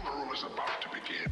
Funeral is about to begin.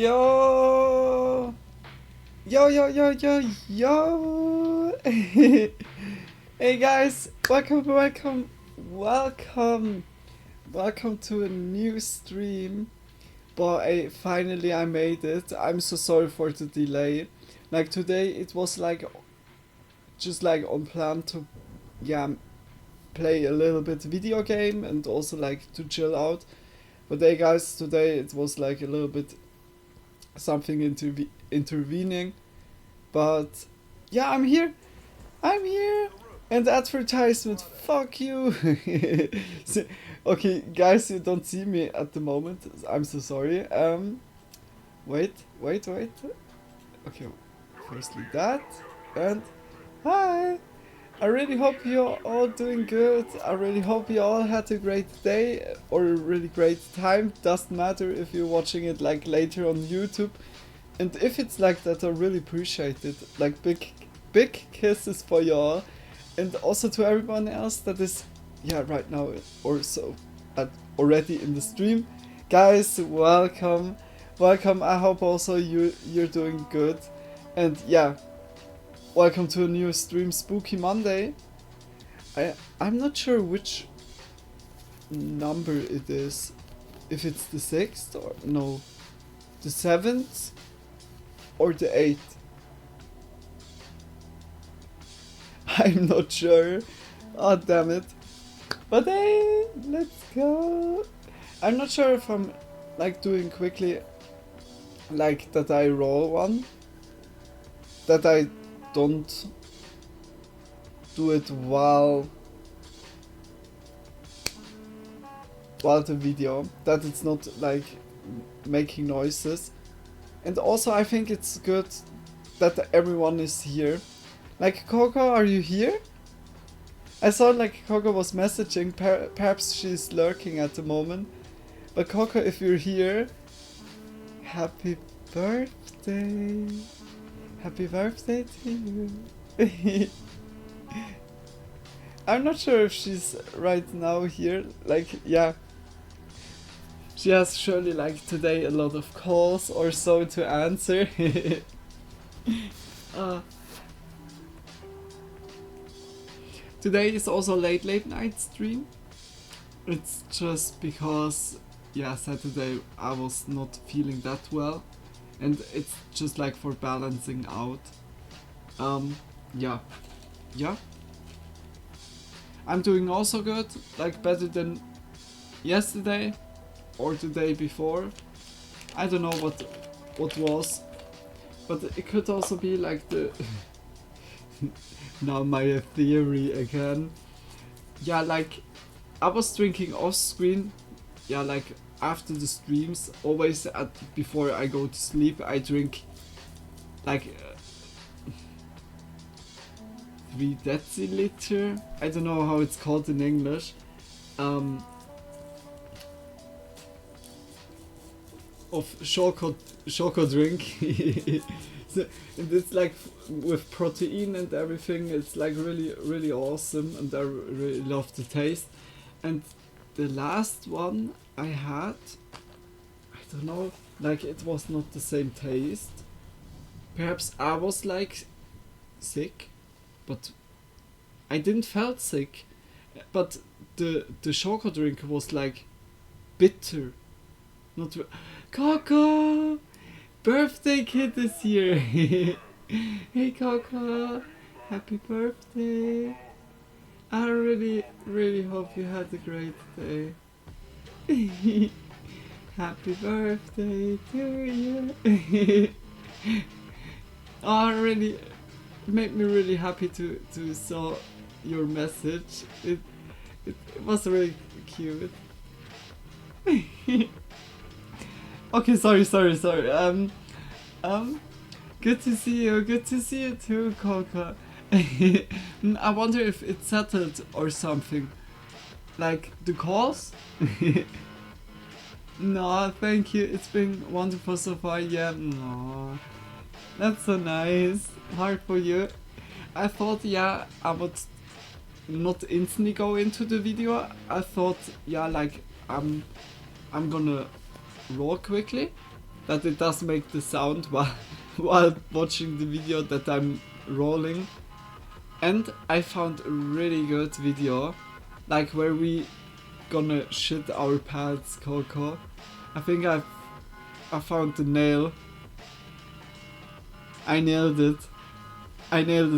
Yo! Yo, yo, yo, yo, yo! Hey guys, welcome to a new stream. But finally I made it. I'm so sorry for the delay. Like today it was like just like on plan to yeah play a little bit video game and also like to chill out. But hey guys, today it was like a little bit something intervening. But yeah, I'm here. I'm here. And advertisement, fuck you. So- okay, guys, you don't see me at the moment. I'm so sorry. Wait. Okay, firstly that. And hi. I really hope you're all doing good. I really hope you all had a great day or a really great time. Doesn't matter if you're watching it like later on YouTube. And if it's like that, I really appreciate it. Like big kisses for y'all, and also to everyone else that is, yeah, right now or so, already in the stream. Guys, welcome. I hope also you're doing good, and yeah, welcome to a new stream, Spooky Monday. I'm not sure which number it is, if it's the 6th or no, the 7th or the 8th. I'm not sure. Oh, damn it. But hey, let's go. I'm not sure if I'm like doing quickly like that I roll one. That I don't do it while the video. That it's not like making noises. And also I think it's good that everyone is here. Like, Coco, are you here? I saw like Coco was messaging, perhaps she's lurking at the moment. But Coco, if you're here, happy birthday. Happy birthday to you. I'm not sure if she's right now here. Like, yeah. She has surely like today a lot of calls or so to answer. uh, Today is also late night stream. It's just because, yeah, Saturday I was not feeling that well, and it's just like for balancing out. Yeah. I'm doing also good, like better than yesterday or the day before. I don't know what was, but it could also be like the now my theory again. Yeah, like I was drinking off screen. Yeah, like after the streams, always before I go to sleep, I drink like 3 deciliter. I don't know how it's called in English. Of choco drink. So, and it's like with protein and everything. It's like really awesome, and I really love the taste. And the last one I had, I don't know, like it was not the same taste. Perhaps I was like sick, but I didn't felt sick. But the choco drink was like bitter, not. Coco, birthday kid is here. Hey Coco, happy birthday. I really hope you had a great day. Happy birthday to you. Oh, really made me really happy to saw your message. It was really cute. Okay, sorry. Good to see you too, Coco. I wonder if it's settled or something. Like the calls? No, thank you. It's been wonderful so far. Yeah, no. That's so nice. Hard for you. I thought, yeah, I would not instantly go into the video. I thought, yeah, like I'm gonna roll quickly, that it does make the sound while watching the video that I'm rolling. And I found a really good video, like where we gonna shit our pants, Coco. I think I found the nail. I nailed it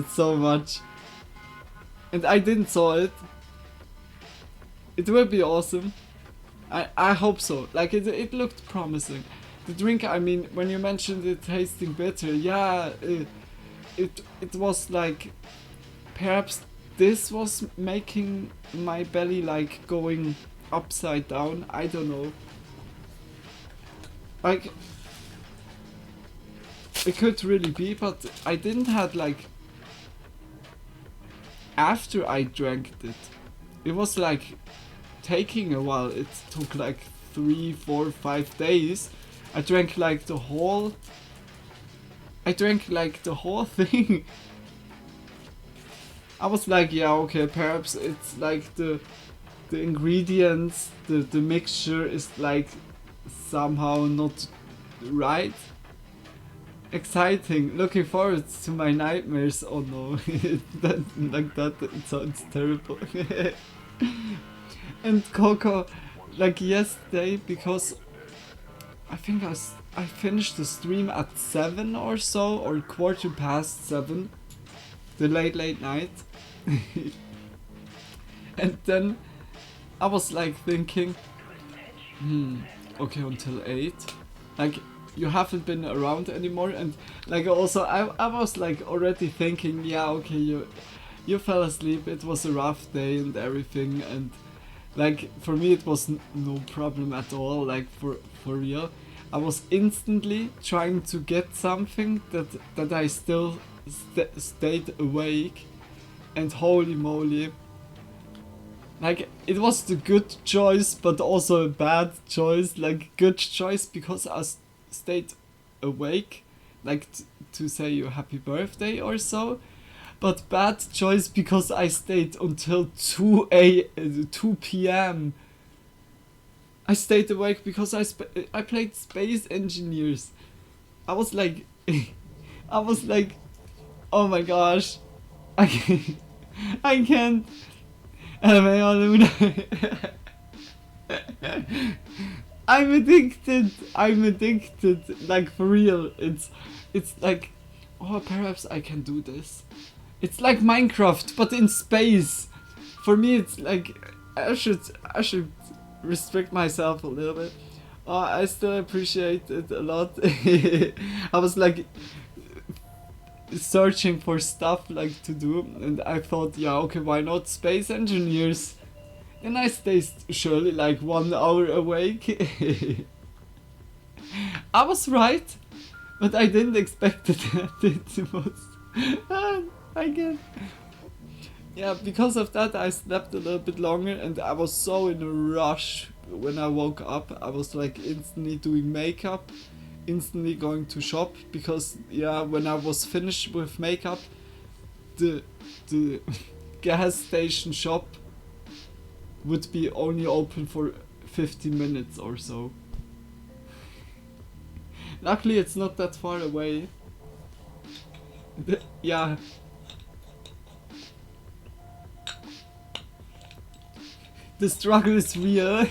so much. And I didn't saw it. It will be awesome. I hope so. Like it looked promising. The drink, I mean, when you mentioned it tasting bitter, yeah, it was like, perhaps this was making my belly like going upside down. I don't know. Like it could really be, but I didn't have like, after I drank it, it was like taking a while. It took like 3, 4, 5 days. I drank like the whole thing. I was like, yeah, okay, perhaps it's like the ingredients, the mixture is like somehow not right. Exciting, looking forward to my nightmares. Oh no, it sounds terrible. And Coco, like yesterday, because I think I finished the stream at 7 or so, or 7:15, the late night. And then I was like thinking, okay, until 8, like you haven't been around anymore. And like also I was like already thinking, yeah, okay, you fell asleep, it was a rough day and everything, and like for me it was no problem at all, like for real. I was instantly trying to get something that I still stayed awake, and holy moly, like it was the good choice but also a bad choice. Like good choice because I stayed awake, like to say you happy birthday or so, but bad choice because I stayed until 2 p.m. I stayed awake because I played Space Engineers. I was like, oh my gosh, I can't. LeporemLuna. I'm addicted, like for real. It's like, oh, perhaps I can do this. It's like Minecraft, but in space. For me, it's like I should restrict myself a little bit. I still appreciate it a lot. I was like searching for stuff like to do, and I thought, yeah, okay, why not Space Engineers? And I stayed surely like 1 hour awake. I was right, but I didn't expect it. It was. I guess. Yeah, because of that I slept a little bit longer and I was so in a rush when I woke up. I was like instantly doing makeup, instantly going to shop because yeah, when I was finished with makeup, the gas station shop would be only open for 15 minutes or so. Luckily it's not that far away. Yeah. The struggle is real.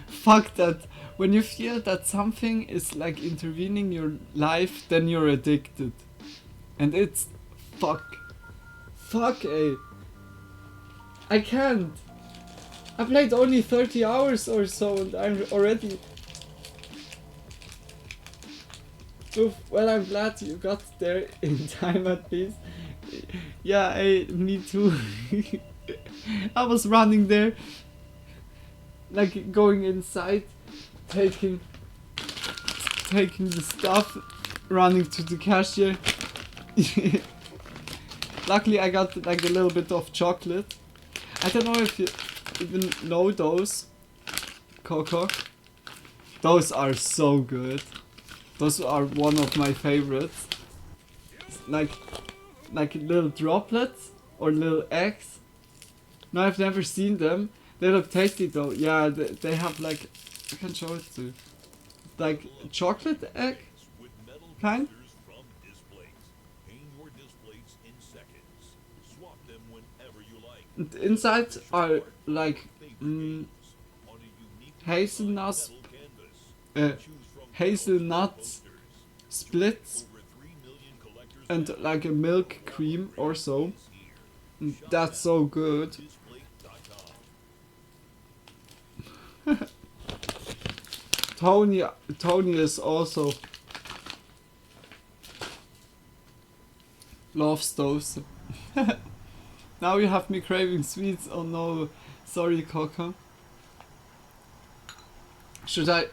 Fuck that. When you feel that something is like intervening your life, then you're addicted. And it's fuck. Fuck, eh. I can't. I played only 30 hours or so and I'm already... Oof, well, I'm glad you got there in time at least. Yeah, me too. I was running there, like going inside, taking the stuff, running to the cashier. Luckily I got like a little bit of chocolate. I don't know if you even know those, Coco. Those are so good. Those are one of my favorites. Like little droplets or little eggs. No, I've never seen them. They look tasty though. Yeah, they have like, I can show it to you. Like chocolate egg kind. And inside are like hazelnuts, hazelnut splits and like a milk cream or so. And that's so good. Tony is also loves those. Now you have me craving sweets. Oh no, sorry, Coco. Should I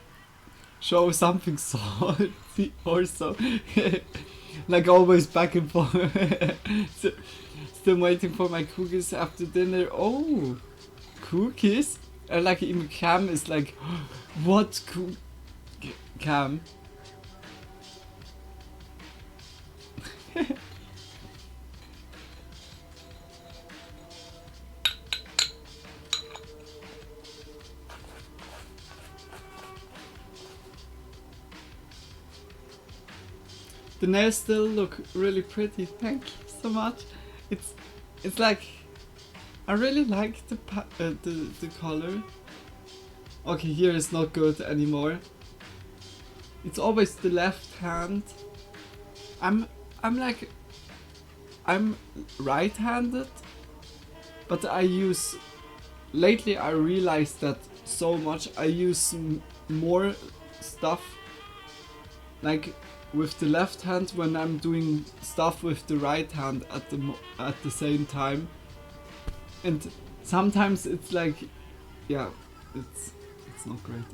show something salty or so? Like always back and forth. Still waiting for my cookies after dinner. Oh, cookies? Like even Cam is like, what Cam? The nails still look really pretty. Thank you so much. It's like I really like the color. Okay, here is not good anymore. It's always the left hand. I'm right-handed, but lately I realized that so much I use more stuff like with the left hand when I'm doing stuff with the right hand at the same time. And sometimes it's like, yeah, it's not great.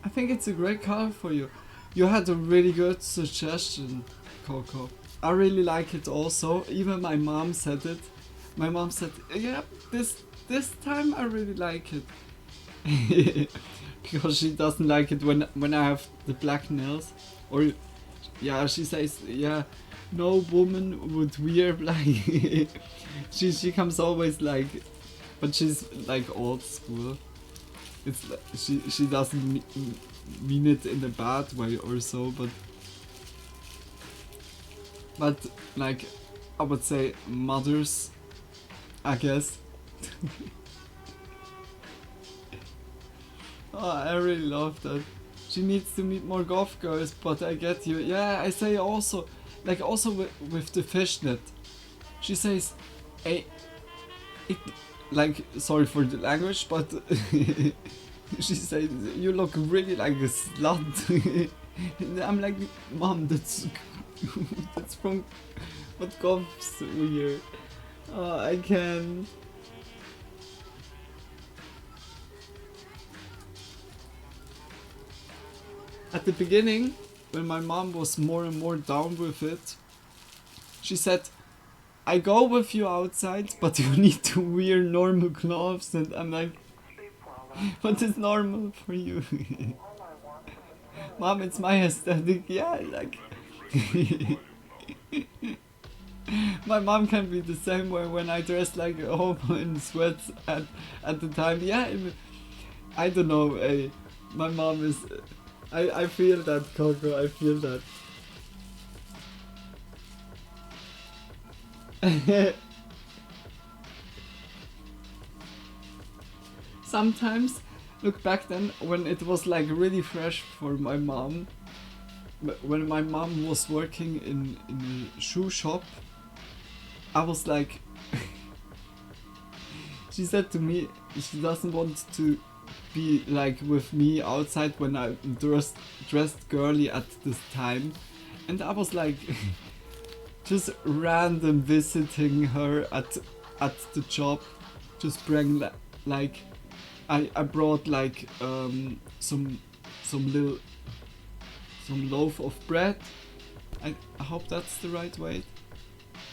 I think it's a great color for you. You had a really good suggestion, Coco. I really like it also. Even my mom said it. My mom said, yeah, this time I really like it. Because she doesn't like it when I have the black nails. Or, yeah, she says, yeah, no woman would wear black. she comes always like, but she's like old school. It's she doesn't mean it in a bad way or so, but like I would say mothers, I guess. Oh, I really love that. She needs to meet more goth girls, but I get you. Yeah, I say also, like also with the fishnet. She says, hey, like, sorry for the language, but she says, you look really like a slut. And I'm like, Mom, that's from what goths weird. Oh, I can. At the beginning, when my mom was more and more down with it, she said, I go with you outside, but you need to wear normal gloves. And I'm like, what is normal for you? Mom, it's my aesthetic. Yeah, like my mom can be the same way when I dress like a homo in sweats at the time. Yeah, I don't know. My mom is. I feel that, Coco. I feel that. Sometimes, look back then when it was like really fresh for my mom. When my mom was working in a shoe shop, I was like, she said to me she doesn't want to be like with me outside when I'm dressed girly at this time, and I was like, just random visiting her at the job, just bring like I brought like some loaf of bread. I hope that's the right way.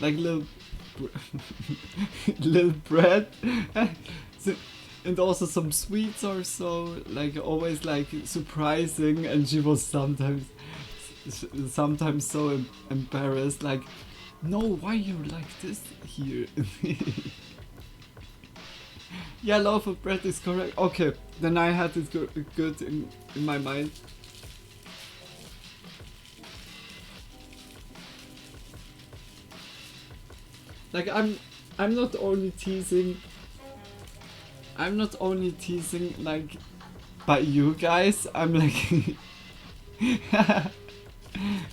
Like little bread. So, and also some sweets or so, like always like surprising, and she was sometimes so embarrassed, like, no, why you like this here? Yeah, loaf of bread is correct. Okay, then I had it good in my mind. Like I'm not only teasing like by you guys, I'm like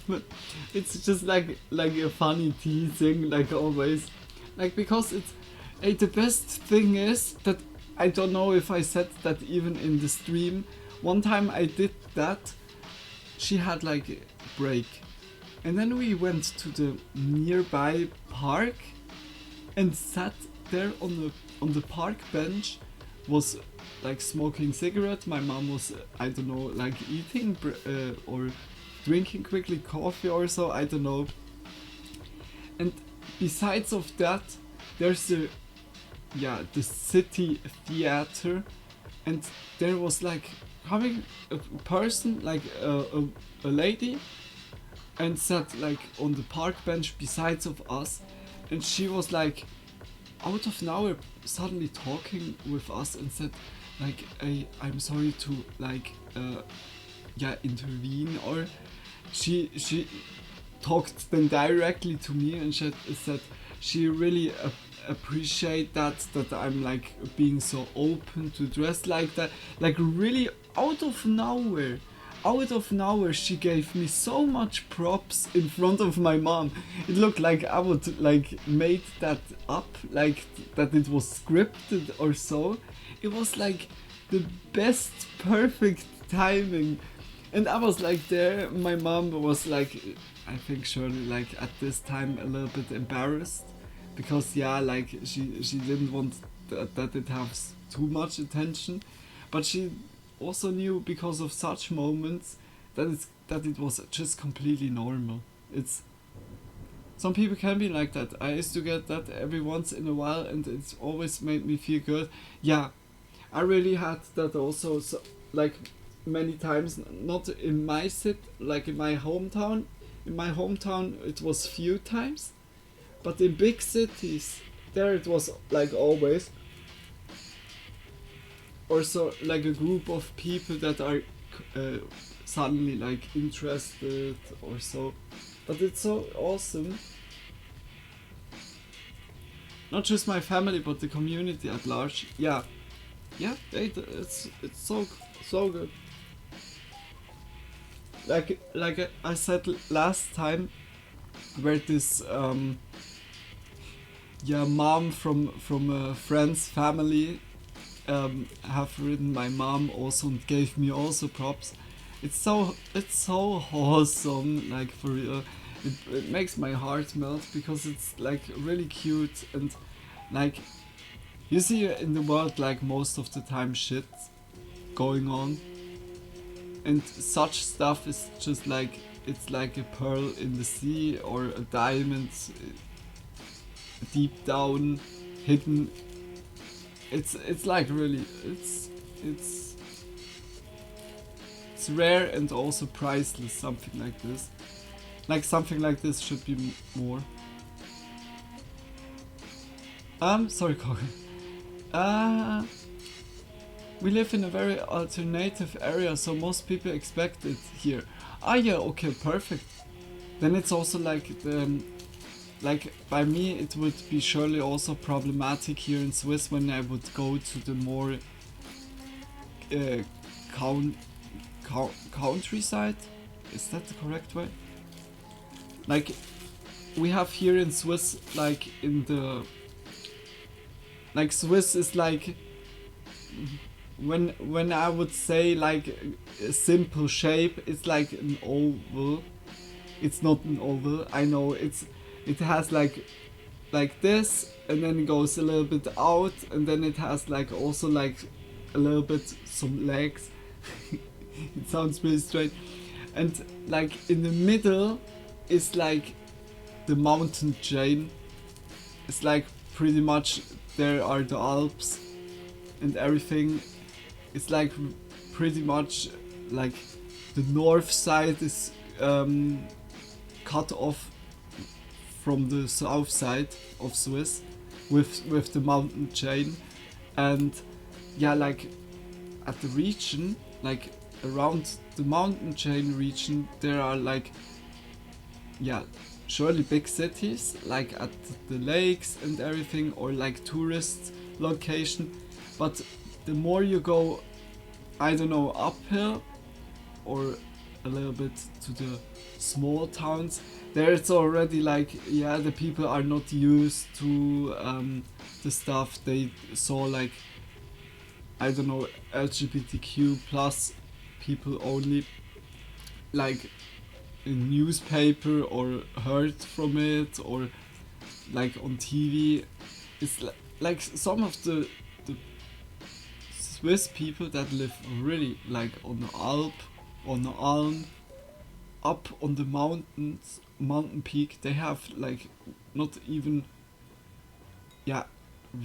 but it's just like a funny teasing, like always, like, because it's the best thing is that I don't know if I said that even in the stream. One time I did that, she had like a break, and then we went to the nearby park and sat there on the park bench, was like smoking cigarette. My mom was, I don't know, like eating or drinking quickly coffee or so, I don't know. And besides of that, there's the city theater, and there was like coming a person, like a lady, and sat like on the park bench besides of us, and she was like out of nowhere suddenly talking with us and said like, I'm sorry to like intervene, or she talked then directly to me, and she said she really appreciate that I'm like being so open to dress like that, like really out of nowhere. She gave me so much props in front of my mom. It looked like I would like made that up, like that it was scripted or so. It was like the best perfect timing. And I was like there, my mom was like, I think surely like at this time a little bit embarrassed, because like she didn't want that it has too much attention, but she also knew because of such moments that it was just completely normal. It's some people can be like that. I used to get that every once in a while, and it's always made me feel good. Yeah, I really had that also, so, like many times, not in my like in my hometown. In my hometown it was few times, but in big cities, there it was like always. Also like a group of people that are suddenly like interested or so. But it's so awesome. Not just my family, but the community at large. Yeah, it's so good. Like I said last time, where this mom from a friend's family have written my mom also and gave me also props. It's so awesome, like for real. It makes my heart melt, because it's like really cute, and like you see in the world like most of the time shit going on, and such stuff is just like, it's like a pearl in the sea or a diamond deep down, hidden. It's like really, it's rare and also priceless. Something like this. Like something like this should be more. Sorry, Coco. We live in a very alternative area, so most people expect it here. Ah, yeah, okay, perfect. Then it's also like like by me, it would be surely also problematic here in Swiss when I would go to the more countryside. Is that the correct way? Like we have here in Swiss, like in the like Swiss is like when I would say like a simple shape, it's like an oval. It's not an oval. I know it has like this, and then it goes a little bit out, and then it has like also like a little bit some legs. It sounds really strange. And like in the middle is like the mountain chain. It's like pretty much there are the Alps and everything. It's like pretty much like the north side is cut off from the south side of Swiss with the mountain chain, and yeah, like at the region, like around the mountain chain region, there are like, yeah, surely big cities like at the lakes and everything, or like tourist location, but the more you go, I don't know, uphill or a little bit to the small towns, there it's already like, yeah, the people are not used to the stuff they saw, like, I don't know, LGBTQ plus people only, like in newspaper or heard from it or like on TV. It's like some of the Swiss people that live really like on the Alp, on the Alm, up on the mountain peak, they have like not even, yeah,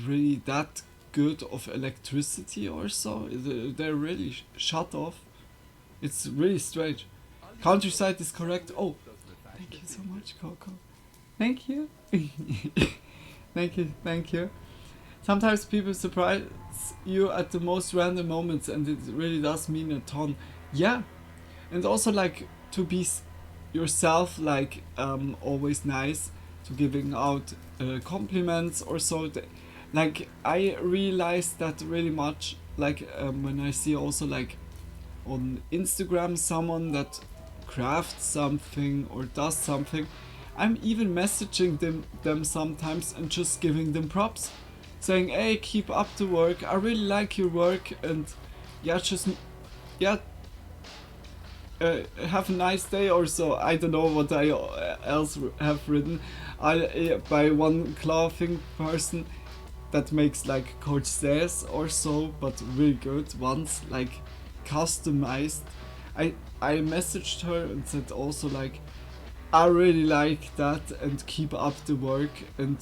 really that good of electricity or so. They're really shut off. It's really strange. Countryside is correct. Oh, thank you so much, Coco. Thank you. Thank you. Sometimes people surprise you at the most random moments, and it really does mean a ton. Yeah, and also like to be yourself, like always nice to giving out compliments or so. Like I realized that really much. Like when I see also like on Instagram someone that crafts something or does something, I'm even messaging them sometimes and just giving them props, saying, hey, keep up the work, I really like your work, and yeah, just, yeah, have a nice day or so. I don't know what I else have written. I by one clothing person that makes like corsets or so, but really good ones, like customized. I messaged her and said also like, I really like that and keep up the work, and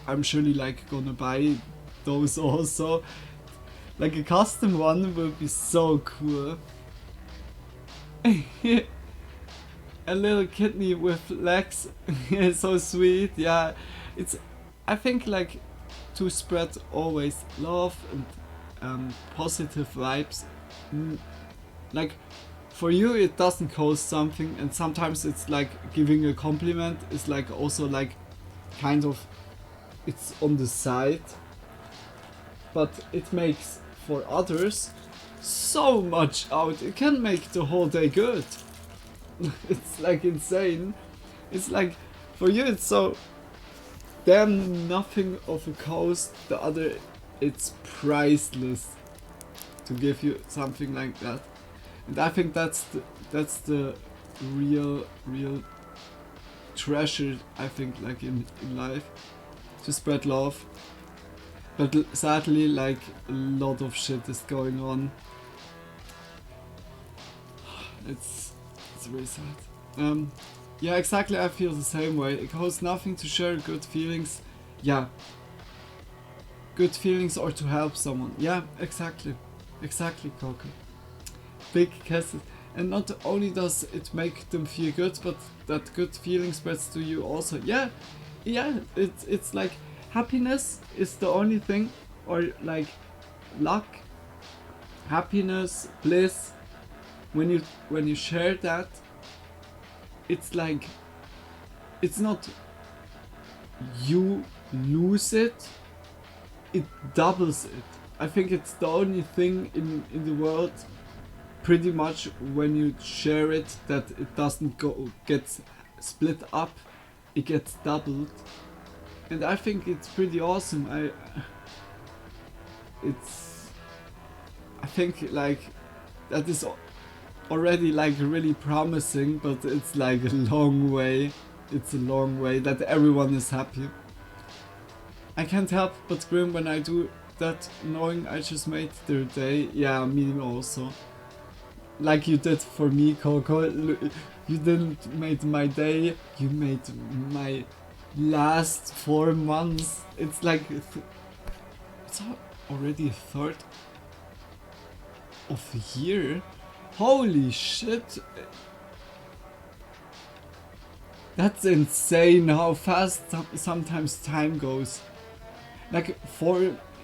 I'm surely like gonna buy those also. Like a custom one would be so cool. A little kidney with legs. So sweet. Yeah, it's, I think like to spread always love and positive vibes. Like for you it doesn't cost something, and sometimes it's like giving a compliment is like also like kind of, it's on the side, but it makes for others so much out. It can make the whole day good. It's like insane. It's like for you it's so damn nothing of a cost, the other it's priceless to give you something like that. And I think that's the real treasure, I think, like in life, to spread love. But sadly, like a lot of shit is going on. It's really sad. Yeah, exactly. I feel the same way. It costs nothing to share good feelings. yeah, good feelings or to help someone. Yeah, exactly. Exactly, Coco. Big kisses. And not only does it make them feel good, but that good feeling spreads to you also. Yeah, yeah, it's like happiness is the only thing, or like luck, happiness, bliss. When you share that, it's like it's not you lose it, it doubles it. I think it's the only thing in the world pretty much when you share it that it doesn't get split up, it gets doubled. And I think it's pretty awesome. I think like that is already like really promising, but it's like a long way. It's a long way that everyone is happy. I can't help but grin when I do that, knowing I just made their day. Yeah, me also. Like you did for me, Coco. You didn't make my day, you made my last 4 months. It's like it's already a third of a year. Holy shit. That's insane how fast sometimes time goes. Like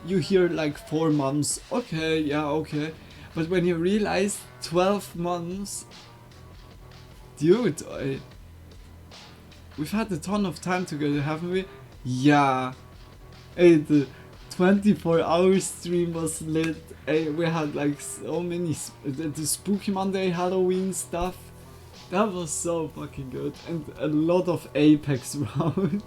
you hear like 4 months, okay, yeah, okay. But when you realize 12 months, dude, we've had a ton of time together, haven't we? Yeah. Hey, the 24-hour stream was lit. Hey, we had like so many, the Spooky Monday Halloween stuff. That was so fucking good. And a lot of Apex rounds.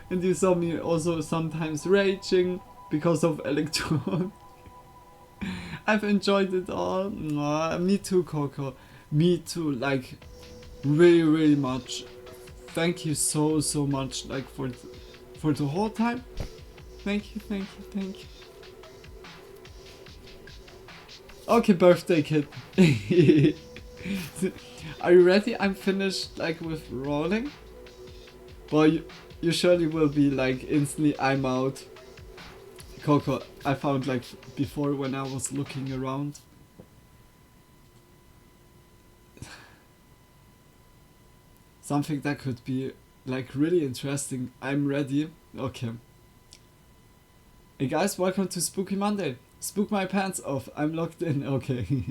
And you saw me also sometimes raging because of Electron. I've enjoyed it all. Me too, Coco. Me too, like really, really much. Thank you so much, like for the whole time. Thank you, thank you, thank you. Okay, birthday kid. Are you ready? I'm finished like with rolling. But you surely will be like instantly I'm out. Coco, I found like before when I was looking around. Something that could be like really interesting. I'm ready. Okay. Hey guys, welcome to Spooky Monday. Spook my pants off. I'm locked in. Okay.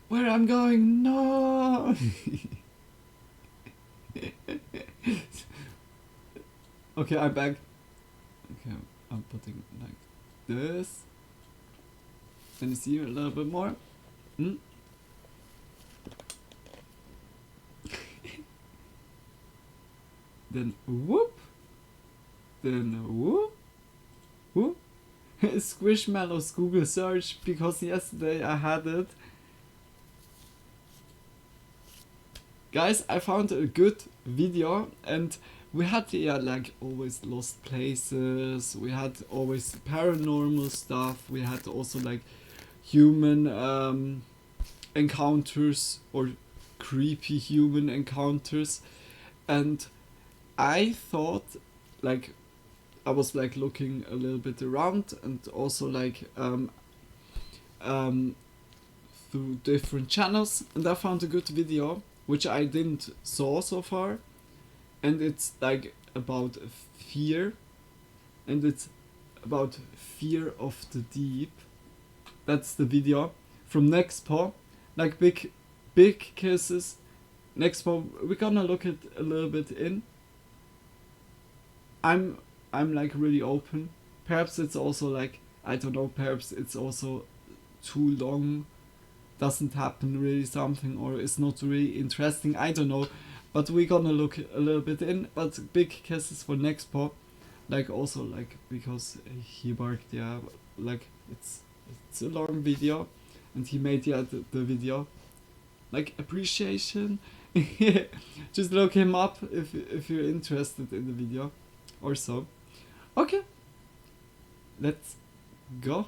Where I'm going? No. Okay, I'm back. Okay, I'm putting like this. Can you see a little bit more? Then whoop. Then whoop. Whoop. Squishmallows Google search because yesterday I had it. Guys, I found a good video and we had like always lost places, we had always paranormal stuff, we had also like human encounters or creepy human encounters, and I thought like I was like looking a little bit around and also like through different channels, and I found a good video which I didn't saw so far, and it's like about fear, and it's about fear of the deep. That's the video from Nexpo, like big kisses. Nexpo, we're gonna look at a little bit in. I'm like really open. Perhaps it's also like, I don't know, perhaps it's also too long, doesn't happen really something, or it's not really interesting, I don't know. But we're gonna look a little bit in. But big kisses for Nexpo, like also like because he worked, yeah, like it's a long video, and he made the video, like appreciation. Just look him up if you're interested in the video, or so. Okay, let's go.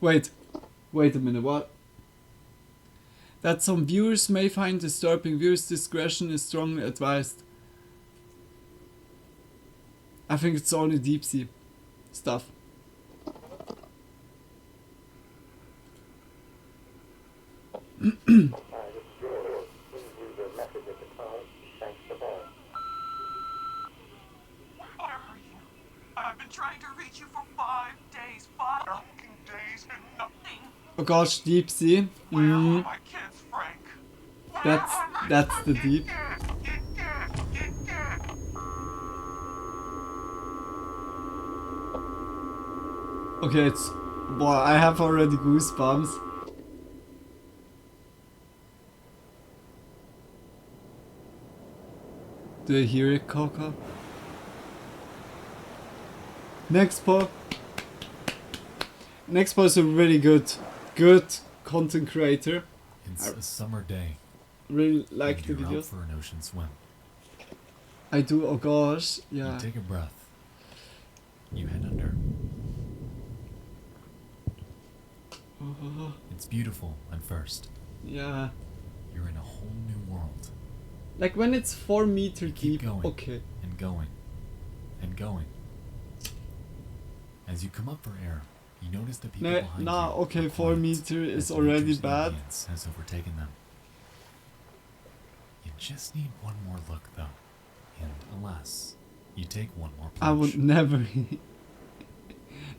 Wait a minute, what? That some viewers may find disturbing. Viewers' discretion is strongly advised. I think it's only deep sea stuff. I've been trying to reach you for 5 days, 5 fucking days, and nothing. Oh gosh, deep sea. Where are my kids, Frank? That's the deep. Okay, it's... Boy, I have already goosebumps. Do you hear it, Coco? Next part is a really good content creator. It's a summer day. Really like the you're out videos. for an ocean swim. I do. Oh gosh, yeah. You take a breath. You head under. It's beautiful at first. Yeah. You're in a whole new world. Like when it's 4 meter You keep deep. going. Okay. And going. And going. As you come up for air, you notice the people behind you. Okay, are 4 quiet meter as is the already nature's bad. ambience has overtaken them. You just need one more look, though. And alas, you take one more plunge. I would never.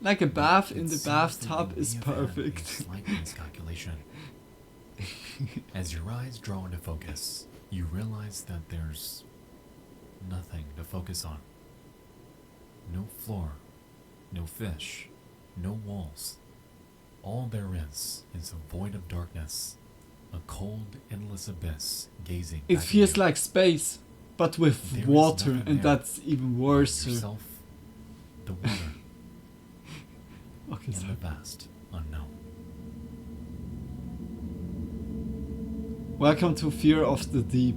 Like a bath It in the seems that bathtub you is may have had a perfect. slight miscalculation. As your eyes draw into focus, you realize that there's nothing to focus on. No floor, no fish, no walls. All there is a void of darkness, a cold, endless abyss gazing It back at feels you. like space, but with There is water, nothing and there. that's even worse. Yourself, the water, Okay, and sorry. the vast unknown. Welcome to Fear of the Deep.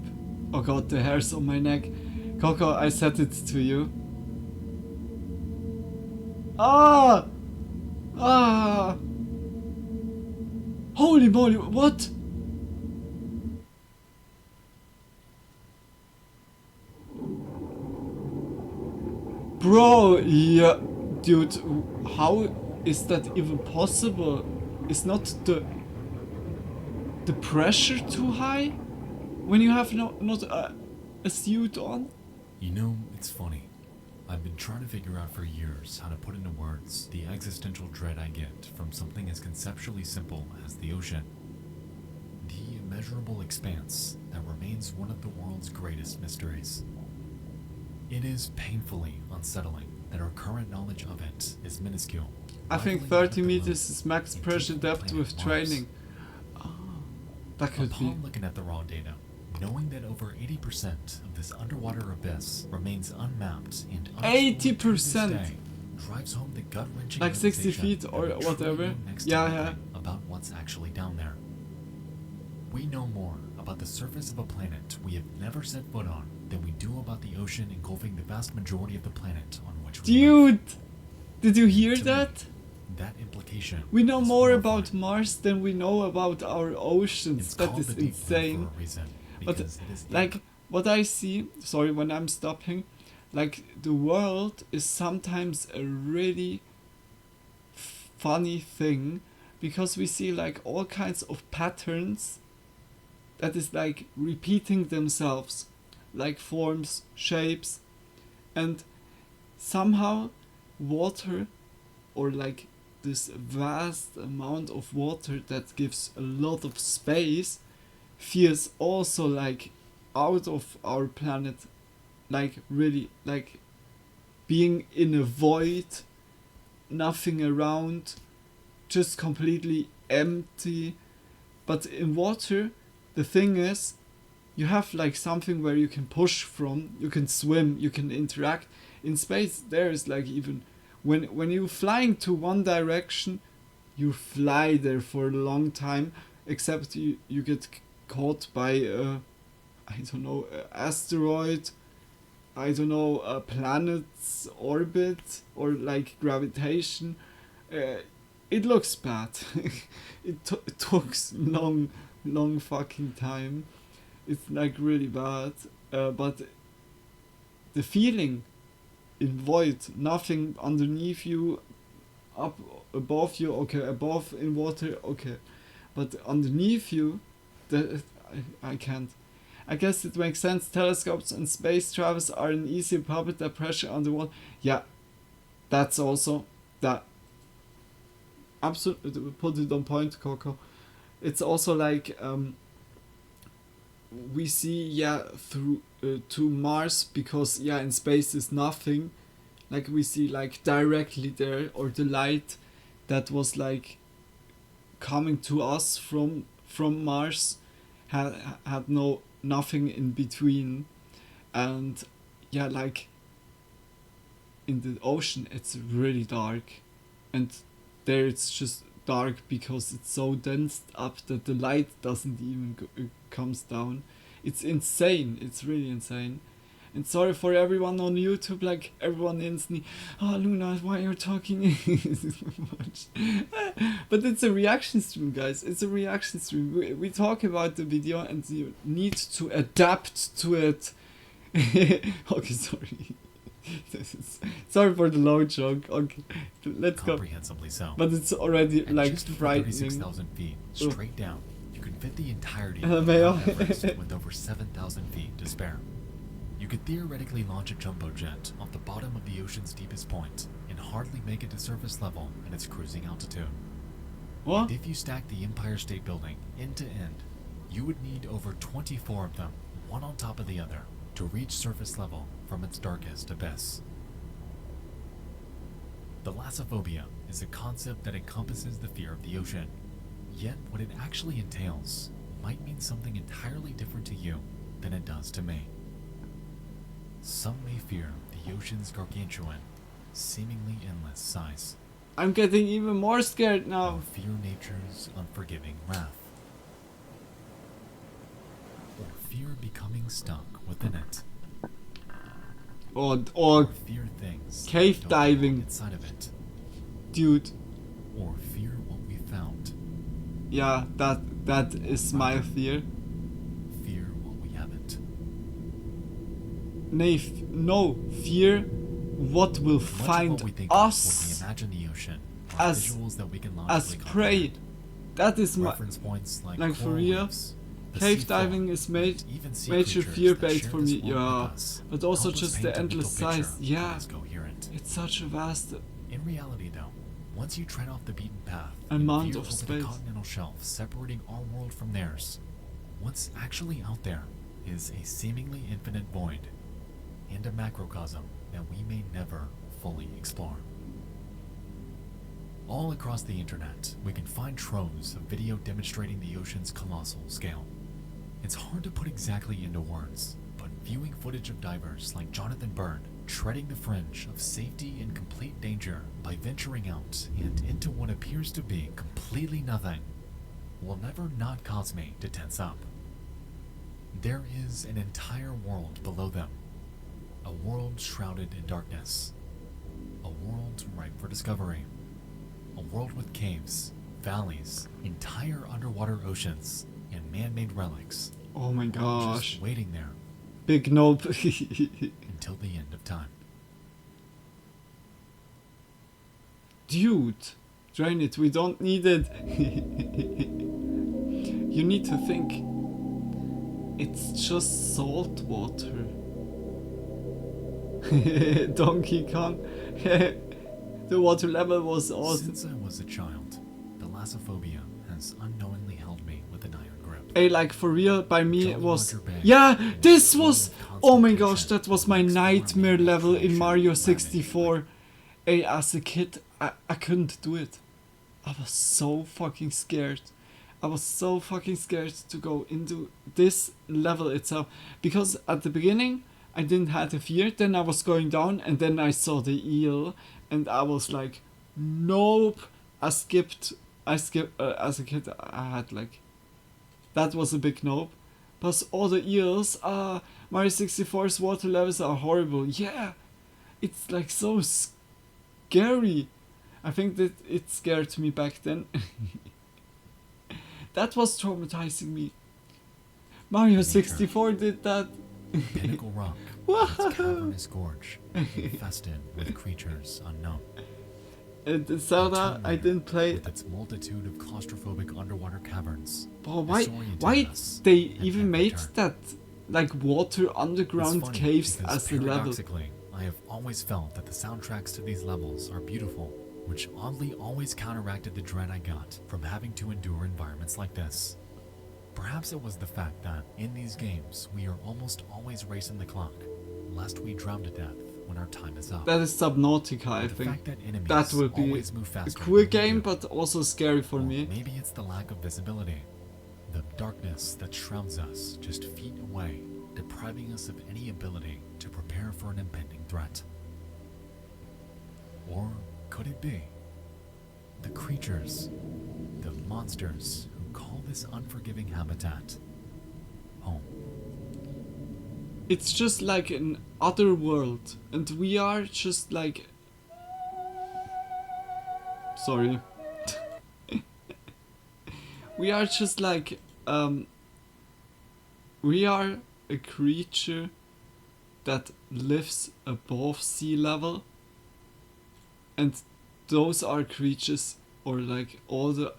Oh god, the hairs on my neck. Coco, I said it to you. Ah! Ah! Holy moly, what? Bro, yeah, dude, how is that even possible? Is not the pressure too high when you have not a suit on? You know, it's funny. I've been trying to figure out for years how to put into words the existential dread I get from something as conceptually simple as the ocean. The immeasurable expanse that remains one of the world's greatest mysteries. It is painfully unsettling that our current knowledge of it is minuscule. I think rivaling 30 that of the meters moon is max and pressure even the depth planet with Mars. training. Oh, that could be. Upon looking at the raw data, knowing that over 80% of this underwater abyss remains unmapped and unexplored to this 80%? day, drives home the gut-wrenching Like 60 realization feet that or we truly whatever? know next to Yeah, nothing about what's actually down there. We know more about the surface of a planet we have never set foot on than we do about the ocean engulfing the vast majority of the planet on which we live. Dude! Did you hear To me, that? that implication We know is more horrifying. about Mars than we know about our oceans. It's That called is the deep blue insane. for a reason, But because it is deep. like what I see, sorry when I'm stopping, like the world is sometimes a really funny thing because we see like all kinds of patterns that is like repeating themselves, like forms, shapes, and somehow water or like this vast amount of water that gives a lot of space feels also like out of our planet, like really like being in a void, nothing around, just completely empty. But in water, the thing is, you have like something where you can push from, you can swim, you can interact. In space, there is like even when you're flying to one direction, you fly there for a long time, except you get caught by I don't know, asteroid, I don't know, a planet's orbit or like gravitation. it looks bad. It took long fucking time. It's like really bad. But the feeling in void, nothing underneath you, up above you, okay, above in water, okay, but underneath you, I can't. I guess it makes sense. Telescopes and space travels are an easy puppet that pressure underwater. Yeah, that's also that. Absolutely, put it on point, Coco. It's also like we see through to Mars, because in space is nothing. Like we see like directly there, or the light that was like coming to us from Mars had nothing in between. And like in the ocean it's really dark, and there it's just dark because it's so dense up that the light doesn't even comes down. It's insane. It's really insane. And sorry for everyone on YouTube, like everyone instantly, oh Luna, why you're talking so much? But it's a reaction stream, guys. It's a reaction stream. We talk about the video and you need to adapt to it. Okay, sorry. Sorry for the low joke. Okay, let's go. Comprehensively so. But it's already At like just over frightening. 36,000 feet, straight down, you can fit the entirety May of I? Mount Everest with over 7,000 feet to spare. You could theoretically launch a jumbo jet off the bottom of the ocean's deepest point and hardly make it to surface level at its cruising altitude. What? And if you stack the Empire State Building end to end, you would need over 24 of them, one on top of the other, to reach surface level from its darkest abyss. Thalassophobia is a concept that encompasses the fear of the ocean, yet what it actually entails might mean something entirely different to you than it does to me. Some may fear the ocean's gargantuan, seemingly endless size, I'm getting even more scared now. or fear nature's unforgiving wrath, or fear becoming stuck within it, Or or fear things cave that don't belong diving. inside of it, dude, or fear what we found, yeah, that is my fear. fear what we haven't. No, fear what will Much of find what we think of when we us imagine the ocean are as- visuals that we can as logically prey. comprehend. That is my Reference points like like, for coral real? reefs, the cave sea floor, diving is made and even sea major creatures fear that bait share for this me, world yeah. with us But also help us just paint the a mental endless picture size, that yeah. is coherent. It's such a vast In reality, though, once you tread off the beaten path amount and veer of over space. the continental shelf separating our world from theirs, what's actually out there is a seemingly infinite void and a macrocosm that we may never fully explore. All across the internet, we can find troves of video demonstrating the ocean's colossal scale. It's hard to put exactly into words, but viewing footage of divers like Jonathan Byrne treading the fringe of safety and complete danger by venturing out and into what appears to be completely nothing will never not cause me to tense up. There is an entire world below them, a world shrouded in darkness, a world ripe for discovery, a world with caves, valleys, entire underwater oceans, and man-made relics, Oh my gosh. just waiting there Big nope. until the end of time. Dude, drain it, we don't need it. You need to think. It's just salt water. Donkey Kong. The water level was awesome. Since I was a child, thalassophobia has unknowingly held me with an iron grip. Hey, like for real, by me it Jolly was. Roger Bang Yeah, and this full was. of Oh my constant gosh, tension that was my to explore nightmare the level in creation Mario of 64. Hey, as a kid, I couldn't do it. I was so fucking scared. I was so fucking scared to go into this level itself. Because at the beginning, I didn't have the fear. Then I was going down and then I saw the eel. And I was like, nope. I skipped. As a kid, I had like. That was a big nope. Plus all the eels, Mario 64's water levels are horrible. Yeah. It's like so scary. I think that it scared me back then. That was traumatizing me. Mario 64 did that. Pinnacle Rock, Wow. with its cavernous gorge, infested with creatures unknown. And the Zelda, Tomb I Raider, didn't play. with its multitude of claustrophobic underwater caverns. But disoriented why us they at even every made turn. that like water It's underground funny caves because as the level? paradoxically, I have always felt that the soundtracks to these levels are beautiful, which oddly always counteracted the dread I got from having to endure environments like this. Perhaps it was the fact that, in these games, we are almost always racing the clock, lest we drown to death when our time is up. That is Subnautica, I But the think. fact that enemies That will be always move a faster cool than we game, do. but also scary for Or me. maybe it's the lack of visibility. The darkness that shrouds us just feet away, depriving us of any ability to prepare for an impending threat. Or could it be the creatures, the monsters who call this unforgiving habitat home? It's just like an other world, and we are just like. Sorry. We are just like we are a creature that lives above sea level, and those are creatures, or like all the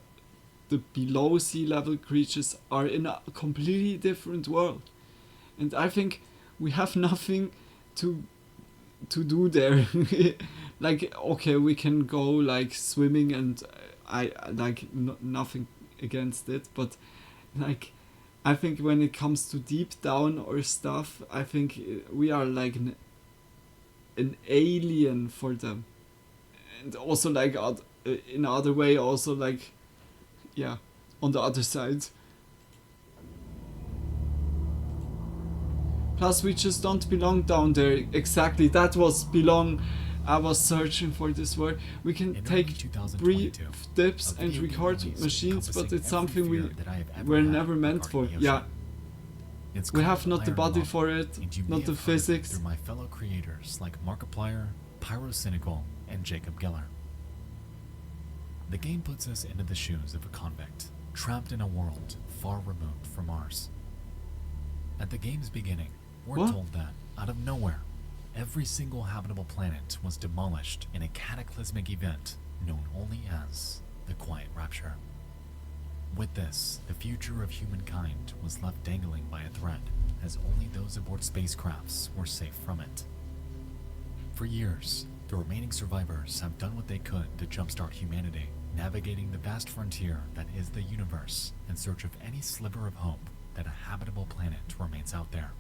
below sea level creatures are in a completely different world, and I think we have nothing to do there. Like, okay, we can go like swimming, and I like nothing against it, but like I think when it comes to deep down or stuff, I think we are like an alien for them, and also like in other way also like, yeah, on the other side. Plus we just don't belong down there. Exactly, that was belong. I was searching for this word. We can In take early 2022, brief dips a and video game record released machines, but encompassing it's every something we fear that I have ever were had never meant for. regarding the Yeah, ocean. It's we called have not the Iron body Lung, for it, and you may not the have heard of it physics. through my fellow creators like Markiplier, Pyrocynical, and Jacob Geller. The game puts us into the shoes of a convict, trapped in a world far removed from ours. At the game's beginning, we're What? told that, out of nowhere, every single habitable planet was demolished in a cataclysmic event known only as the Quiet Rapture. With this, the future of humankind was left dangling by a thread, as only those aboard spacecrafts were safe from it. For years, the remaining survivors have done what they could to jumpstart humanity, navigating the vast frontier that is the universe in search of any sliver of hope that a habitable planet remains out there.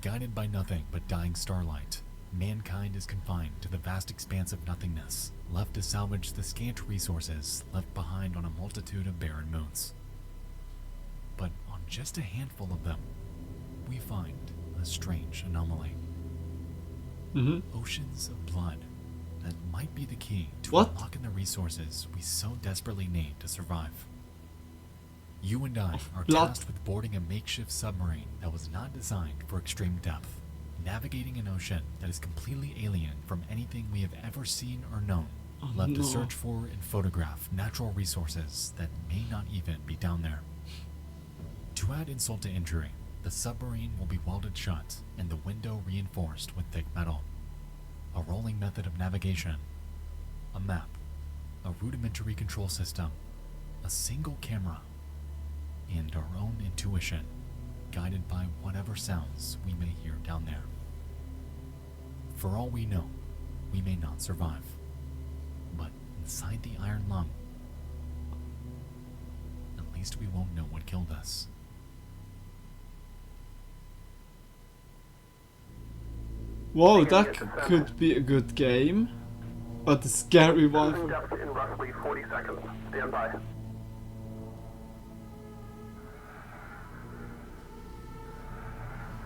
Guided by nothing but dying starlight, mankind is confined to the vast expanse of nothingness, left to salvage the scant resources left behind on a multitude of barren moons. But on just a handful of them, we find a strange anomaly. Oceans of blood that might be the key to What? unlocking the resources we so desperately need to survive. You and I are blood. tasked with boarding a makeshift submarine that was not designed for extreme depth, navigating an ocean that is completely alien from anything we have ever seen or known, Oh, left to no. search for and photograph natural resources that may not even be down there. To add insult to injury, the submarine will be welded shut and the window reinforced with thick metal. A rolling method of navigation, a map, a rudimentary control system, a single camera, and our own intuition, guided by whatever sounds we may hear down there. For all we know, we may not survive. But inside the Iron Lung, at least we won't know what killed us. Whoa, that could be a good game, but a scary one. Cruising depth in roughly 40 seconds. Stand by.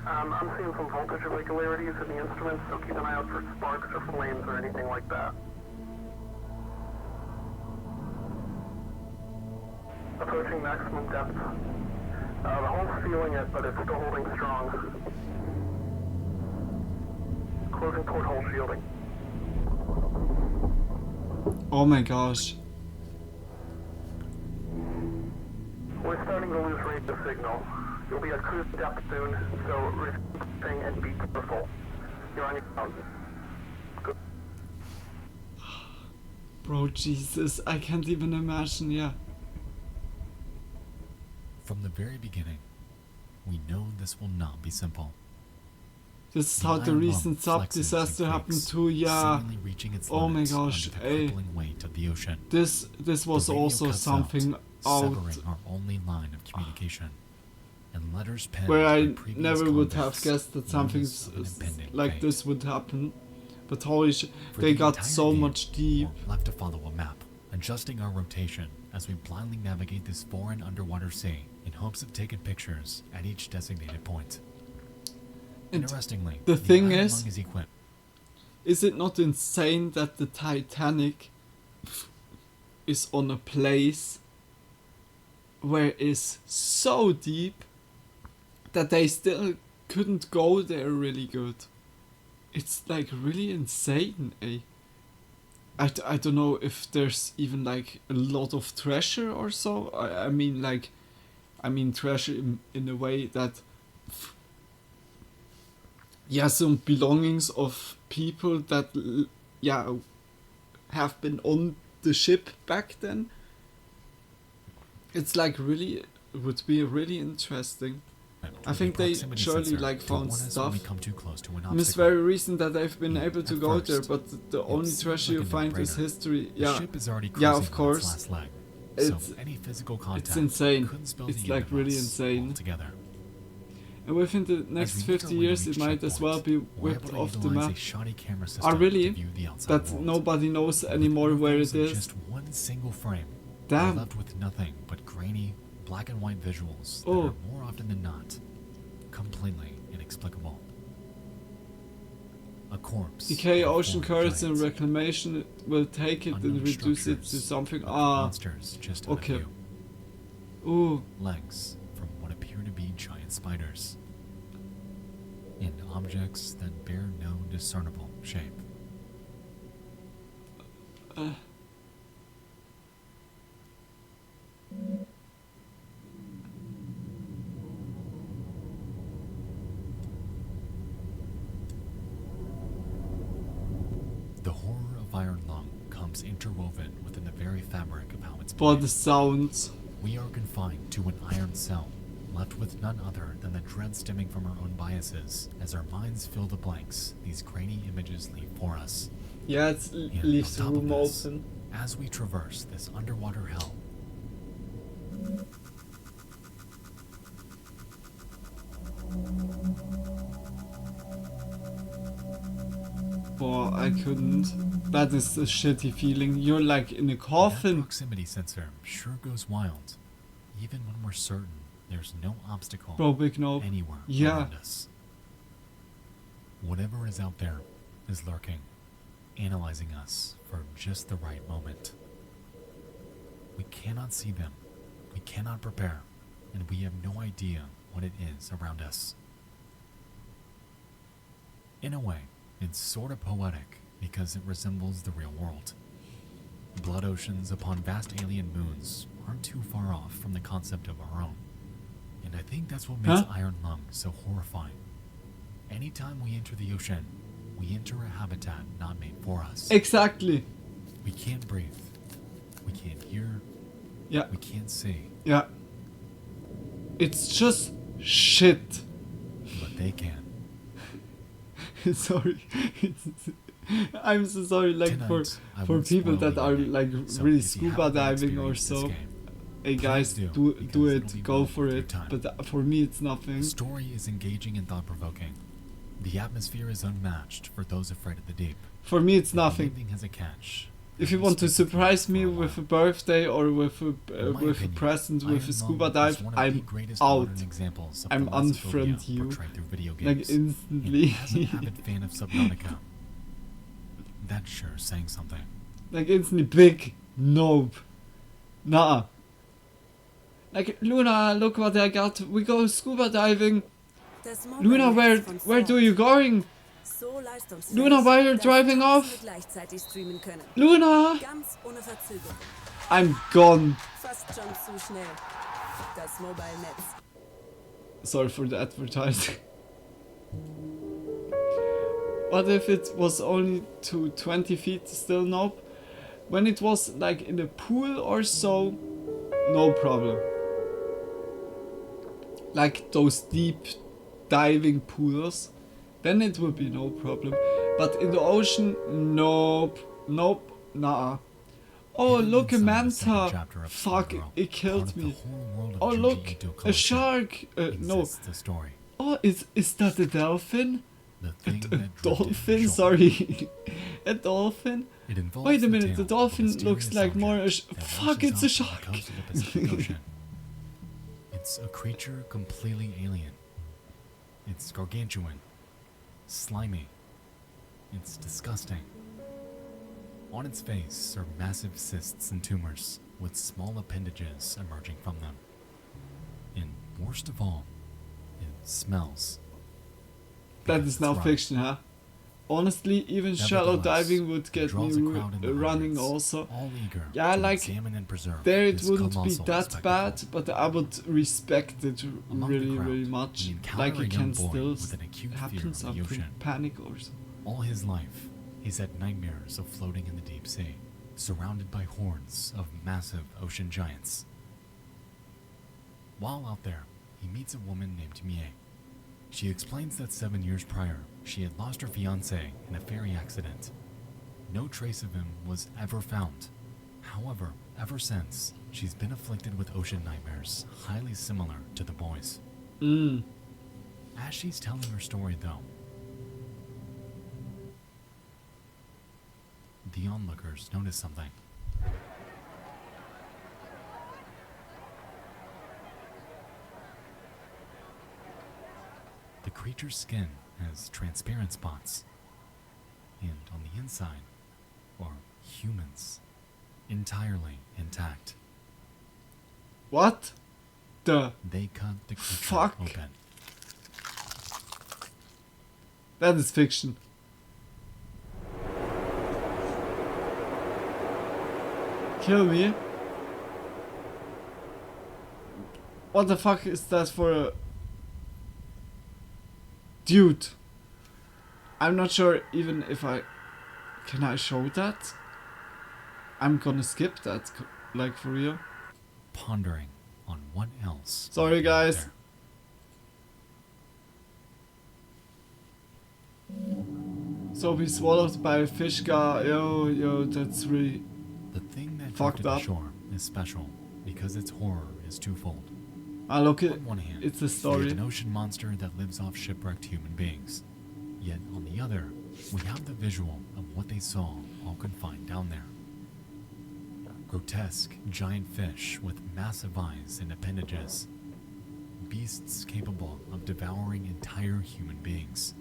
I'm seeing some voltage irregularities in the instruments, so keep an eye out for sparks or flames or anything like that. Approaching maximum depth. The hull's feeling it, but it's still holding strong. Closing port hole shielding. Oh my gosh. We're starting to lose radio signal. You'll be at cruise depth soon, so receive and be careful. You're on your own. Good. Bro, Jesus, I can't even imagine, yeah. From the very beginning, we know this will not be simple. This is The how the iron recent lung sub flexes disaster and happened quakes, too, yeah. seemingly reaching its Oh my limits gosh, under the eh. crippling weight of the ocean. This was The radio also cuts something out severing our only line of communication. And letters penned where by I previous never would have convicts guessed that warn something us of an impending like fate. this would happen. But holy shit, For they the got entire so day, much deep. we're left to follow a map, adjusting our rotation as we blindly navigate this foreign underwater sea in hopes of taking pictures at each designated point. And Interestingly, the thing Iron is- Lung is equipped. Is it not insane that the Titanic is on a place where it's so deep that they still couldn't go there really good? It's like really insane, eh? I don't know if there's even like a lot of treasure or so. I mean treasure in a way that some belongings of people that have been on the ship back then. It's like really, it would be really interesting. I think they proximity surely sensor like to found warn us when stuff. we come too close to an And it's obstacle. very recent that they've been able to At go there, first, but the it only seemed treasure like you a find is no-brainer. history. The Yeah, ship is already yeah, cruising of on its course. last leg, It's- so any physical contact insane. couldn't spell It's the like end of really us insane. altogether. And within the next As we make 50 our way to years, it each might as well be checkpoint, we're whipped able to off the utilize map. a shoddy camera system really? to view the outside That world. nobody knows With anymore no where photos it of is. Just one single frame. Damn. We're left with nothing but grainy, black and white visuals that Oh. are more often than not completely inexplicable. A corpse. Decay, of a ocean fallen currents, and giant. reclamation will take it and Unknown reduce it to structures, something. with Ah, monsters just out okay. of view. ooh, Legs from what appear to be giant spiders. And objects that bear no discernible shape. The horror of Iron Lung comes interwoven within the very fabric of how it's but played. the sounds. We are confined to an iron cell, left with none other than the dread stemming from our own biases, as our minds fill the blanks these grainy images leave for us. Yeah, it And leaves the on top of room this, open. as we traverse this underwater hell, But I couldn't. That is a shitty feeling. You're like in a that coffin. proximity sensor sure goes wild, even when we're certain there's no obstacle Bro, big no. anywhere Yeah. around us. Whatever is out there is lurking, analyzing us for just the right moment. We cannot see them, we cannot prepare, and we have no idea what it is around us. In a way, it's sort of poetic because it resembles the real world. Blood oceans upon vast alien moons aren't too far off from the concept of our own. And I think that's what makes Huh? Iron Lung so horrifying. Anytime we enter the ocean, we enter a habitat not made for us. Exactly. We can't breathe. We can't hear. Yeah, We can't see. yeah. It's just shit. But they can. Sorry. I'm so sorry, like Tonight, I for won't people spoil that the are ending. like So really if you scuba haven't diving or experienced this so. game, Hey guys, please do because it, it'll be go well for worth your it. time. But for me, it's nothing. The story is engaging and thought-provoking. The atmosphere is unmatched for those afraid of the deep. For me, it's And nothing. Living has a catch. If that you will want to stick with you surprise for me a with a while. birthday or with a In my opinion, present, with Iron a scuba Lung is dive, one of the I'm greatest out. modern examples of I'm thalassophobia unfriend you. portrayed through video Like games. instantly. And as an avid fan of Subnautica, that's sure saying something. Like instantly big nope. Nah. Like Luna, look what I got. We go scuba diving. The small Luna, remains from where do salt. you going? So leistungsfähig, Luna, why you're dass driving Tausende off? gleichzeitig streamen können. Luna! Ganz ohne Verzögerung. I'm gone. Fast schon zu schnell. Das Mobile-Netz. Sorry for the advertising. What if it was only to 20 feet still nope? When it was like in a pool or so, no problem. Like those deep diving pools, then it would be no problem. But in the ocean, nope, nope, nah. Oh, Hidden look, a inside the second manta! chapter of Fuck, Girl, it part killed of the me. whole world of Oh, Junji look, Ito a culture shark! No. exists the story. Oh, is that a dolphin? The A thing that drifted dolphin? ashore. Sorry. A dolphin? It involves Wait a the minute, tale the of a dolphin mysterious looks like more a object that fuck, washes it's a up on shark. the coast of the Pacific Ocean. It's a creature completely alien. It's gargantuan, slimy. It's disgusting. On its face are massive cysts and tumors, with small appendages emerging from them. And worst of all, it smells. That Because is now it's rotten. fiction, huh? Honestly, even shallow Nevertheless, diving would it get draws me a crowd in the running hundreds, also. all eager Yeah, to like, examine and preserve there it this wouldn't be colossal that spectacle. bad, but I would respect it Among the really, crowd, really much. we encounter Like a it young can boy still with an acute fear happen of the something, ocean. panic or something. All his life, he's had nightmares of floating in the deep sea, surrounded by hordes of massive ocean giants. While out there, he meets a woman named Mie. She explains that 7 years prior, she had lost her fiancé in a ferry accident. No trace of him was ever found. However, ever since, she's been afflicted with ocean nightmares highly similar to the boys. As she's telling her story, though, the onlookers notice something. The creature's skin has transparent spots, and on the inside are humans, entirely intact. What the? They cut the creature Fuck. open. That is fiction. Kill me? What the fuck is that for a... Dude. I'm not sure even if I... Can I show that? I'm gonna skip that, like for real. Pondering on what else. Sorry, might be out guys. there. So be swallowed by a fish guy. Yo, that's really... The thing that Fucked drifted up. ashore is special because its horror is twofold. Ah, look, On one hand, it's a we story. have an ocean monster that lives off shipwrecked human beings. Yet on the other, we have the visual of what they saw all confined down there. Grotesque, giant fish with massive eyes and appendages. Beasts capable of devouring entire human beings.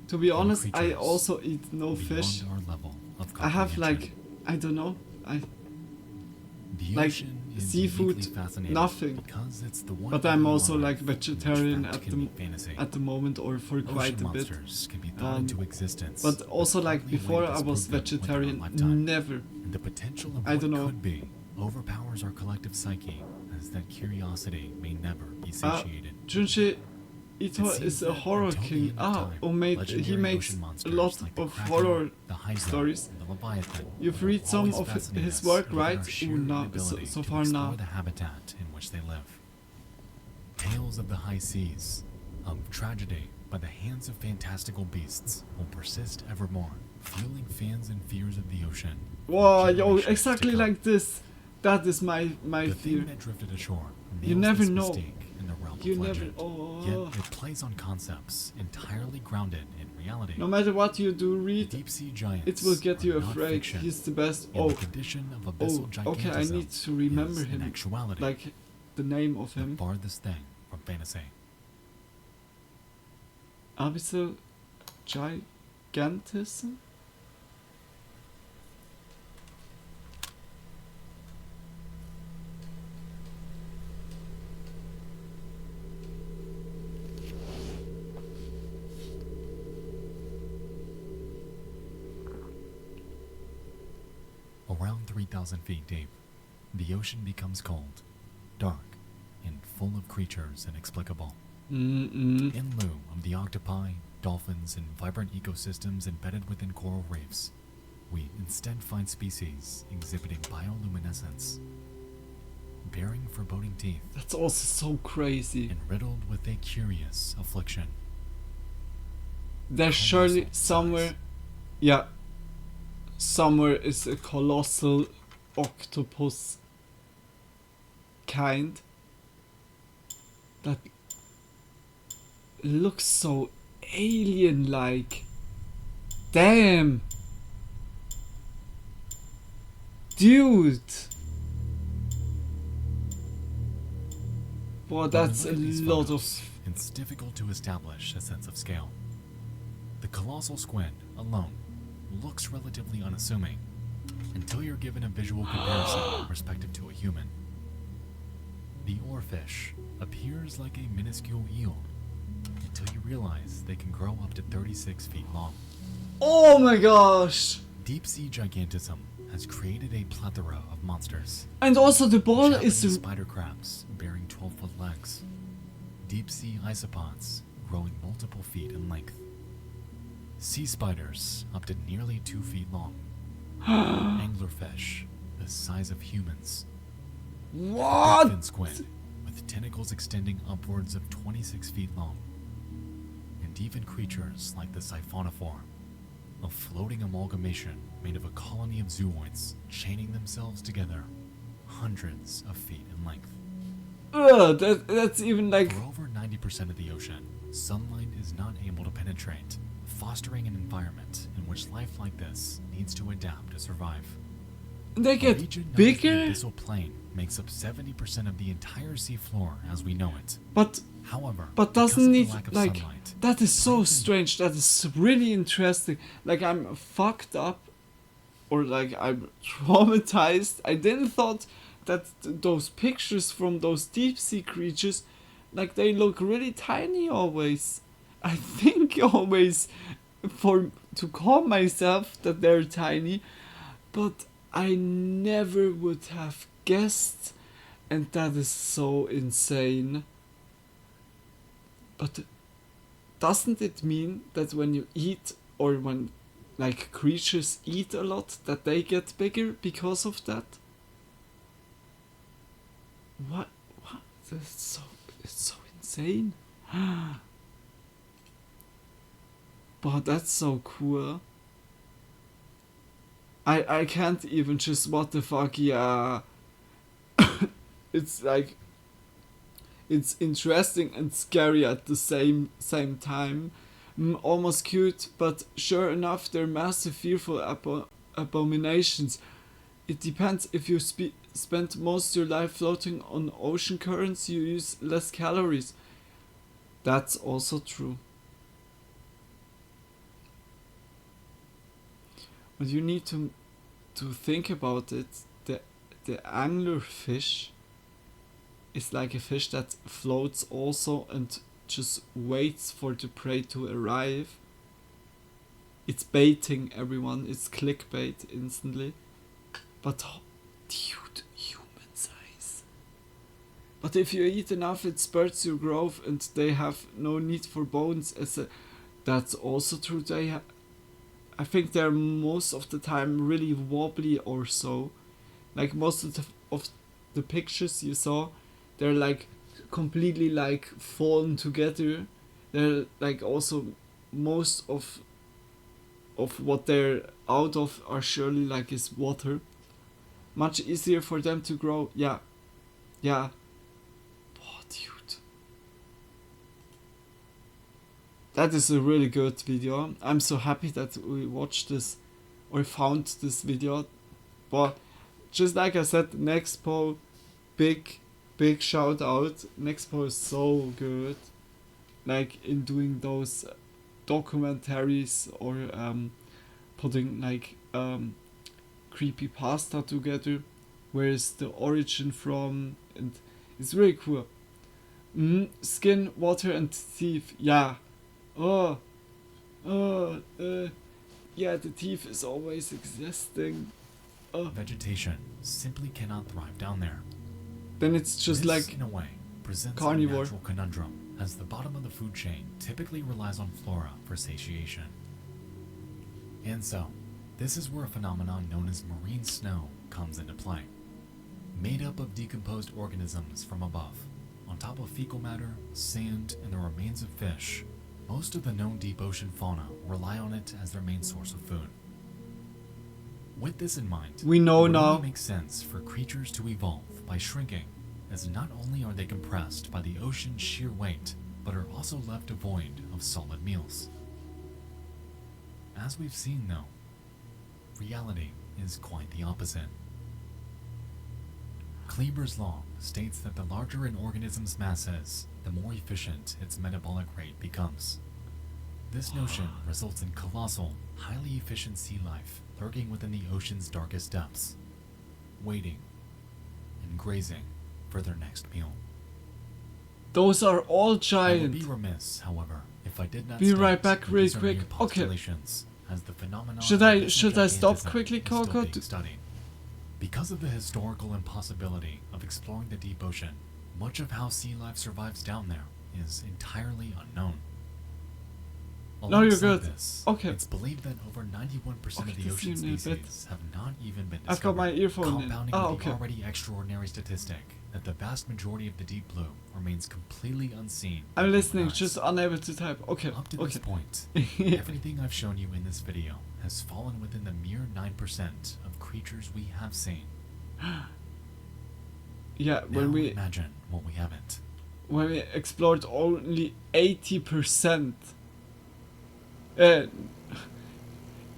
To be and honest, I creatures also eat no beyond fish. our level of I have comprehension. like, I don't know, The like ocean is seafood, uniquely fascinating nothing. because it's the one But I'm body also on like Earth vegetarian which at can the meet fantasy. at the moment, or for quite Ocean a bit. monsters can be thought Um, into existence. But also the like only way before I that's was proven within our vegetarian, lifetime. never. And the potential of I what don't know. could be overpowers our collective psyche, as that curiosity may never be satiated. Junji Ito It seems is a that horror until the king. end of time, He legendary makes ocean a monsters lot like the of Kraken, horror the Hydra, stories. and the Leviathan You've will read some always of fascinate his us work, given right? our sheer Nah, inability so to far explore nah. the habitat in which they live. Tales of the high seas, of tragedy by the hands of fantastical beasts, will persist evermore, fueling fans and fears of the ocean. Whoa, yo, generations to exactly come. like this. That is my The fear. thing that drifted ashore You nails never this know. mystique in the realm You of never. legend. Oh. Yet it plays on concepts entirely grounded in reality. No matter what you do, The read. deep sea giants It will get you are not afraid. fiction, He's the best. and Oh, the condition of abyssal okay. I gigantism need to remember is, in him. actuality, Like the name of the him. farthest thing from fantasy. Abyssal gigantism. Around 3,000 feet deep, the ocean becomes cold, dark, and full of creatures inexplicable. In lieu of the octopi, dolphins, and vibrant ecosystems embedded within coral reefs, we instead find species exhibiting bioluminescence, bearing foreboding teeth, That's also so crazy. and riddled with a curious affliction. There's surely Colossal somewhere, size. yeah, somewhere is a colossal octopus kind that looks so alien-like. Damn, dude. Wow, When we that's a look at these lot photos, of. It's difficult to establish a sense of scale. The colossal squid alone looks relatively unassuming until you're given a visual comparison respective to a human. The oarfish appears like a minuscule eel until you realize they can grow up to 36 feet long. Oh my gosh! Deep sea gigantism has created a plethora of monsters. And also the ball Japanese is. spider crabs bearing 12-foot legs. Deep sea isopods growing multiple feet in length. Sea spiders up to nearly 2 feet long. Anglerfish the size of humans. What? Fin squid with tentacles extending upwards of 26 feet long. And even creatures like the siphonophore, a floating amalgamation made of a colony of zooids chaining themselves together hundreds of feet in length. Ugh, that's even like. For over 90% of the ocean, sunlight is not able to penetrate, fostering an environment in which life like this needs to adapt to survive. They The get region known as bigger, the abyssal plain makes up 70% of the entire seafloor as we know it. but However, doesn't because of need the lack of like. sunlight, That is so strange. That is really interesting. Like I'm fucked up, or like I'm traumatized. I didn't thought that those pictures from those deep sea creatures, like they look really tiny always. I think always to calm myself that they're tiny, but I never would have guessed, and that is so insane. But doesn't it mean that when you eat, or when like creatures eat a lot, that they get bigger because of that? What? It's so insane. But that's so cool. I can't even just, what the fuck, yeah. It's like, it's interesting and scary at the same time. Almost cute, but sure enough, they're massive, fearful abominations. It depends. If you spend most of your life floating on ocean currents, you use less calories. That's also true. But you need to think about it. The anglerfish is like a fish that floats also and just waits for the prey to arrive. It's baiting everyone. It's clickbait instantly. But dude, human size. But if you eat enough, it spurts your growth, and they have no need for bones. That's also true. I think they're most of the time really wobbly or so. Like most of the pictures you saw, they're like completely like fallen together. They're like also most of what they're out of are surely like is water. Much easier for them to grow. Yeah. Oh, dude. That is a really good video. I'm so happy that we watched this or found this video. But just like I said, Nexpo, big shout out. Nexpo is so good. Like in doing those documentaries or putting like creepy pasta together, where is the origin from, and it's really cool. Skin, water and teeth. Yeah. Yeah, the teeth is always existing. vegetation simply cannot thrive down there. Then it's just This, like in a way, presents carnivore. a natural conundrum, as the bottom of the food chain typically relies on flora for satiation. And so, this is where a phenomenon known as marine snow comes into play. Made up of decomposed organisms from above, on top of fecal matter, sand, and the remains of fish, most of the known deep ocean fauna rely on it as their main source of food. With this in mind, we know it now. only makes sense for creatures to evolve by shrinking, as not only are they compressed by the ocean's sheer weight, but are also left devoid of solid meals. As we've seen though, reality is quite the opposite. Kleber's law states that the larger an organism's mass is, the more efficient its metabolic rate becomes. This notion results in colossal, highly efficient sea life lurking within the ocean's darkest depths, waiting and grazing for their next meal. Those are all I would giant. be remiss, however, if I did not Be state right back that really these are mere quick. Okay. postulations, as the phenomenon Should of I business stop gigantism quickly, is still Coco? being studied. Because of the historical impossibility of exploring the deep ocean, much of how sea life survives down there is entirely unknown. No, you're Alongside good. This, Okay. it's believed that over 91% Okay, of the this ocean is a bit- species have not even been discovered. I've got my earphone in. Compounding Ah, with okay. the already extraordinary statistic that the vast majority of the deep blue remains completely unseen. I'm by listening, human eyes. just unable to type. Okay, Up to this okay. point, everything I've shown you in this video has fallen within the mere 9% of creatures we have seen. Yeah, Now when we imagine what we haven't. explored only 80%.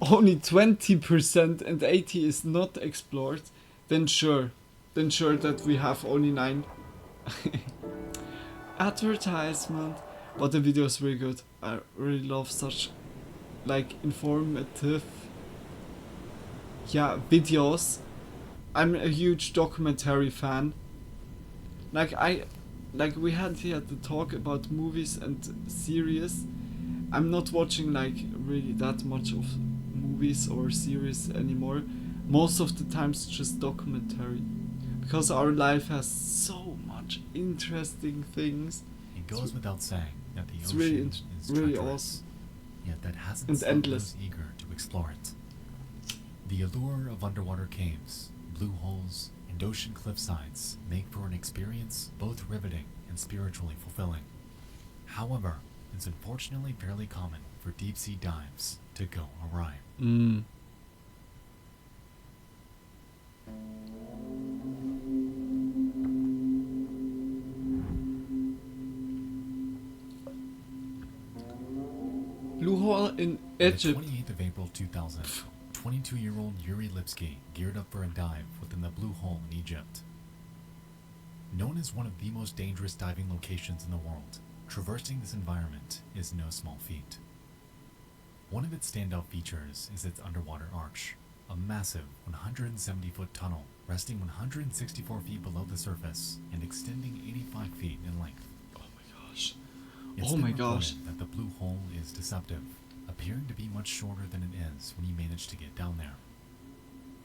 Only 20% and 80 is not explored, then sure that we have only 9. Advertisement. But the video is really good. I really love such like informative videos. I'm a huge documentary fan. We had here the talk about movies and series. I'm not watching like really that much of movies or series anymore. Most of the times just documentary, because our life has so much interesting things. It goes without saying that the it's ocean really is really treacherous, awesome. yet that hasn't And stopped endless. those eager to explore it. The allure of underwater caves, blue holes, and ocean cliffsides make for an experience both riveting and spiritually fulfilling. However, it's unfortunately fairly common for deep-sea dives to go awry. Blue hole in On the Egypt. 28th of April 2000, 22-year-old Yuri Lipsky geared up for a dive within the Blue Hole in Egypt. Known as one of the most dangerous diving locations in the world, traversing this environment is no small feat. One of its standout features is its underwater arch, a massive 170-foot tunnel resting 164 feet below the surface and extending 85 feet in length. Oh my gosh. It's Oh been my gosh. reported that the blue hole is deceptive, appearing to be much shorter than it is when you manage to get down there.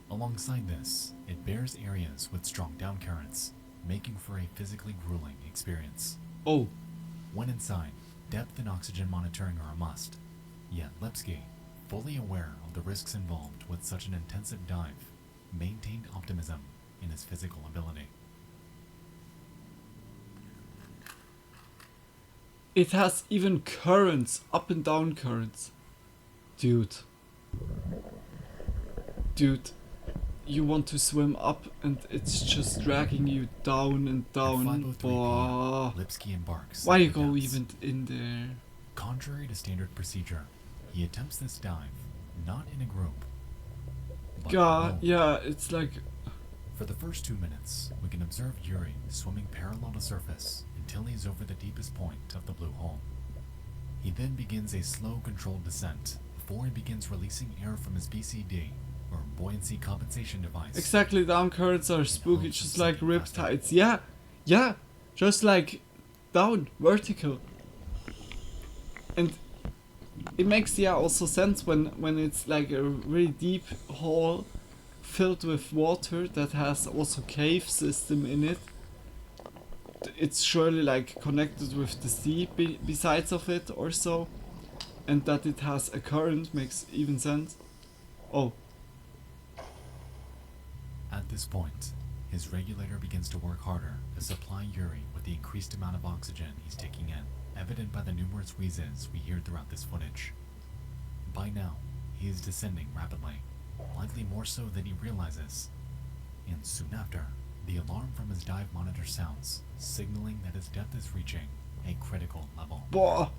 Alongside this, it bears areas with strong down currents, making for a physically grueling experience. Oh, When inside, depth and oxygen monitoring are a must. Yet Lipsky, fully aware of the risks involved with such an intensive dive, maintained optimism in his physical ability. it has even currents, up and down currents. Dude, you want to swim up and it's just dragging you down and At down. 5:03 p.m., Oh, Lipsky embarks why in you the go depths. even in there? Contrary to standard procedure, he attempts this dive not in a group, but God, alone. yeah, it's like For the first 2 minutes, we can observe Yuri swimming parallel to surface until he's over the deepest point of the blue hole. He then begins a slow, controlled descent before he begins releasing air from his BCD, or buoyancy compensation device. exactly down currents are spooky, hopes of just like sinking rip faster. tides. Yeah, just like down, vertical. And it makes also sense when it's like a really deep hole filled with water that has also cave system in it. It's surely like connected with the sea besides of it or so, and that it has a current makes even sense. Oh, At this point, his regulator begins to work harder to supply Yuri with the increased amount of oxygen he's taking in, evident by the numerous wheezes we hear throughout this footage. By now, he is descending rapidly, likely more so than he realizes, and soon after, the alarm from his dive monitor sounds, signaling that his depth is reaching a critical level. boah.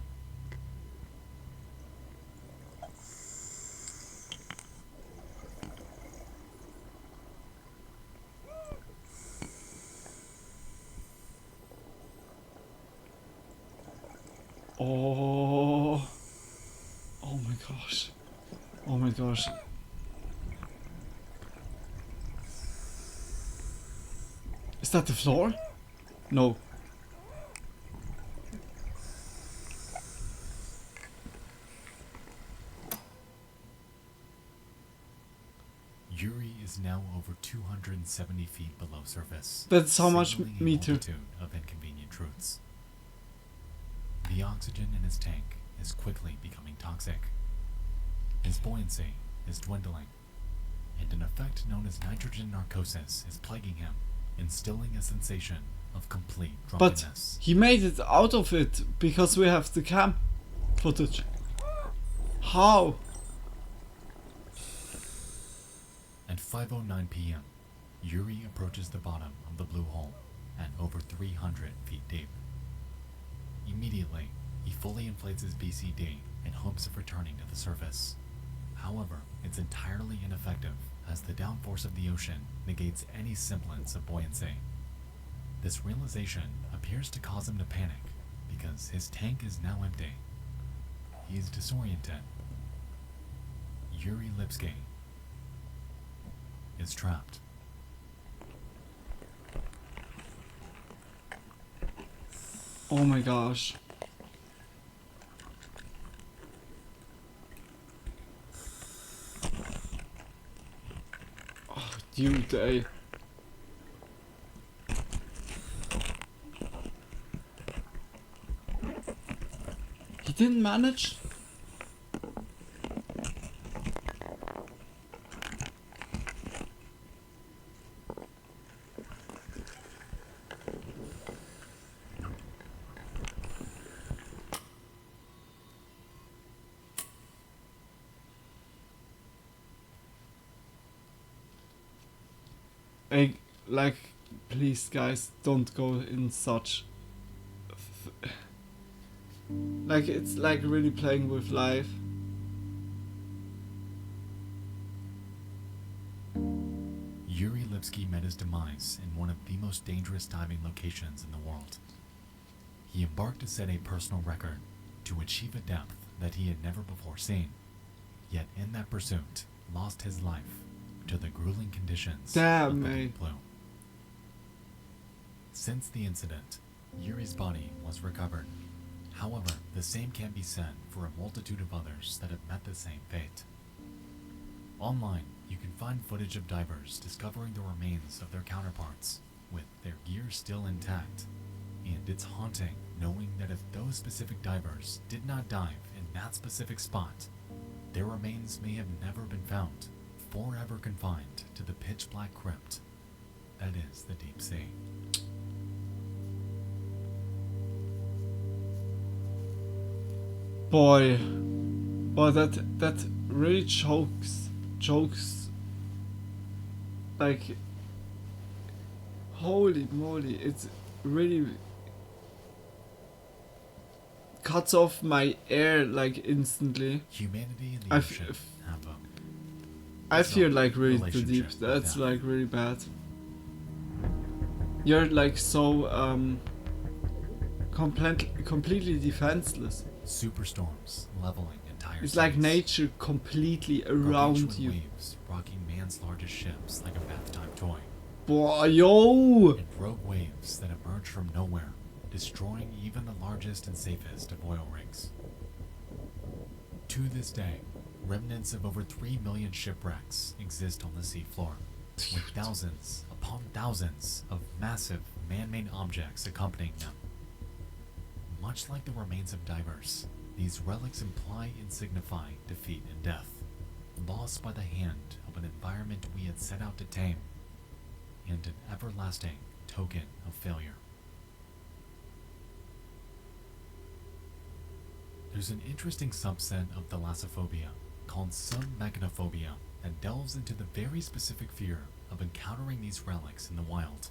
Oh. Oh my gosh. Oh my gosh. Is that the floor? No. Yuri is now over 270 feet below surface. That's how much signaling a meter? multitude of inconvenient truths. The oxygen in his tank is quickly becoming toxic. His buoyancy is dwindling, and an effect known as nitrogen narcosis is plaguing him, instilling a sensation of complete But drunkenness. he made it out of it because we have the cam footage. How? At 5:09 p.m., Yuri approaches the bottom of the blue hole at over 300 feet deep. Immediately, he fully inflates his BCD in hopes of returning to the surface. However, it's entirely ineffective as the downforce of the ocean negates any semblance of buoyancy. This realization appears to cause him to panic because his tank is now empty. He is disoriented. Yuri Lipsky is trapped. Oh my gosh. Oh, dude, He didn't manage? Like, please guys, don't go in such... Like, it's like really playing with life. Yuri Lipsky met his demise in one of the most dangerous diving locations in the world. He embarked to set a personal record to achieve a depth that he had never before seen, yet in that pursuit lost his life to the grueling conditions Damn, of the mate. deep blue. Since the incident, Yuri's body was recovered. However, the same can't be said for a multitude of others that have met the same fate. Online, you can find footage of divers discovering the remains of their counterparts, with their gear still intact. And it's haunting knowing that if those specific divers did not dive in that specific spot, their remains may have never been found, forever confined to the pitch black crypt that is the deep sea. Boy. Oh, that really chokes. Like, holy moly, it's really cuts off my air like instantly. Humanity and the I ocean have a I feel bizarre like really too deep. relationship with That's them. like really bad. You're like so completely defenseless. Superstorms leveling entire It's like cities. nature completely Gargantuan around you. waves rocking man's largest ships like a bathtime toy. Boy, yo! And rogue waves that emerge from nowhere, destroying even the largest and safest of oil rigs. To this day, remnants of over 3 million shipwrecks exist on the seafloor, with thousands upon thousands of massive man-made objects accompanying them. Much like the remains of divers, these relics imply and signify defeat and death, lost by the hand of an environment we had set out to tame, and an everlasting token of failure. There's an interesting subset of thalassophobia called submechanophobia that delves into the very specific fear of encountering these relics in the wild.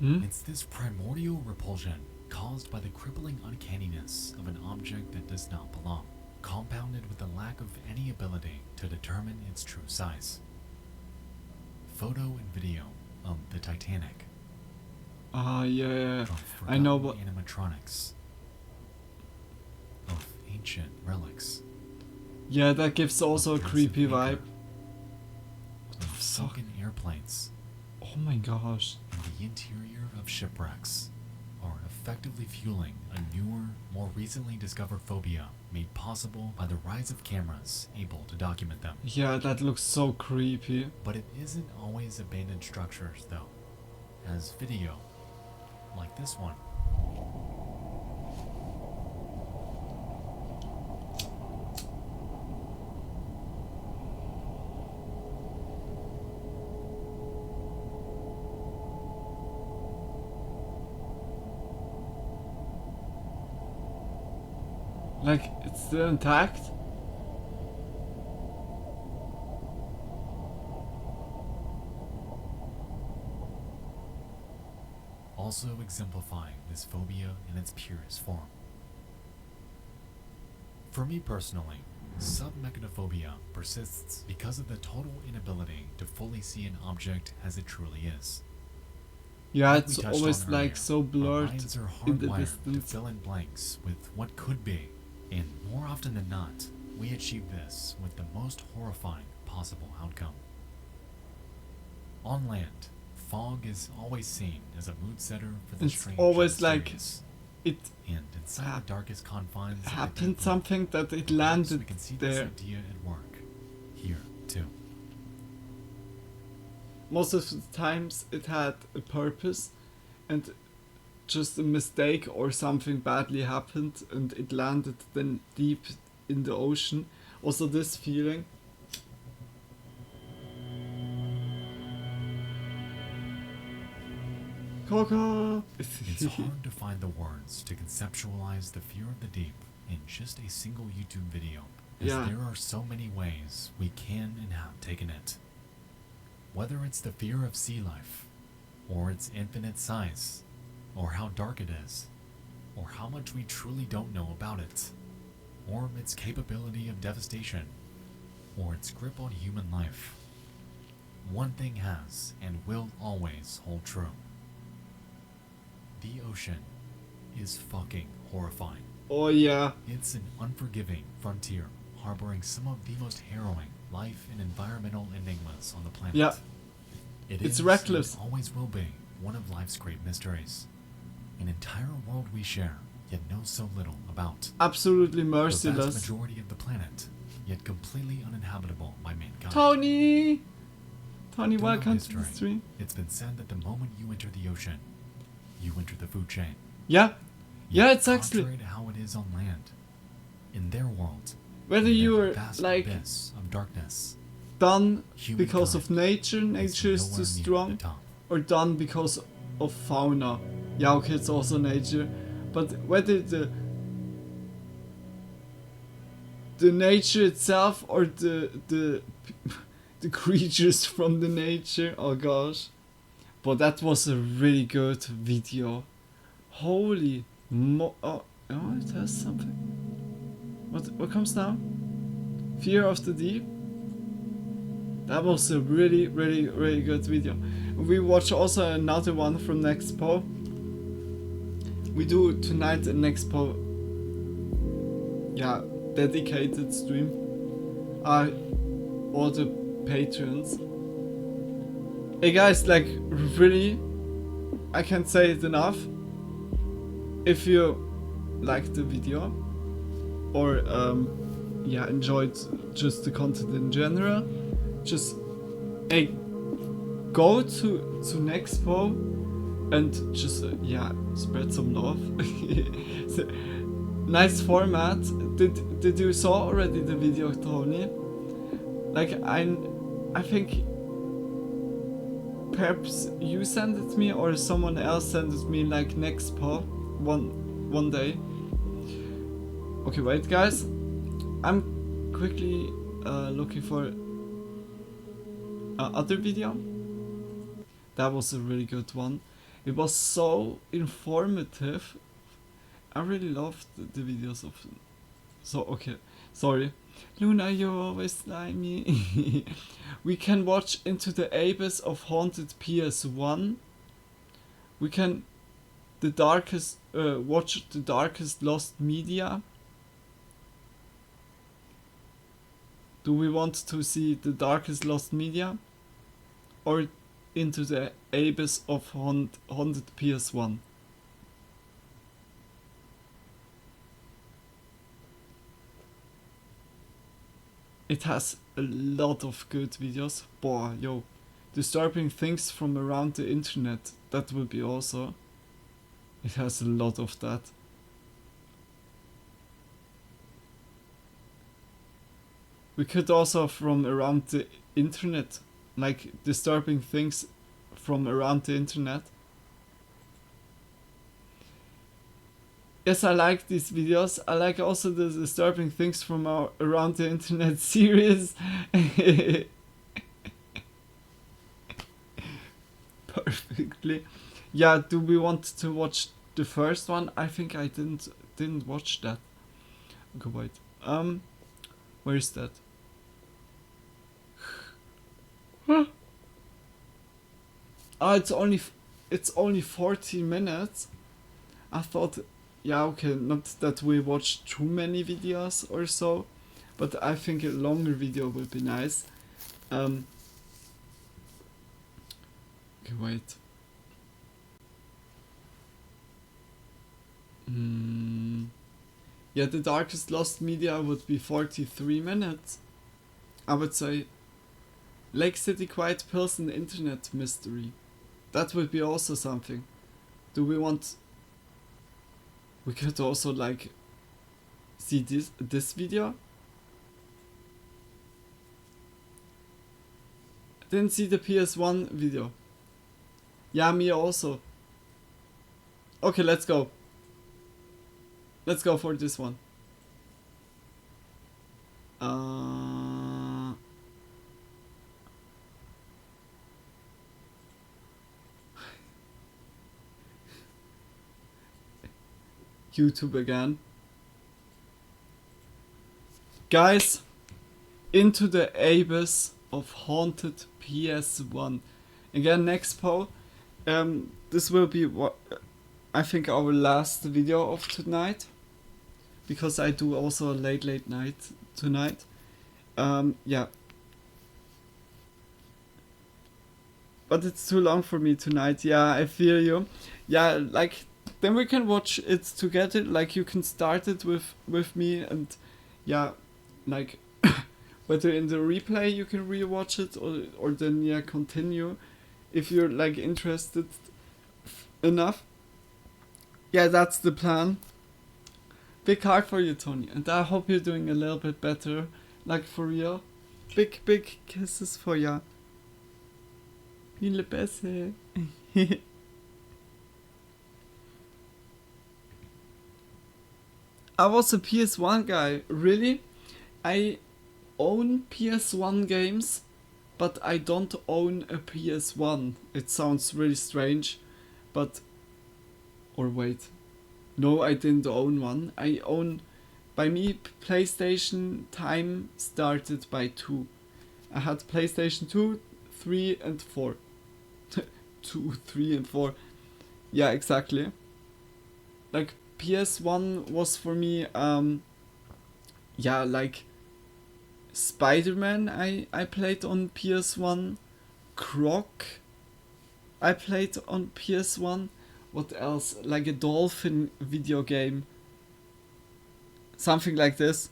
It's this primordial repulsion caused by the crippling uncanniness of an object that does not belong, compounded with the lack of any ability to determine its true size. Photo and video of the Titanic. Yeah. Of I know what. forgotten animatronics. Of ancient relics. Yeah, that gives also a of creepy Prince of vibe. Acre, Of sunken airplanes. Oh my gosh. And the interior of shipwrecks are effectively fueling a newer, more recently discovered phobia made possible by the rise of cameras able to document them. Yeah, that looks so creepy. But it isn't always abandoned structures, though, as video, like this one. Like, it's still intact? Also exemplifying this phobia in its purest form. For me personally, submechanophobia persists because of the total inability to fully see an object as it truly is. Yeah, Like we it's touched always on like earlier, so our blurred minds are in the hardwired to distance. fill in blanks with what could be, and more often than not, we achieve this with the most horrifying possible outcome. On land, fog is always seen as a mood setter for the It's strange always and like mysterious. it And inside the darkest confines of the happened deep something that it perhaps landed we can see this there. idea at work here too. Most of the times it had a purpose and just a mistake or something badly happened and it landed then deep in the ocean. Also this feeling. Coco! It's hard to find the words to conceptualize the fear of the deep in just a single YouTube video, as Yeah. there are so many ways we can and have taken it. Whether it's the fear of sea life, or its infinite size, or how dark it is, or how much we truly don't know about it, or its capability of devastation, or its grip on human life. One thing has and will always hold true. The ocean is fucking horrifying. Oh yeah. It's an unforgiving frontier harboring some of the most harrowing life and environmental enigmas on the planet. Yeah. It It's is, reckless. and always will be, one of life's great mysteries. An entire world we share, yet know so little about. Absolutely The vast merciless. majority of the planet, yet completely uninhabitable by mankind. Tony! Tony, Throughout welcome to the history, stream. It's been said that the moment you enter the ocean, you enter the food chain. Yeah. Yeah, Yet it's actually contrary to how it is on land, in their world, whether in you their are vast like abyss of darkness, done humankind because of nature, nature is nowhere too near strong, the top. or done because of fauna. Yeah, okay, it's also nature. But whether the nature itself or the the creatures from the nature, oh gosh. But that was a really good video. Holy oh, it has something. What comes now? Fear of the Deep. That was a really good video. We watch also another one from Nextpo. We do tonight an Nextpo, yeah, dedicated stream. All the patrons. Hey guys, like really, I can't say it enough. If you like the video or yeah, enjoyed just the content in general, just hey, go to Nexpo and just yeah, spread some love. So, nice format. Did you saw already the video, Tony? Like I think perhaps you sent it me or someone else sent it me like Nexpo one day. Okay, wait, guys. I'm quickly looking for other video. That was a really good one. It was so informative. I really loved the videos of. So okay, sorry, Luna, you're always like me. We can watch Into the Abyss of Haunted PS1. We can watch the Darkest Lost Media. Do we want to see the Darkest Lost Media or Into the Abyss of Haunted PS1? It has a lot of good videos. Boah, yo, disturbing things from around the internet. That would be also. It has a lot of that. We could also from around the internet, like disturbing things from around the internet. Yes, I like these videos. I like also the disturbing things from around the internet series. Perfectly. Yeah, do we want to watch the first one? I think I didn't watch that. Okay, wait. Where is that? Oh, it's only 40 minutes. I thought, yeah, okay, not that we watch too many videos or so, but I think a longer video would be nice. Okay, wait. Yeah, the Darkest Lost Media would be 43 minutes. I would say Lake City Quiet Pills and Internet Mystery. That would be also something. Do we want... We could also like see this video. Didn't see the PS1 video. Yeah, me also. Okay, let's go. Let's go for this one. YouTube again. Guys, Into the Abyss of Haunted PS1. Again, Nexpo. This will be what I think our last video of tonight, because I do also a late night tonight. Yeah. But it's too long for me tonight. Yeah, I feel you. Yeah, like then we can watch it together. Like you can start it with me, and yeah, like whether in the replay you can rewatch it or then yeah continue if you're like interested enough. Yeah, that's the plan. Big heart for you, Tony, and I hope you're doing a little bit better. Like for real. Big kisses for ya. Mille besser. I was a PS1 guy, really? I own PS1 games, but I don't own a PS1. It sounds really strange, but... Or wait. No, I didn't own one. I own... By me, PlayStation time started by 2. I had PlayStation 2, 3 and 4. 2, 3 and 4. Yeah, exactly. Like, PS1 was for me, yeah, like Spider-Man I played on PS1, Croc I played on PS1, what else, like a dolphin video game, something like this.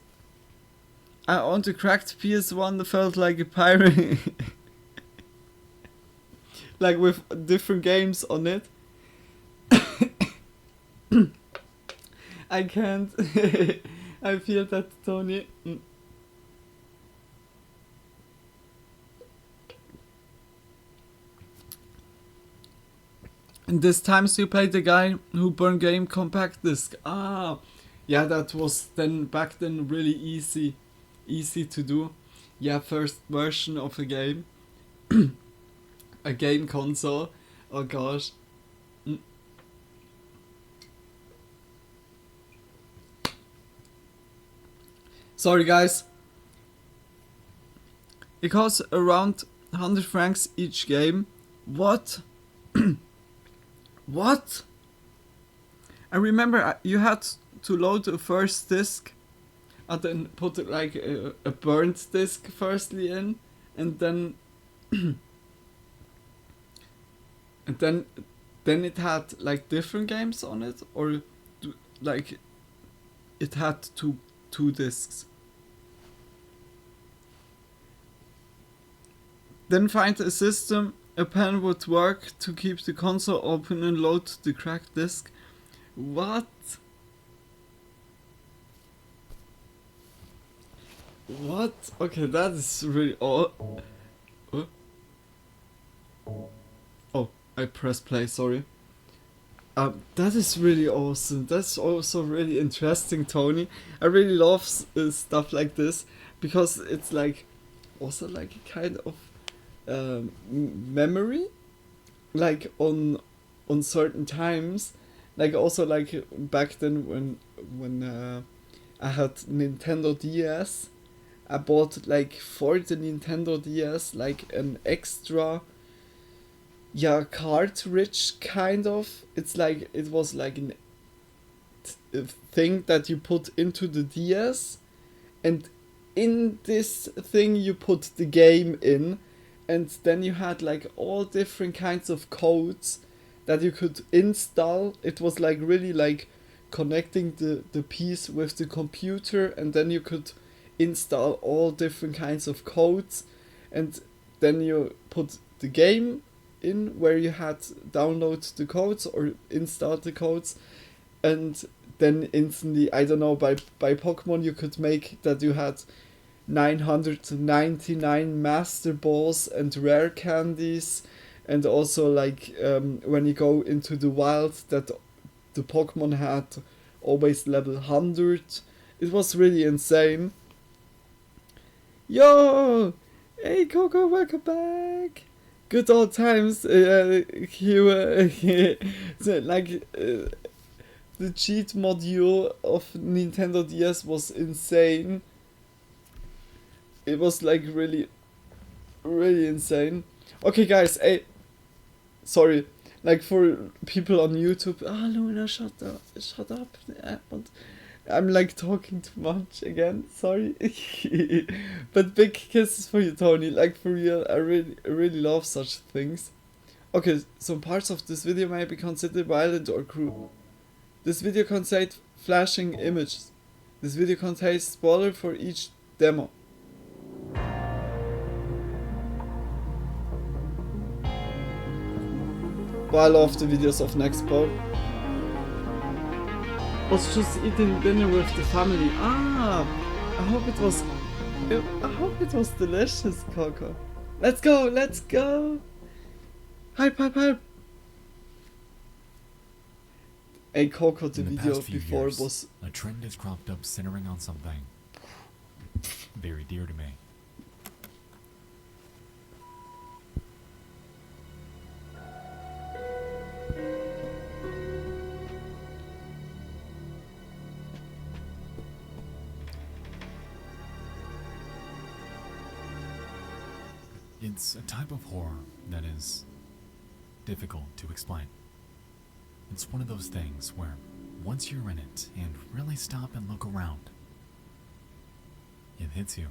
on the cracked PS1 felt like a pirate. Like with different games on it. I can't. I feel that, Tony. And this time you played the guy who burned game compact disc. Ah, yeah, that was then back then really easy to do. Yeah, first version of a game, a game console. Oh gosh. Sorry guys. It costs around 100 francs each game. What? What? I remember you had to load the first disc and then put like a burnt disc firstly in, and then and then it had like different games on it, or like it had two discs. Then find a system. A pen would work to keep the console open and load the cracked disc. What? What? Okay, that is really oh, I pressed play, sorry. That is really awesome. That's also really interesting, Tony. I really love stuff like this because it's like also like a kind of memory, like on certain times, like also like back then when I had Nintendo DS. I bought like for the Nintendo DS like an extra cartridge kind of. It's like it was like a thing that you put into the DS, and in this thing you put the game in, and then you had like all different kinds of codes that you could install. It was like really like connecting the piece with the computer, and then you could install all different kinds of codes, and then you put the game in where you had download the codes or install the codes, and then instantly, I don't know, by Pokemon you could make that you had 999 master balls and rare candies, and also like when you go into the wild that the Pokemon had always level 100. It was really insane. Yo! Hey Coco, welcome back! Good old times. The cheat module of Nintendo DS was insane. It was like really insane. Okay guys, hey, sorry, like for people on YouTube, Luna, shut up, but I'm like talking too much again, sorry. But big kisses for you, Tony, like for real, I really love such things. Okay, some parts of this video may be considered violent or cruel. This video contains flashing images. This video contains spoiler for each demo. But I love the videos of Nextpo. Was just eating dinner with the family. I hope it was delicious, Coco. Let's go! Hype! Hey Coco, the video before years, was... a trend has cropped up centering on something very dear to me. It's a type of horror that is difficult to explain. It's one of those things where once you're in it and really stop and look around, it hits you.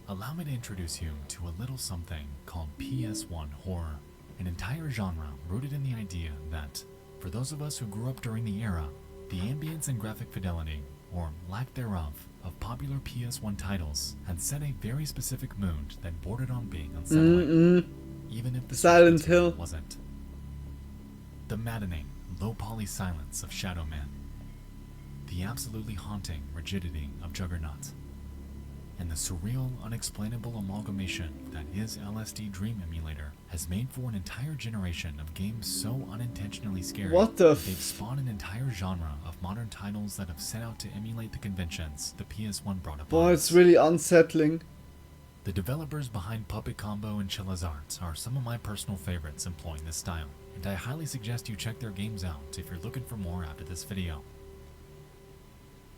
Allow me to introduce you to a little something called PS1 horror, an entire genre rooted in the idea that, for those of us who grew up during the era, the ambience and graphic fidelity or lack thereof, of popular PS1 titles had set a very specific mood that bordered on being unsettling, even if the Silent source material Hill. wasn't. The maddening, low-poly silence of Shadow Man, the absolutely haunting rigidity of Juggernaut, and the surreal, unexplainable amalgamation that is LSD Dream Emulator has made for an entire generation of games so unintentionally scary What the that they've spawned an entire genre of modern titles that have set out to emulate the conventions the PS1 brought upon Boy, us. it's really unsettling. The developers behind Puppet Combo and Chilla's Arts are some of my personal favorites employing this style, and I highly suggest you check their games out if you're looking for more after this video.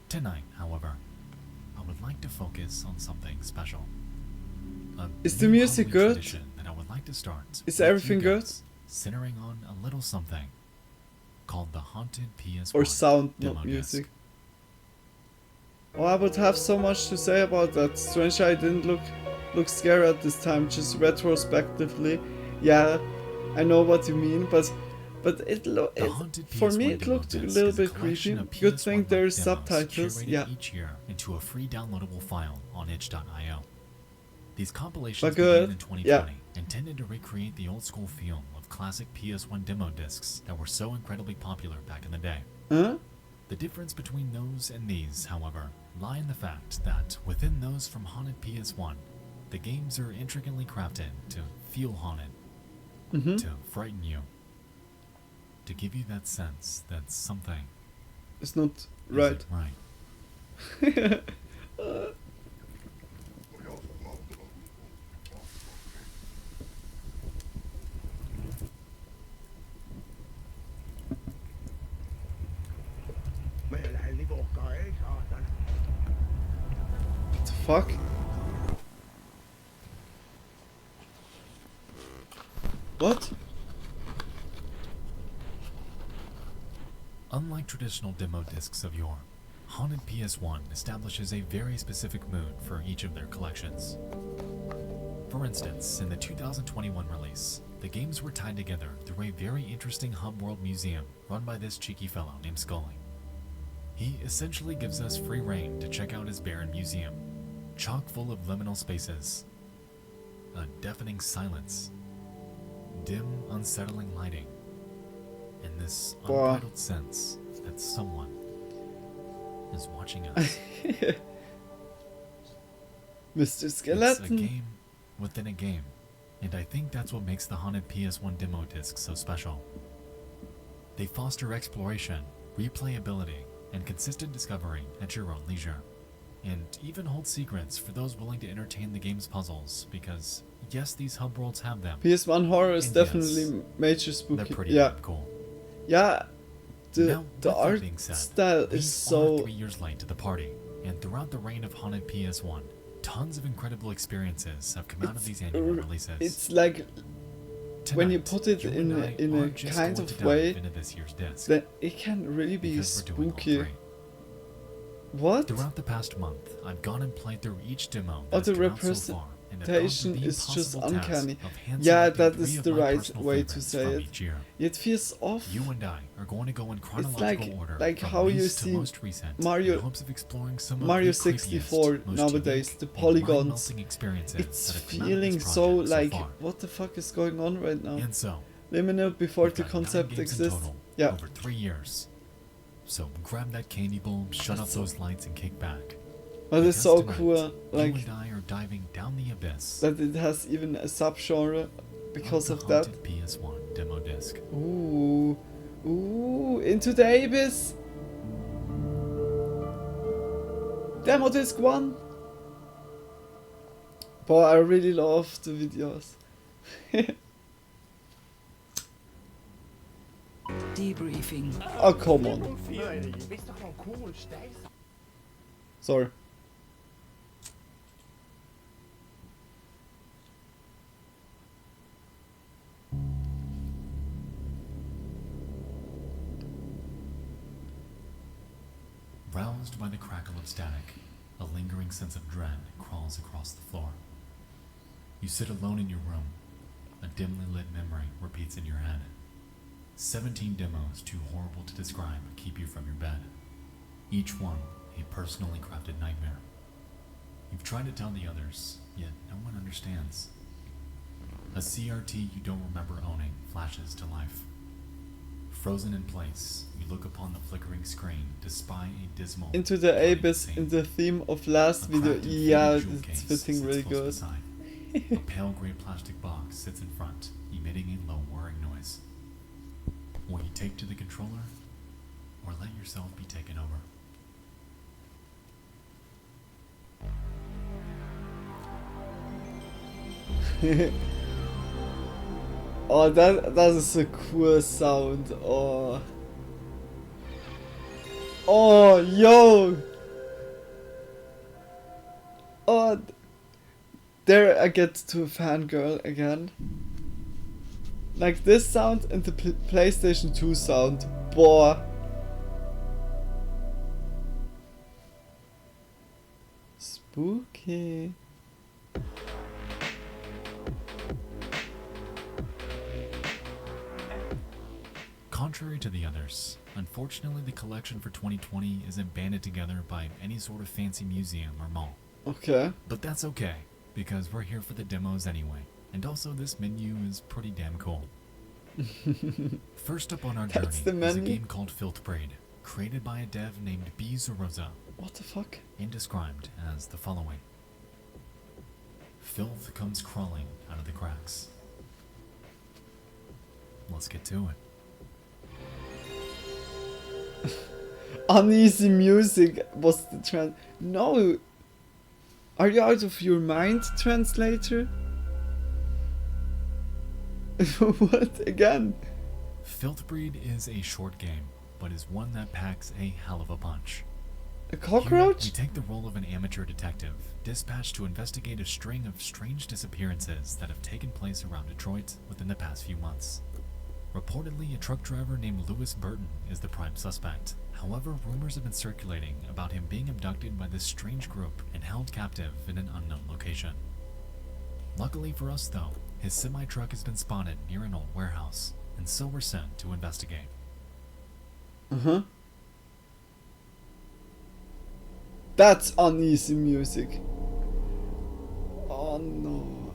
Tonight, however, I would like to focus on something special. A Is the new music Halloween good? tradition that I would like to start Is with you everything good? guys, centering on a little something called the Haunted PS1 Or sound, demo not disc. music. Oh, I would have so much to say about that. Strange I didn't look scary at this time, just retrospectively. Yeah, I know what you mean, but The Haunted for me PS1 it demo looked a disc little is a bit collection creepy. of Good PS1 thing there's demos subtitles. curated Yeah. each year into a free downloadable file on itch.io. These compilations But began good. in 2020, Yeah. intended to recreate the old school feel of classic PS1 demo discs that were so incredibly popular back in the day. Huh? The difference between those and these, however, lie in the fact that within those from Haunted PS1, the games are intricately crafted to feel haunted, to frighten you, to give you that sense that something It's not right. isn't right. What the fuck? What? Unlike traditional demo discs of yore, Haunted PS1 establishes a very specific mood for each of their collections. For instance, in the 2021 release, the games were tied together through a very interesting hub world museum run by this cheeky fellow named Scully. He essentially gives us free reign to check out his barren museum, chock full of liminal spaces, a deafening silence, dim, unsettling lighting, and this Wow. unbridled sense that someone is watching us. Mr. It's a Skeleton. game within a game, and I think that's what makes the Haunted PS1 demo disc so special. They foster exploration, replayability, and consistent discovery at your own leisure, and even hold secrets for those willing to entertain the game's puzzles, because yes, these hub worlds have them. PS1 horror is And definitely yes, major They're spooky. pretty Yeah, damn cool. yeah. Now, The with that art being said, style we is are so 3 years late to the party, and throughout the reign of Haunted PS1, tons of incredible experiences have come out of these annual releases. It's like when you Tonight, put it you in and a- I in a aren't just kind going of to dive way into this year's disc, that it can really be because we're doing all spooky. three. What? Throughout the past month, I've gone and played through each demo Oh, that the has come out so far, and have gone representation through the is just impossible task uncanny. of hand Yeah, selecting that 3 is of the my right personal way to favorites say from it. each year. It feels off. You and I are going to go in chronological like- order like from how you least to see most recent, Mario- in hopes of exploring some Mario of the creepiest, 64 most nowadays, unique the and polygons. mind-melting experiences It's that have come out of feeling this so project like, far. what the fuck is going on right now? And so, Liminal before we've the got 9 concept games in exists. total Yeah. over 3 years. So grab that candy bulb, shut up That's- those lights, and kick back. But it's Because so tonight, cool, you like and I are diving down the abyss that it has even a subgenre because of of the that. Haunted PS1 demo disc. Ooh, ooh, into the abyss. Demo disc 1. Boy, I really love the videos. Debriefing. Oh, come on. Sorry. Roused by the crackle of static, a lingering sense of dread crawls across the floor. You sit alone in your room. A dimly lit memory repeats in your head. 17 demos too horrible to describe keep you from your bed. Each one a personally crafted nightmare. You've tried to tell the others, yet no one understands. A CRT you don't remember owning flashes to life. Frozen in place, you look upon the flickering screen to spy a dismal Into the bloody abyss scene. in the theme of last A video. cracked and Yeah, faded jewel it's case fitting sits really close good. beside. A pale gray plastic box sits in front, emitting a low whirring noise. Will you take to the controller, or let yourself be taken over? Oh, that is a cool sound. Oh. Oh, yo. Oh, there I get to fangirl again. Like this sound and the PlayStation 2 sound. Boah. Spooky. Contrary to the others, unfortunately the collection for 2020 isn't banded together by any sort of fancy museum or mall. Okay. But that's okay, because we're here for the demos anyway, and also this menu is pretty damn cool. First up on our That's journey the is a menu? game called Filthbraid, created by a dev named B. Zaroza, What the fuck? and described as the following. Filth comes crawling out of the cracks. Let's get to it. Uneasy music was the No! Are you out of your mind, translator? What? Again? Filthbreed is a short game, but is one that packs a hell of a punch. A Here, cockroach? you take the role of an amateur detective, dispatched to investigate a string of strange disappearances that have taken place around Detroit within the past few months. Reportedly, a truck driver named Lewis Burton is the prime suspect. However, rumors have been circulating about him being abducted by this strange group and held captive in an unknown location. Luckily for us, though, his semi-truck has been spotted near an old warehouse, and so we're sent to investigate. Uh-huh. That's uneasy music. Oh no.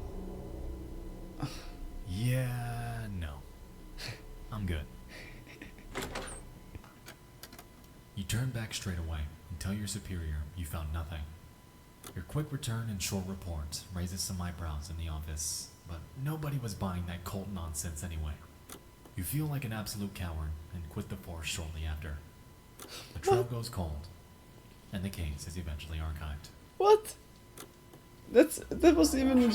Yeah, no. I'm good. You turn back straight away and tell your superior you found nothing. Your quick return and short report raises some eyebrows in the office, but nobody was buying that cult nonsense anyway. You feel like an absolute coward and quit the force shortly after. The trail goes cold, and the case is eventually archived. What? That was even.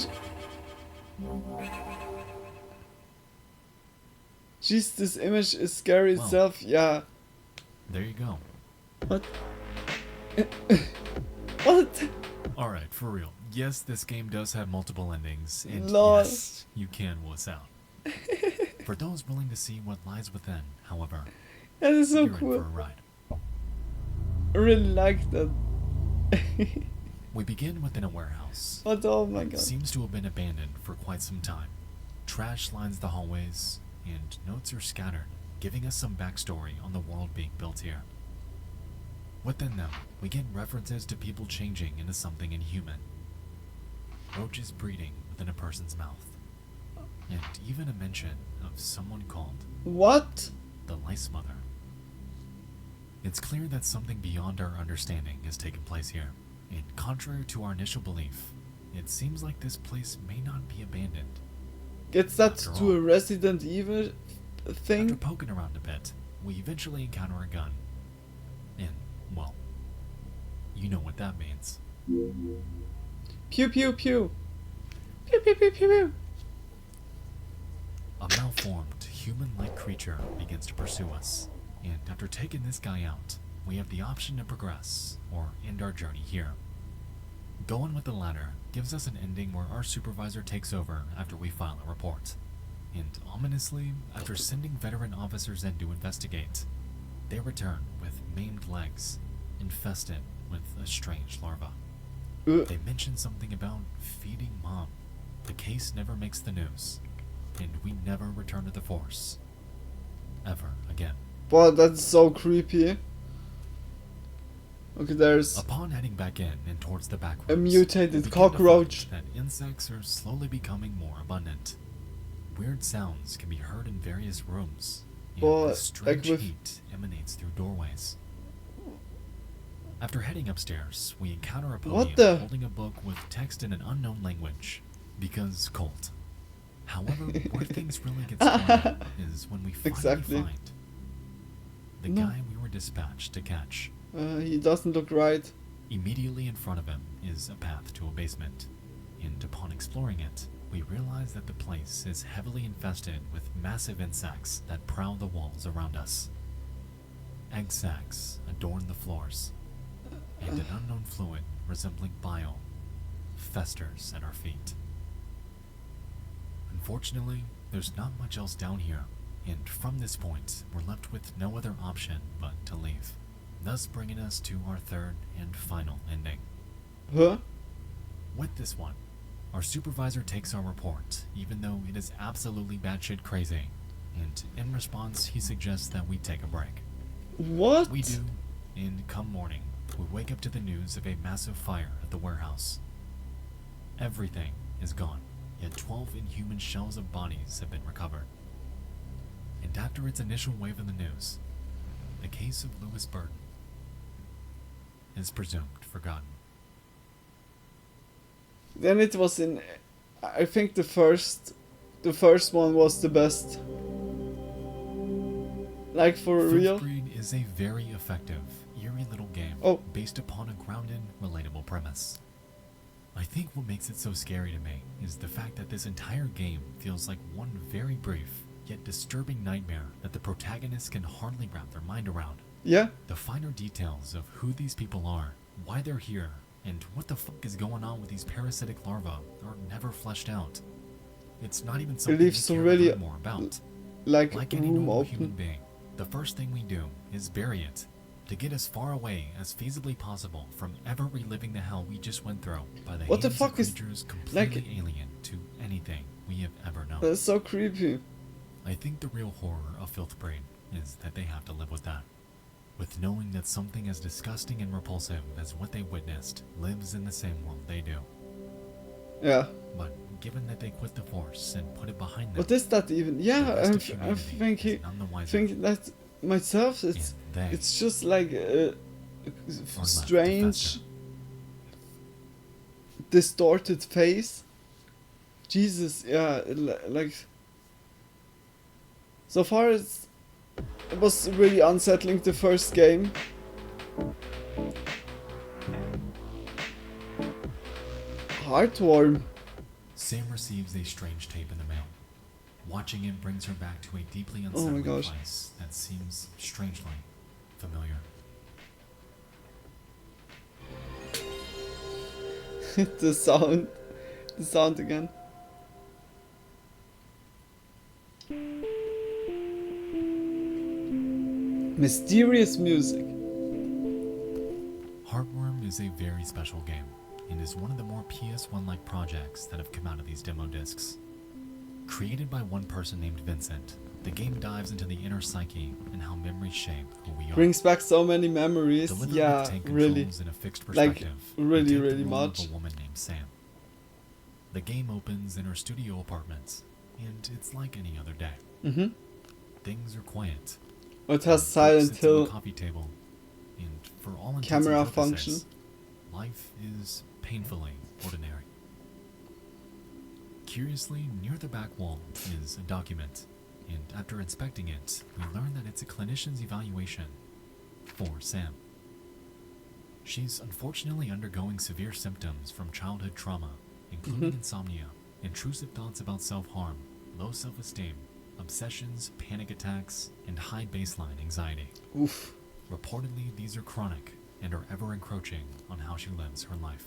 Jeez, this image is scary Well. itself. Yeah. There you go. What? What? Alright, for real. Yes, this game does have multiple endings, and Lol. yes, you can wuss out. For those willing to see what lies within, however, That is so you're in for cool. a ride. I really like that. We begin within a warehouse. But oh my It god. seems to have been abandoned for quite some time. Trash lines the hallways, and notes are scattered, giving us some backstory on the world being built here. Within them, we get references to people changing into something inhuman. Roaches breeding within a person's mouth. And even a mention of someone called What? the Lice Mother. It's clear that something beyond our understanding has taken place here, and contrary to our initial belief, it seems like this place may not be abandoned. Gets that After to a all. Resident Evil After thing? poking around a bit, we eventually encounter a gun. And, well, you know what that means. Pew pew pew. Pew pew pew pew pew. A malformed, human-like creature begins to pursue us, and after taking this guy out, we have the option to progress, or end our journey here. Going with the latter gives us an ending where our supervisor takes over after we file a report. And ominously, after sending veteran officers in to investigate, they return with maimed legs, infested with a strange larva. They mention something about feeding mom. The case never makes the news, and we never return to the force. Ever again. Boy, that's so creepy. Okay, there's Upon heading back in and towards the back rooms, a we mutated begin to cockroach. find that insects are slowly becoming more abundant. Weird sounds can be heard in various rooms, and But, this strange with- heat emanates through doorways. After heading upstairs, we encounter a What podium the- holding a book with text in an unknown language, because cult. However, where things really get started is when we finally Exactly. find the No. guy we were dispatched to catch. He doesn't look right. Immediately in front of him is a path to a basement, and upon exploring it, we realize that the place is heavily infested with massive insects that prowl the walls around us. Egg sacs adorn the floors, and an unknown fluid resembling bile festers at our feet. Unfortunately, there's not much else down here, and from this point, we're left with no other option but to leave, thus bringing us to our third and final ending. Huh? With this one, our supervisor takes our report, even though it is absolutely batshit crazy, and in response, he suggests that we take a break. What? We do, and come morning, we wake up to the news of a massive fire at the warehouse. Everything is gone, yet 12 inhuman shells of bodies have been recovered. And after its initial wave of the news, the case of Lewis Burton is presumed forgotten. Then it was in. I think the first one was the best. Like for real. Fifth Grade is a very effective, eerie little game Oh. based upon a grounded, relatable premise. I think what makes it so scary to me is the fact that this entire game feels like one very brief, yet disturbing nightmare that the protagonist can hardly wrap their mind around. Yeah. The finer details of who these people are, why they're here, and what the fuck is going on with these parasitic larvae are never fleshed out. It's not even something leaves we care already, to learn more about. Like Any room normal human open. being, the first thing we do is bury it, to get as far away as feasibly possible from ever reliving the hell we just went through by the What the hands fuck of is- creatures completely like- alien to anything we have ever known. That's so creepy. I think the real horror of Filth Brain is that they have to live with that. With knowing that something as disgusting and repulsive as what they witnessed lives in the same world they do. Yeah. But given that they quit the force and put it behind them, What is that even? the Yeah, rest of I humanity think is none the wiser, think that myself. It's and they it's just like a are left to strange, fester. distorted face. Jesus, yeah, like. So far, it was really unsettling the first game. Heartworm. Sam receives a strange tape in the mail. Watching it brings her back to a deeply Oh my unsettling gosh. place that seems strangely familiar. The sound again. Mysterious music. Heartworm is a very special game, and is one of the more PS1-like projects that have come out of these demo discs. Created by one person named Vincent, the game dives into the inner psyche and how memories shape who we are. Brings back so many memories. Deliberately Yeah, take really. controls in a fixed Like, perspective, really, and take really the role much. Of a woman named Sam. The game opens in her studio apartment, and it's like any other day. Mm-hmm. Things are quiet. It has She Silent sits at a Hill. coffee table, and for all intents Camera and purposes, function. life is painfully ordinary. Curiously, near the back wall is a document, and after inspecting it, we learn that it's a clinician's evaluation for Sam. She's unfortunately undergoing severe symptoms from childhood trauma, including insomnia, intrusive thoughts about self-harm, low self-esteem, obsessions, panic attacks, and high baseline anxiety. Oof. Reportedly, these are chronic and are ever encroaching on how she lives her life.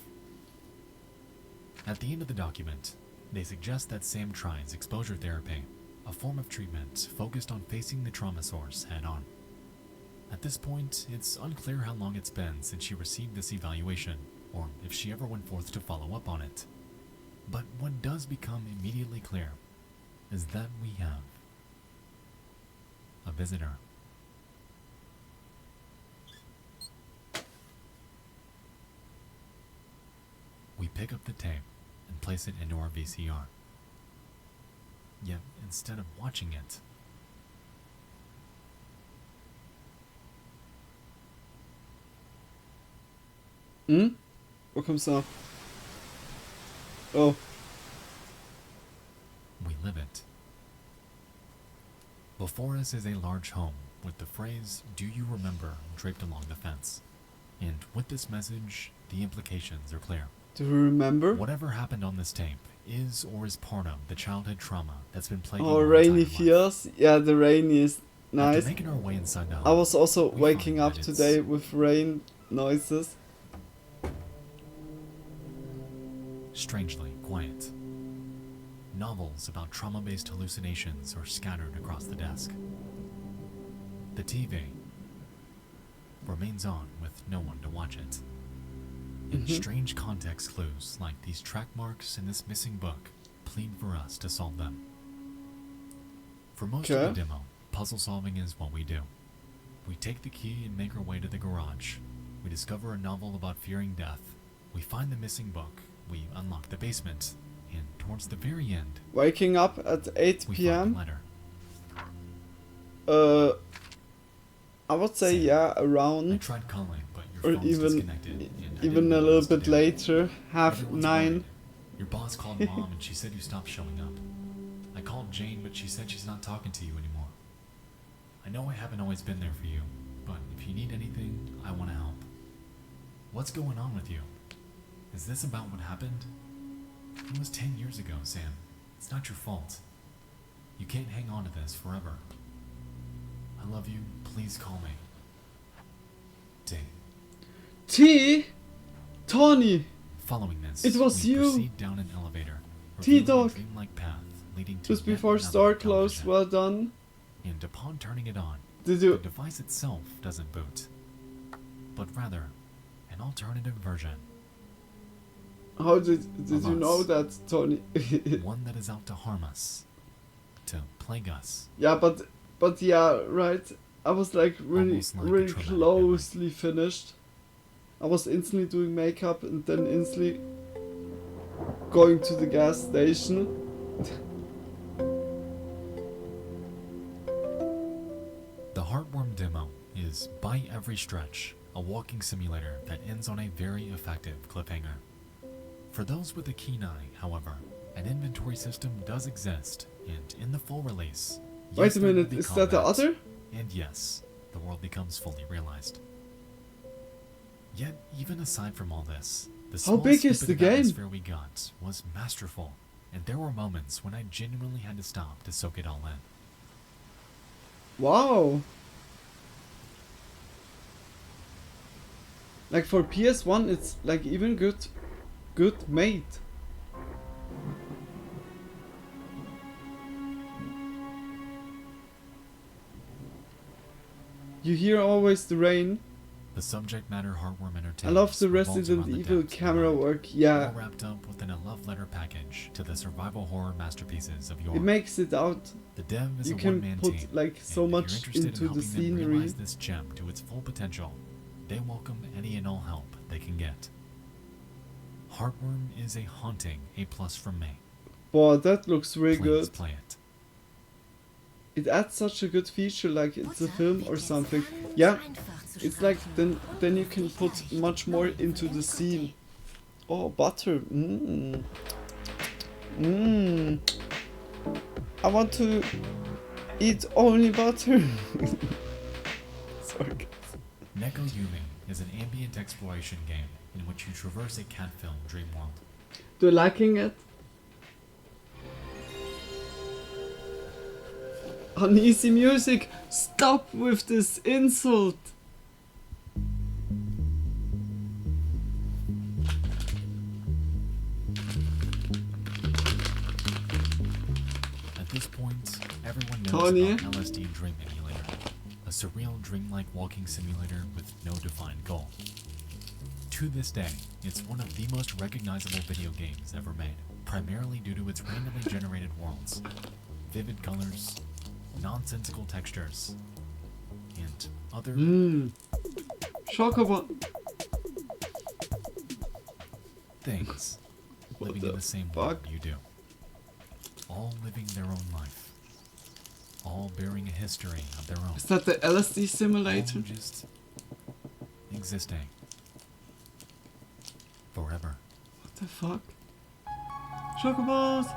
At the end of the document, they suggest that Sam tries exposure therapy, a form of treatment focused on facing the trauma source head-on. At this point, it's unclear how long it's been since she received this evaluation, or if she ever went forth to follow up on it. But what does become immediately clear is that we have a visitor. pick up the tape and place it into our VCR. Yet, instead of watching it, Wo kommst du? Oh. we live it. Before us is a large home with the phrase, "Do you remember?" draped along the fence. And with this message, the implications are clear. Do you remember? Whatever happened on this tape is or is part of the childhood trauma that's been plaguing Oh, our rainy entire life. feels. Yeah, the rain is nice. After making our way inside the home, I was also we waking find up that it's today with rain noises. strangely quiet. Novels about trauma-based hallucinations are scattered across the desk. The TV remains on with no one to watch it. And strange context clues like these track marks in this missing book plead for us to solve them. For most of Okay. the demo, puzzle solving is what we do. We take the key and make our way to the garage. We discover a novel about fearing death. We find the missing book. We unlock the basement. And towards the very end, Waking up at 8 we find p.m. a letter. I would say Sam, yeah, I around tried calling, but your or phone's even disconnected. And I even didn't a know what little else to bit do. later, half Everyone's 9. worried. Your boss called Mom and she said you stopped showing up. I called Jane, but she said she's not talking to you anymore. I know I haven't always been there for you, but if you need anything, I want to help. What's going on with you? Is this about what happened? It was 10 years ago, Sam. It's not your fault. You can't hang on to this forever. I love you. Please call me. T. T. Tony. Following this, It was we you. proceed down an elevator, T-Dog. revealing a dreamlike path leading to Just yet before another store closed. television. Well done. And upon turning it on, Did the you? device itself doesn't boot, but rather an alternative version, How did you Alas. know that, Tony? one that is out to harm us, to plague us. Yeah, but yeah, right. I was like really Almost like a really traumatic closely finished. I was instantly doing makeup and then instantly going to the gas station. The Heartworm demo is, by every stretch, a walking simulator that ends on a very effective cliffhanger. For those with a keen eye, however, an inventory system does exist, and in the full release, Wait yes, a there will minute, be is that the combat, other? and yes, the world becomes fully realized. Yet, even aside from all this, the How small big is snippet the of game? atmosphere we got was masterful, and there were moments when I genuinely had to stop to soak it all in. Wow. Like for PS1, it's like even good made. You hear always the rain. The subject matter Heartworm Entertainment I love the Resident Evil camera work. all Yeah, wrapped up within a love letter package to the survival horror masterpieces of yore. it makes it out. The dev is You a can one-man put team, like and so if you're much interested in into the helping them scenery. realize this gem to its full potential, they welcome any and all help they can get. Heartworm is a haunting A+ from me. Wow, that looks really Please good. play it. It adds such a good feature, like it's a film or something. Yeah, it's like then you can put much more into the scene. Oh, butter. I want to eat only butter. Sorry. Neko Yumi is an ambient exploration game in which you traverse a cat-filled dream world. Do you liking it? Uneasy music. Stop with this insult. At this point, everyone knows Tony? about LSD Dream Emulator, a surreal dreamlike walking simulator with no defined goal. To this day, it's one of the most recognizable video games ever made, primarily due to its randomly generated worlds, vivid colors, nonsensical textures, and other Chocobo. things living in the same fuck? world you do. All living their own life. All bearing a history of their own. Is that the LSD All simulator? just existing. Forever. What the fuck? Chocobos!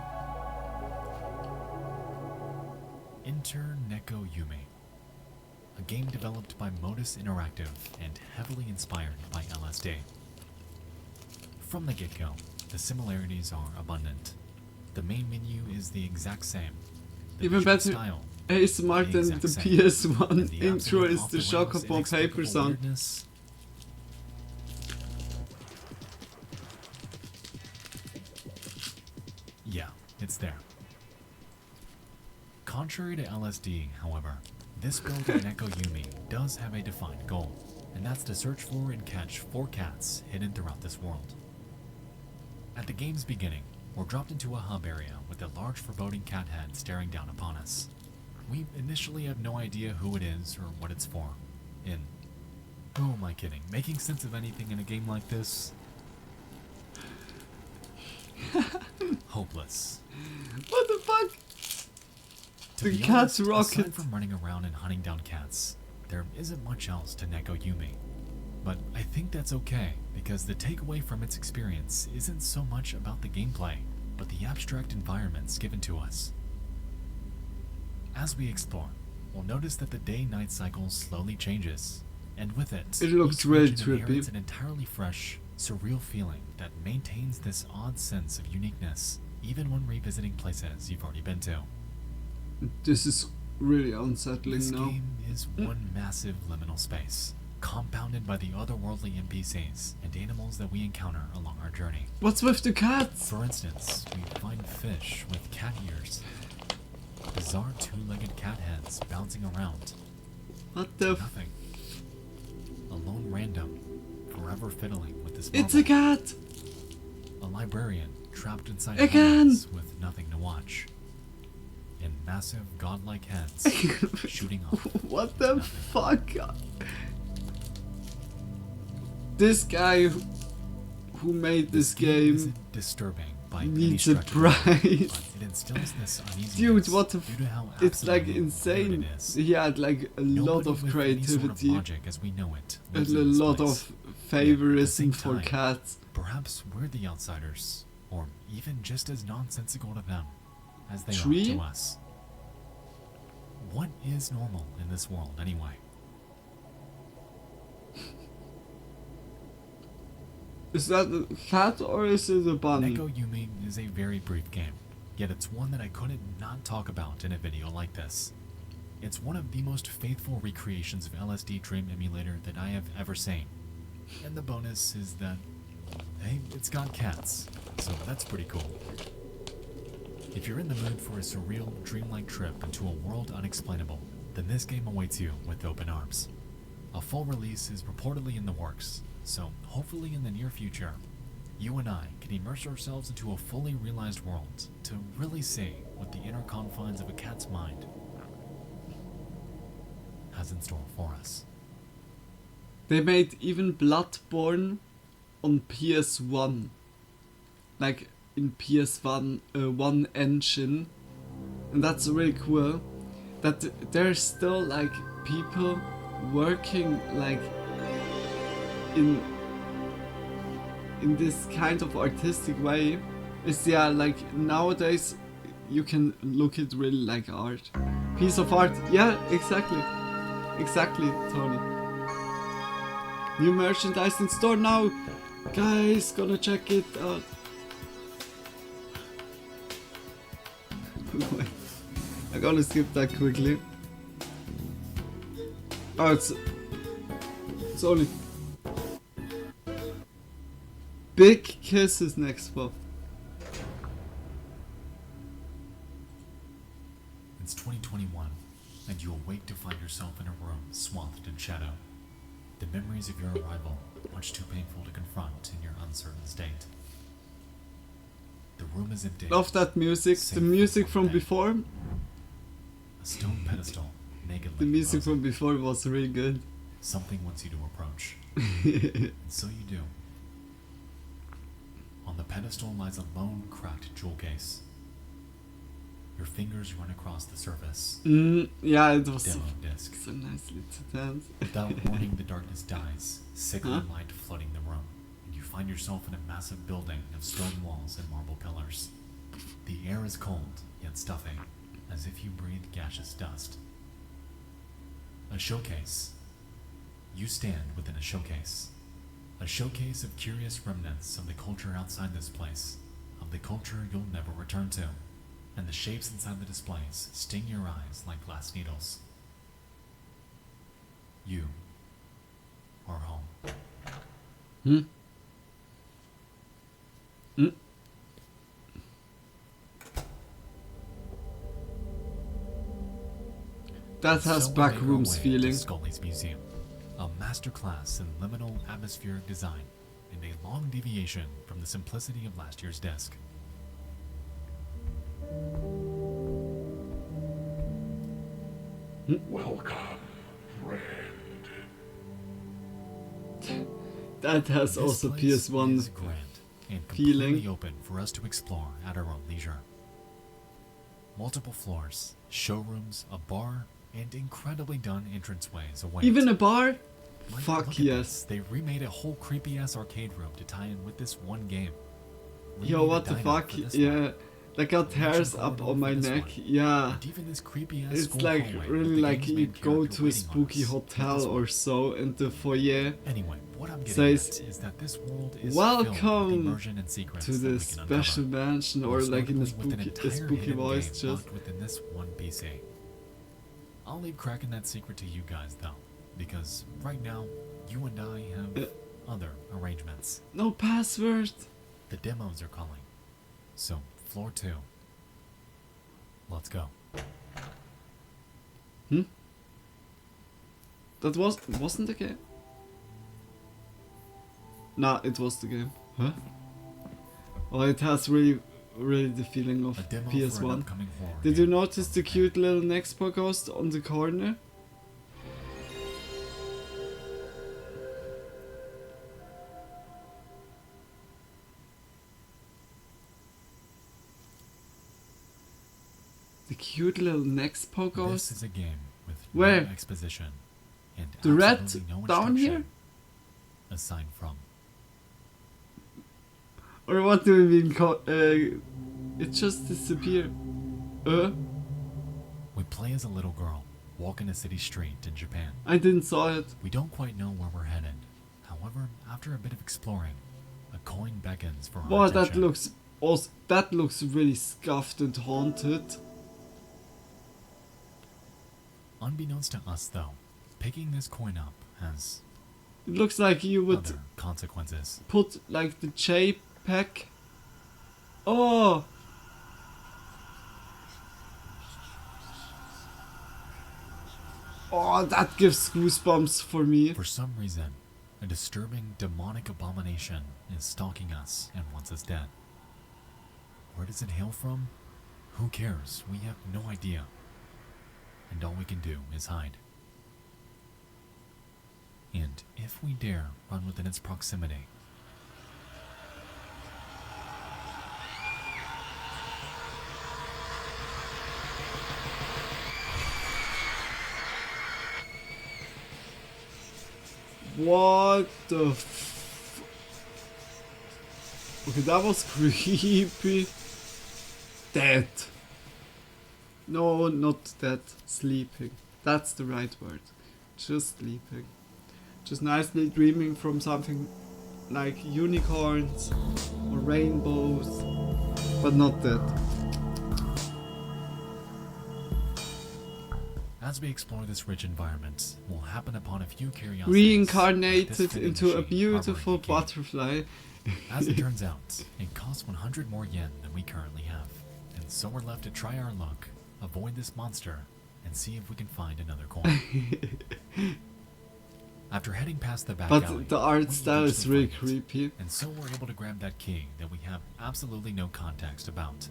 Enter Neko Yume, a game developed by Modus Interactive and heavily inspired by LSD. From the get-go, the similarities are abundant. The main menu is the exact same. The Even visual better style, ASMR than exact the same. PS1 and the intro absolute is the off-the-rails, Chocobo paper inexplicable sound. weirdness. Yeah, it's there. Contrary to LSD, however, this build in Neko Yumi does have a defined goal, and that's to search for and catch 4 cats hidden throughout this world. At the game's beginning, we're dropped into a hub area with a large foreboding cat head staring down upon us. We initially have no idea who it is or what it's for. Who am I kidding? Making sense of anything in a game like this? Hopeless. What the fuck? To The be cat's honest, rocket. aside from running around and hunting down cats, there isn't much else to Neko Yumi. But I think that's okay, because the takeaway from its experience isn't so much about the gameplay, but the abstract environments given to us. As we explore, we'll notice that the day-night cycle slowly changes, and with it, It looks each really region inherits trippy. an entirely fresh, surreal feeling that maintains this odd sense of uniqueness, even when revisiting places you've already been to. This is really unsettling This now. game is one massive liminal space, compounded by the otherworldly NPCs and animals that we encounter along our journey. What's with the cats? For instance, we find fish with cat ears, bizarre two-legged cat heads bouncing around, What the f- nothing. A lone random, forever fiddling with this It's marble. a cat! A librarian trapped inside Again! homes with nothing to watch. And massive godlike heads shooting off. What the fuck? This guy who made this game isn't disturbing by needs any a stretch of the word, prize. but it instills this uneasiness Dude, what the due to how It's like absolutely insane. weird it is. He had like a lot Nobody of with any sort of creativity logic as we know it and lives a in this lot place. of favoritism same for time, cats. Perhaps we're the outsiders, or even just as nonsensical to them as they Tree? are to us. What is normal in this world, anyway? Is that a cat or is it a bunny? Neko Yumi is a very brief game, yet it's one that I couldn't not talk about in a video like this. It's one of the most faithful recreations of LSD Dream Emulator that I have ever seen. And the bonus is that, hey, it's got cats, so that's pretty cool. If you're in the mood for a surreal, dreamlike trip into a world unexplainable, then this game awaits you with open arms. A full release is reportedly in the works, so hopefully in the near future, you and I can immerse ourselves into a fully realized world to really see what the inner confines of a cat's mind has in store for us. They made even Bloodborne on PS1. Like in PS1 one engine. And that's really cool. That there's still like people working like in this kind of artistic way. Is yeah, like nowadays you can look at really like art. Piece of art. Yeah, exactly. Exactly, Tony. New merchandise in store now. Guys, gonna check it out. I'm gonna skip that quickly. Oh, it's only big kisses next pop. It's 2021, and you awake to find yourself in a room swathed in shadow. The memories of your arrival, much too painful to confront in your uncertain state. The room is empty. Love that music. The music from before. A stone pedestal, nakedly The music frozen. from before was really good. Something wants you to approach. And so you do. On the pedestal lies a lone, cracked jewel case. Your fingers run across the surface. Yeah, it was Demo disc. so nicely to dance. Without warning, the darkness dies, sickly Huh? light flooding the room, and you find yourself in a massive building of stone walls and marble pillars. The air is cold, yet stuffy, as if you breathe gaseous dust. A showcase. You stand within a showcase. A showcase of curious remnants of the culture outside this place, of the culture you'll never return to, and the shapes inside the displays sting your eyes like glass needles. You are home. That has So we make our backrooms way to feeling. Scully's Museum, a masterclass in liminal atmospheric design, and a long deviation from the simplicity of last year's disc. Welcome, friend. That has This also place PS1 is grand and feeling. completely open for us to explore at our own leisure. Multiple floors, showrooms, a bar, and incredibly done entranceways await. Even a bar? Like, Fuck look at yes. this. They remade a whole creepy ass arcade room to tie in with this one game. Yo, Remade a what the diner fuck? for this Yeah. one. Like got hairs Corridor up on my for this neck. one. Yeah. And even this creepy ass It's school like hallway with really the like game's you main go character to a waiting on spooky us. hotel This or one. so, and the foyer Anyway, what I'm getting says, at is that this world is "Welcome filled with immersion and secrets to that the we can special uncover. mansion," or Most like in a notably with an spooky, entire spooky hidden voice. game Just locked within this one PC. I'll leave cracking that secret to you guys though, because right now you and I have other arrangements. no password. The demos are calling, so floor 2. Let's go. That wasn't the game. Nah, it was the game. Huh? Oh, it has really the feeling of A demo for an PS1. upcoming horror Did you game. notice the cute little Nexpo ghost on the corner? The cute little Nexpo This ghost? is a game with Where? no exposition and The red absolutely no down here? instruction aside from. Or what do we mean? It just disappeared. We play as a little girl, walking a city street in Japan. I didn't saw it. We don't quite know where we're headed. However, after a bit of exploring, a coin beckons for our Wow, that attention. looks also, that looks really scuffed and haunted. Unbeknownst to us, though, picking this coin up has It looks like you would other consequences. put like the JPEG. Oh! Oh, that gives goosebumps for me. For some reason, a disturbing demonic abomination is stalking us and wants us dead. Where does it hail from? Who cares? We have no idea. And all we can do is hide. And if we dare run within its proximity, What the Okay, that was creepy. Dead. No, not dead. Sleeping. That's the right word. Just sleeping. Just nicely dreaming from something like unicorns or rainbows, but not dead. as we explore this rich environment, we'll happen upon a few curiosities. like this Reincarnated vending into a machine beautiful harboring a key. butterfly. As it turns out, it costs 100 more yen than we currently have, and so we're left to try our luck, avoid this monster, and see if we can find another coin. After heading past the back alley, But the art we style is eventually really find it, creepy. and so we're able to grab that key that we have absolutely no context about.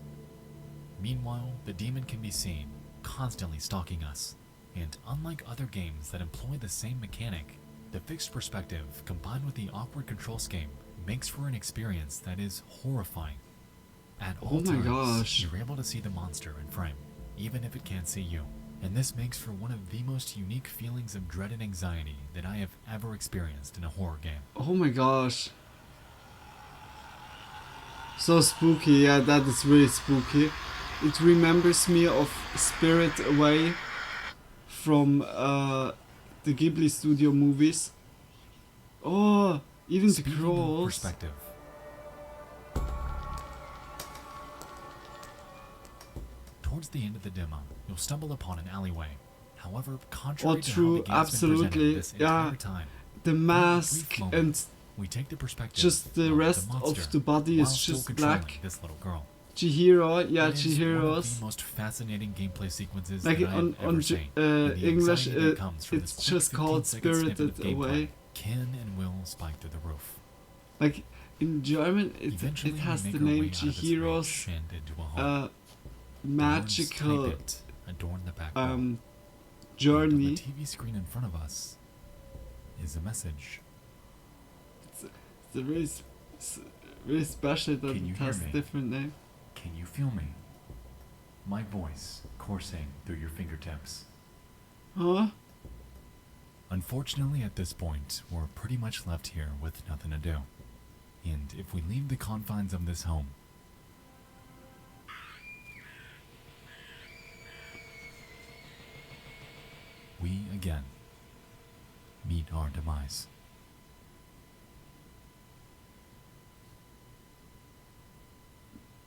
Meanwhile, the demon can be seen, constantly stalking us, and unlike other games that employ the same mechanic, the fixed perspective combined with the awkward control scheme makes for an experience that is horrifying. At all Oh my times, gosh. you're able to see the monster in frame, even if it can't see you. And this makes for one of the most unique feelings of dread and anxiety that I have ever experienced in a horror game. Oh my gosh. So spooky, yeah, that is really spooky. It remembers me of Spirit Away from the Ghibli Studio movies. Oh, even the Speaking of crawls. perspective, towards the end of the demo, you'll stumble upon an alleyway. However, contrary Oh, to true, how the game's been absolutely, presented this yeah. entire time, The for a mask brief moment, and we take the perspective just the of rest monster of the body while is still just controlling black. This little girl. Chihiro, yeah, It is one of Chihiro's. the most fascinating gameplay sequences Like that I on have ever seen. And the English, anxiety that comes from it's this quick just called 15-second snippet of Spirited gameplay Away. Can and will spike through the roof. Like in German, Eventually, it we has make the our way name out of this Chihiro's rich and into a home. uh, The words magical "Type it" adorn the back wall. And on journey. the TV screen in front of us is a message. It's a really, really special that Can you it hear has me? a different name. Can you feel me? My voice coursing through your fingertips. Huh? Unfortunately, at this point, we're pretty much left here with nothing to do. And if we leave the confines of this home, we again meet our demise.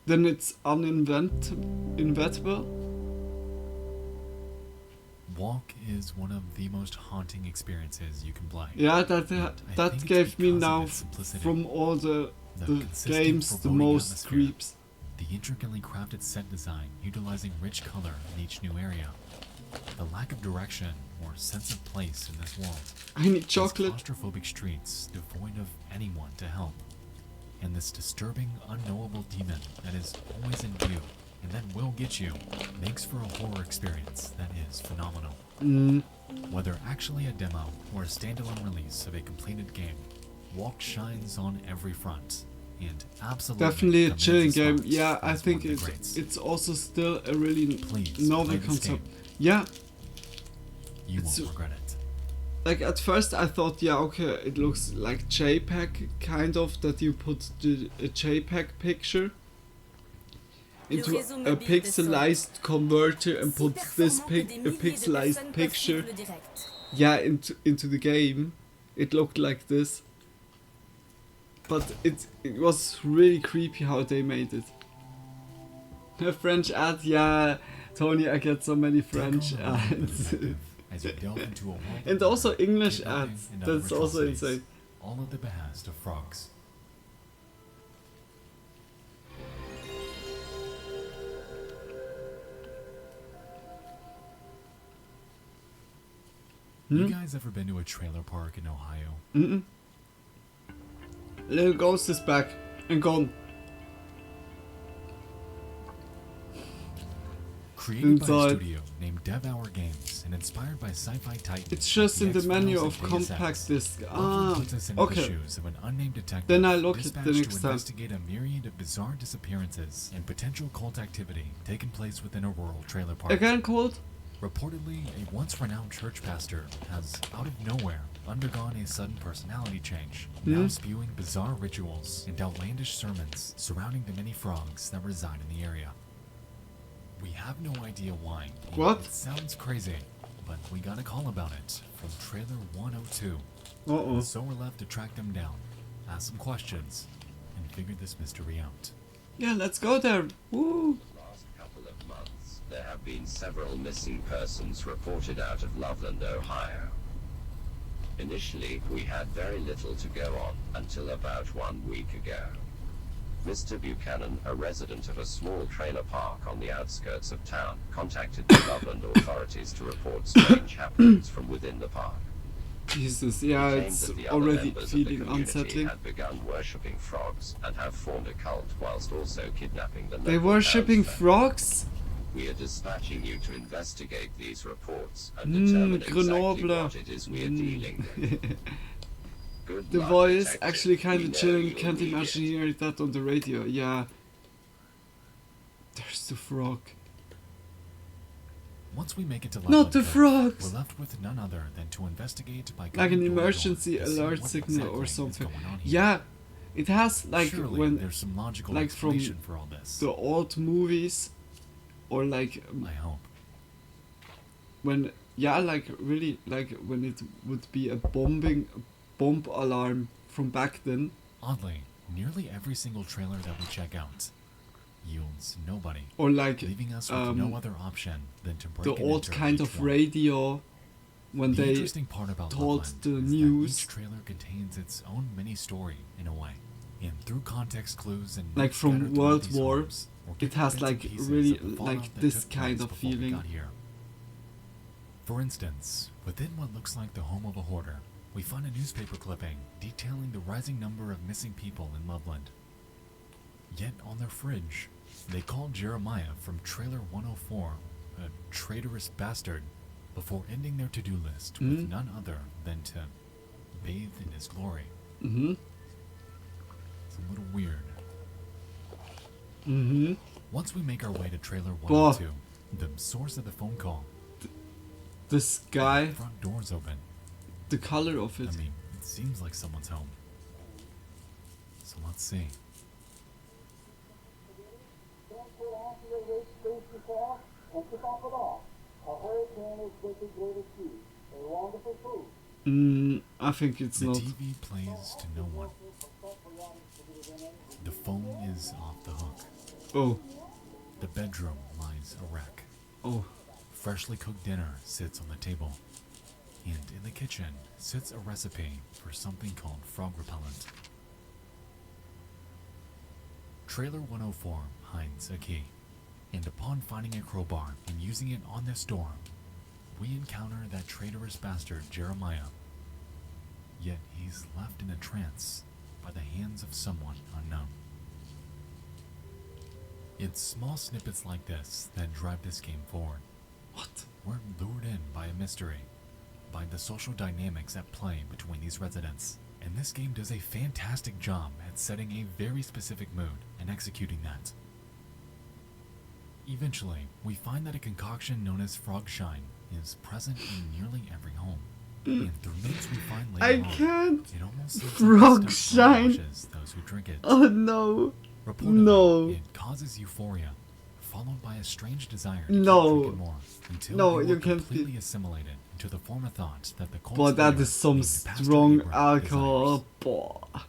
Then it's uninventable. Walk is one of the most haunting experiences you can play. Yeah, And I that think it's gave me because of now its simplicity, from all the consistent games the foreboding most atmosphere, creeps. the intricately crafted set design utilizing rich color in each new area, the lack of direction or sense of place in this world, I need these chocolate. claustrophobic streets devoid of anyone to help, and this disturbing, unknowable demon that is always in view and then will get you, makes for a horror experience that is phenomenal. Whether actually a demo or a standalone release of a completed game, Walk shines on every front, and absolutely Definitely a commands chilling spot game. Yeah, I as think one of the greats. it's also still a really Please novel play this concept. game. Yeah, You it's- won't regret it. like at first I thought, yeah, okay, it looks like JPEG kind of, that you put a JPEG picture into réseau a mobile pixelized converter and put this a pixelized picture, yeah, into the game. It looked like this, but it was really creepy how they made it. A French ad, yeah, Tony, I get so many French Take on a little ads. perspective as you delve into a world of And also horror, English kidnapping, ads, and other that's also atrocities, insane. all at the behest of frogs. You guys ever been to a trailer park in Ohio? Mm-mm. Little Ghost is back and gone. Created by a Inside. studio named Devour Games and inspired by sci-fi titans. It's just like in the X-Files menu and of Deus compact Ex. disc. Welcome puts us into the okay. shoes of an unnamed detective Then I look at the dispatched next to time. investigate a myriad of bizarre disappearances and potential cult activity taking place within a rural trailer park. Again called? Reportedly, a once renowned church pastor has, out of nowhere, undergone a sudden personality change, now spewing bizarre rituals and outlandish sermons surrounding the many frogs that reside in the area. We have no idea why. and What? It sounds crazy, but we got a call about it from trailer 102. Uh-oh. So we're left to track them down, ask some questions, and figure this mystery out. Yeah, let's go there. Woo! Last couple of months, there have been several missing persons reported out of Loveland, Ohio. Initially, we had very little to go on until about 1 week ago. Mr. Buchanan, a resident of a small trailer park on the outskirts of town, contacted the Loveland authorities to report strange happenings from within the park. Jesus, He yeah, claimed it's that the other already members of the feeling community unsettling. had begun worshipping frogs and have formed a cult whilst also kidnapping the They local worshipping townsfolk. frogs? We are dispatching you to investigate these reports and determine exactly Grenoble. what it is we are dealing with. Good The luck, voice detective. actually kind We of know chilling. you'll Can't need imagine it. hearing that on the radio. Yeah. There's the frog. Once we make it to Not the Leporem, frogs! we're left with none other than to investigate by Like an going door to door emergency to see alert what signal or exactly is something. going on here. Yeah, it has like Surely when there's some logical like from explanation for all this. the old movies, or like I hope. when like really like when it would be a bomb alarm from back then. Oddly, nearly every single trailer that we check out yields nobody, Or like leaving us with no other option than to break the and old enter kind each of one. radio when The they interesting part about told Loveland the is news, that each trailer contains its own mini story in a way, and through context clues and like notes from scattered throughout World these War, homes, we're it given has bits like and pieces really of the like fallout that this took kind place of before we feeling. got here. For instance, within what looks like the home of a hoarder, we find a newspaper clipping detailing the rising number of missing people in Loveland. Yet on their fridge, they called Jeremiah from Trailer 104 a traitorous bastard before ending their to-do list with none other than to bathe in his glory. Mm-hmm. It's a little weird. Mm-hmm. Once we make our way to Trailer 102, the source of the phone call, The sky, the front door's open. the color of it. I mean, it seems like someone's home. So let's see. I think it's The not. TV plays to no one. The phone is off the hook. Oh, The bedroom lies a wreck. oh. Freshly cooked dinner sits on the table. And in the kitchen sits a recipe for something called frog repellent. Trailer 104 hides a key, and upon finding a crowbar and using it on this door, we encounter that traitorous bastard Jeremiah. Yet he's left in a trance by the hands of someone unknown. It's small snippets like this that drive this game forward. What? We're lured in by a mystery, by the social dynamics at play between these residents, and this game does a fantastic job at setting a very specific mood and executing that. Eventually, we find that a concoction known as frog shine is present in nearly every home, and through notes we find I later on, can't. it almost seems Frog like the stuff shine. nourishes those who drink it. Oh no. Reportedly, No. it causes euphoria, followed by a strange desire to No. keep drinking more, until No, you you are can't be- completely assimilated into the form of thought that the cult But that leader is some named Pastor strong Abraham alcohol. desires. Boah.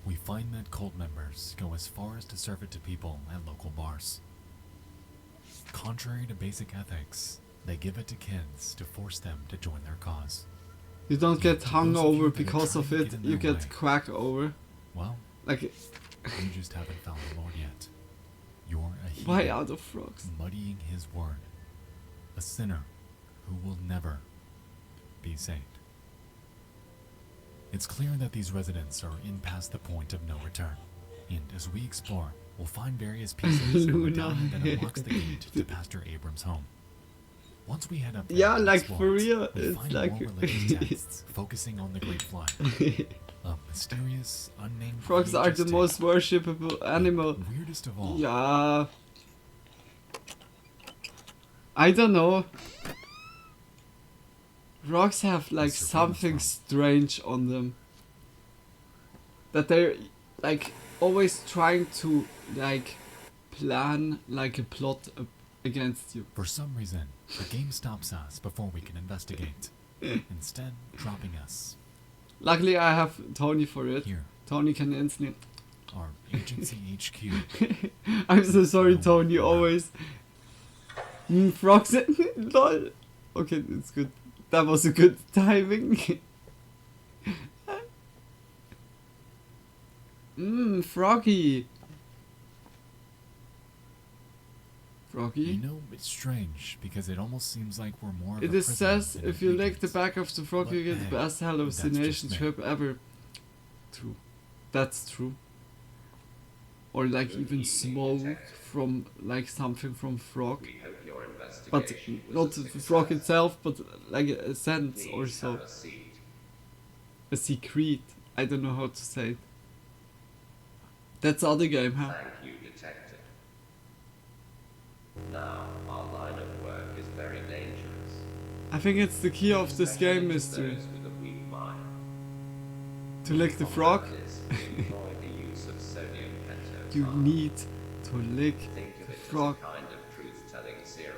We find that cult members go as far as to serve it to people at local bars. Contrary to basic ethics, they give it to kids to force them to join their cause. You don't get To those of you hungover that are because of trying to it. get in You their get way, crack over. well, Like, you just haven't found the Lord yet. You're a why heathen, are the frogs? muddying his word. A sinner who will never be saved. It's clear that these residents are in past the point of no return, and as we explore, we'll find various pieces of a Luna. medallion that unlocks the gate to Pastor Abram's home. Once we head up there Yeah, and like, explore for it, real, we it's find like- more religious texts focusing on the Great Flood. A mysterious, unnamed Frogs are the VHS most tape. worshipable animal. Weirdest of all. Yeah. I don't know. Frogs have like Mr. something Famous strange on them. That they're like always trying to like plan like a plot against you. For some reason, the game stops us before we can investigate, instead dropping us Luckily I have Tony for it. here, Tony can instantly. our agency HQ. I'm so sorry, No, Tony. no. Always. Frogs. Lol. Okay, it's good. That was a good timing. Froggy. Froggy. You know, it's strange because it almost seems like we're more of It a is prisoner says than if an you lick the agent. back of the frog, But you get hey, the best hallucination that's just trip ever. True. That's true. Or like even smoke from like something from frog. We hope your But investigation not was a the frog success. itself, but like a scent or Please so. have a seat. A secret. I don't know how to say it. That's the other game, huh? Thank you, Detective. Now, our line of work is very dangerous. I think it's the key of this especially game, to mystery. those with a weak mind. To lick the frog, On this, we employ the use of sodium pentothal. you need to lick Think of the it frog. as a kind of truth-telling serum.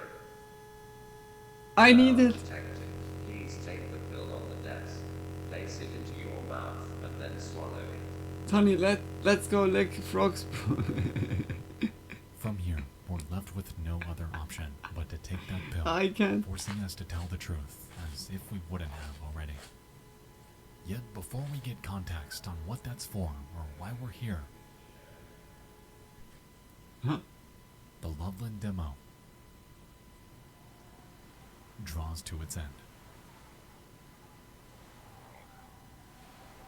I Now, need it. Detective, please take the pill on the desk, place it into your mouth, and then swallow it. Tony, let's go lick frogs. From here, we're left with no other option but to take that pill, I can't. forcing us to tell the truth, as if we wouldn't have already. Yet before we get context on what that's for or why we're here, Huh? the Loveland demo draws to its end.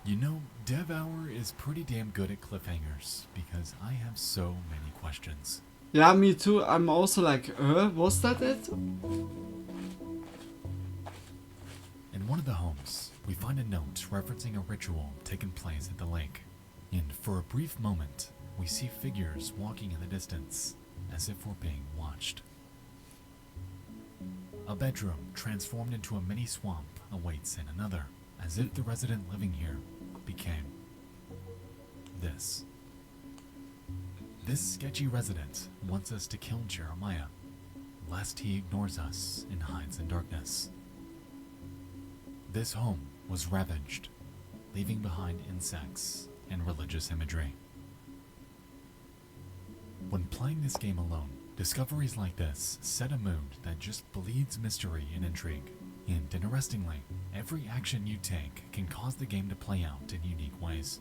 You know, Dev Hour is pretty damn good at cliffhangers because I have so many questions. Yeah, me too. I'm also like, was that it? In one of the homes, we find a note referencing a ritual taking place at the lake. And for a brief moment, we see figures walking in the distance, as if we're being watched. A bedroom transformed into a mini swamp awaits in another, as if the resident living here became this. This sketchy resident wants us to kill Jeremiah, lest he ignores us and hides in darkness. This home was ravaged, leaving behind insects and religious imagery. When playing this game alone, discoveries like this set a mood that just bleeds mystery and intrigue. And interestingly, every action you take can cause the game to play out in unique ways.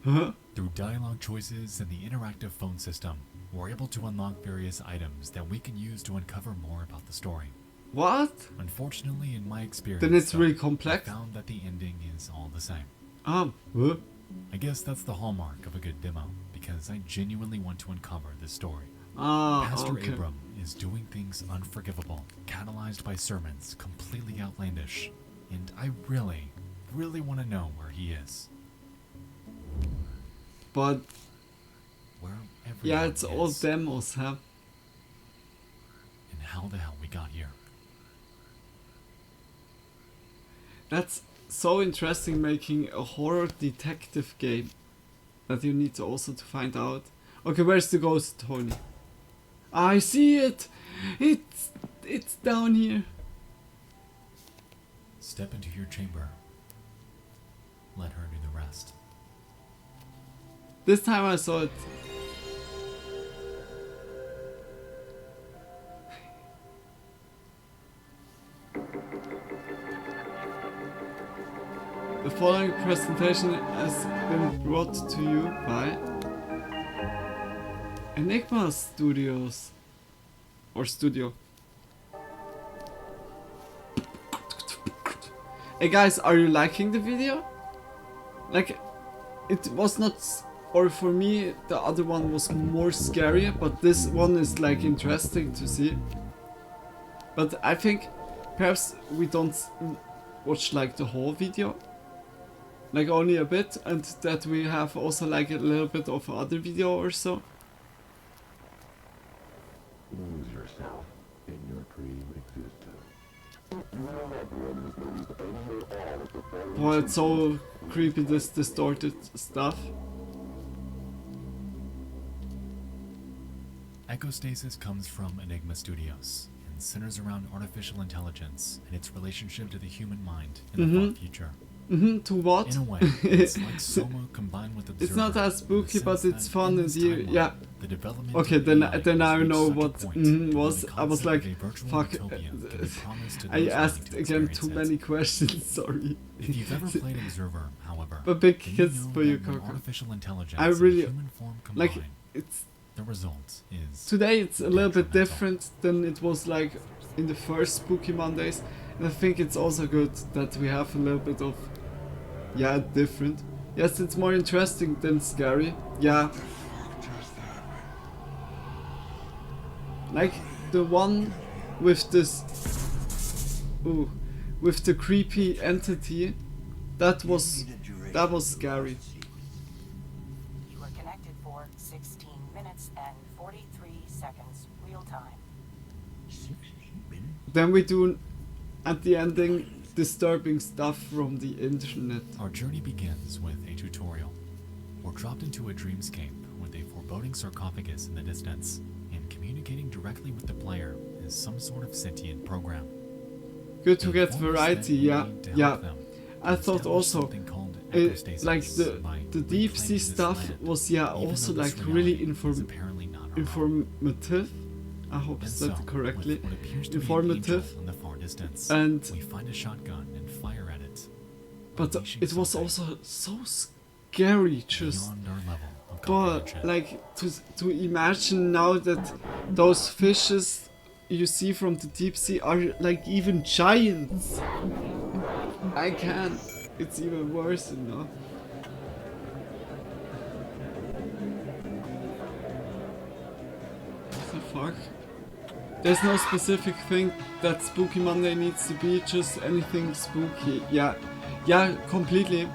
Huh? Through dialogue choices and the interactive phone system, we're able to unlock various items that we can use to uncover more about the story. What? Unfortunately, in my experience, Then it's though, really I complex. found that the ending is all the same. Huh? I guess that's the hallmark of a good demo, because I genuinely want to uncover this story. Pastor Okay. Abram is doing things unforgivable, catalyzed by sermons completely outlandish, and I really, really want to know where he is. But Where everyone yeah, it's all is, demos, huh? and how the hell we got here. That's so interesting, making a horror detective game that you need to also to find out. Okay, where's the ghost, Tony? I see it. It's down here. Step into your chamber. Let her do the rest. This time I saw it. The following presentation has been brought to you by Enigma Studios. Or Studio. Hey guys, are you liking the video? Like, it was not, or for me, the other one was more scary, but this one is like interesting to see. But I think perhaps we don't watch like the whole video, like only a bit, and that we have also like a little bit of other video or so. Lose yourself in your dream existence. Oh, it's so creepy, this distorted stuff. Echostasis comes from Enigma Studios and centers around artificial intelligence and its relationship to the human mind in the far future. To what? In a way, it's like Soma combined with Observer. It's not as spooky, in the but sense it's that fun in and this you, timeline, yeah. the development Okay, of then AI I has know reached what such a point was. where the I was concept like, of a virtual fuck. utopia can be promised to I those asked willing to again experience too it. many questions. Sorry. If you've ever played Observer, however, But big then kiss you know for you, that when Coco. artificial intelligence I and really human form like. combine, It's the result is today. It's a little bit detrimental. different than it was like in the first Spooky Mondays, and I think it's also good that we have a little bit of, yeah, different. Yes, it's more interesting than scary. Yeah. Like the one with this, with the creepy entity, that was That was scary. You were connected for 16 minutes and 43 seconds real time. Then we do at the ending disturbing stuff from the internet. Our journey begins with a tutorial. We're dropped into a dreamscape with a foreboding sarcophagus in the distance, and communicating directly with the player is some sort of sentient program. Good to They get inform us variety, that we yeah, need to yeah. help them I thought establish also, something called it, like ecostasis by the deep sea reclaiming this stuff land, was, yeah, even also though this like really reality is apparently not our own. informative. I hope I And said so, it correctly. with what appears to be an Informative, angel in the far distance, and we find a shotgun and fire at it, but unleashing it was something also so scary, just. beyond our level of But comprehension. like to imagine now that those fishes you see from the deep sea are like even giants. I can't. It's even worse, you know. What the fuck? There's no specific thing that Spooky Monday needs to be, just anything spooky. Yeah, yeah, completely.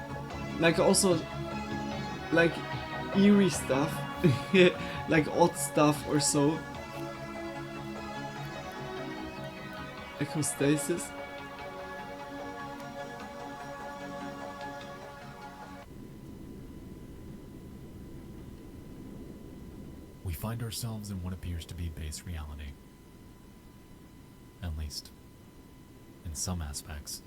Like also, like eerie stuff, like odd stuff or so. Ecostasis. We find ourselves in what appears to be base reality. At least, in some aspects.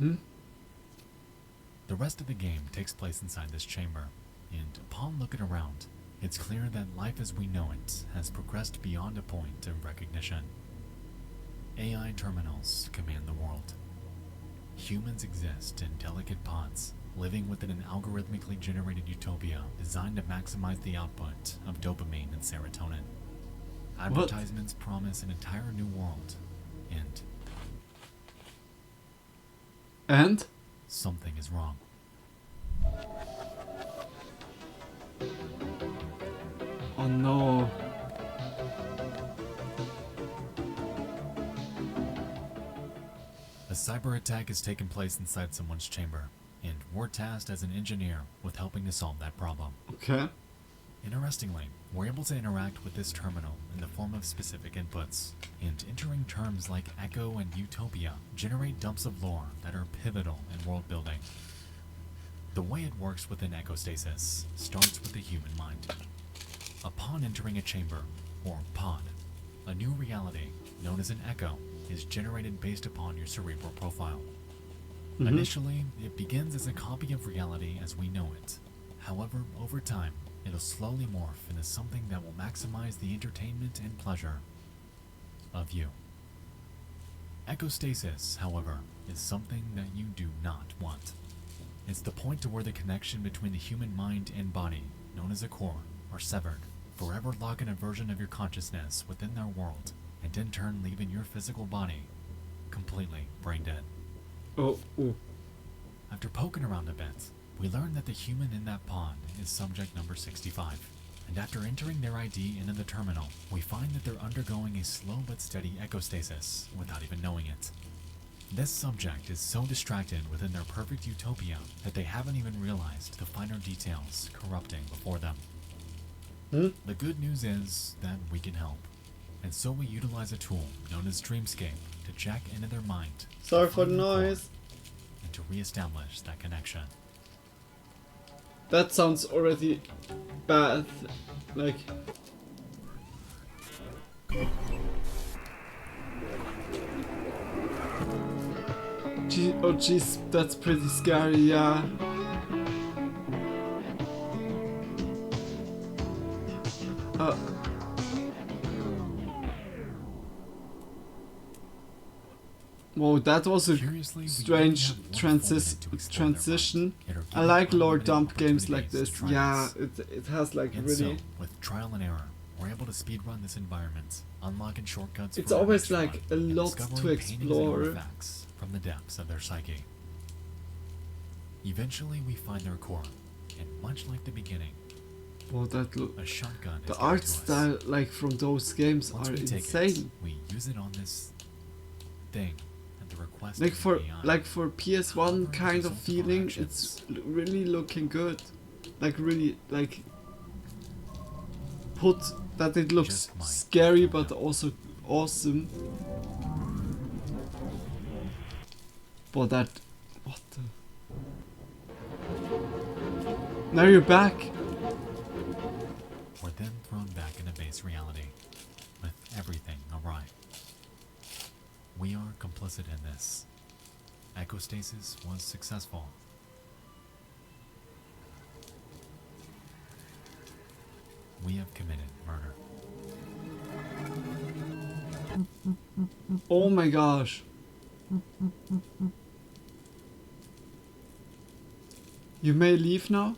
The rest of the game takes place inside this chamber, and upon looking around, it's clear that life as we know it has progressed beyond a point of recognition. AI terminals command the world. Humans exist in delicate pods, living within an algorithmically generated utopia designed to maximize the output of dopamine and serotonin. Advertisements promise an entire new world, And? something is wrong. Oh no. A cyber attack has taken place inside someone's chamber, and we're tasked as an engineer with helping to solve that problem. Okay. Interestingly, we're able to interact with this terminal in the form of specific inputs, and entering terms like echo and utopia generate dumps of lore that are pivotal in world building. The way it works within ecostasis starts with the human mind. Upon entering a chamber, or pod, a new reality, known as an echo, is generated based upon your cerebral profile. Initially, it begins as a copy of reality as we know it. However, over time, it'll slowly morph into something that will maximize the entertainment and pleasure of you. Ecostasis, however, is something that you do not want. It's the point to where the connection between the human mind and body, known as a core, are severed, forever locking a version of your consciousness within their world, and in turn leaving your physical body completely brain dead. Oh. After poking around a bit, we learn that the human in that pod is subject number 65, and after entering their ID into the terminal, we find that they're undergoing a slow but steady ecostasis without even knowing it. This subject is so distracted within their perfect utopia that they haven't even realized the finer details corrupting before them. The good news is that we can help, and so we utilize a tool known as Dreamscape to check into their mind. Sorry to for the find core noise. and to reestablish that connection. That sounds already bad. Like. Oh jeez, that's pretty scary, yeah. Whoa, that was a Curiously, we strange only have one full minute to explore their transition. mind, yet are I given like lore unlimited dump games like opportunities this. to try Yeah, this. it has like And really. so, with trial and error, we're able to speedrun this environment, unlocking shortcuts. It's for our always next like run, a and lot discovering to paintings and explore. artifacts from the depths of their psyche. Eventually, we find their core, and much like the beginning, Whoa, that look. a shotgun The is art given to us. style, like from those games, Once are we take insane. it, we use it on this thing that the request Like of for the AI. PS1 kind of feeling, it's really looking good. Like really like put that it looks Just might, scary don't but know. also awesome. But that what the now you're back. We're then thrown back into base reality, with everything awry. We are complicit in this. Echostasis was successful. We have committed murder. Oh my gosh. You may leave now.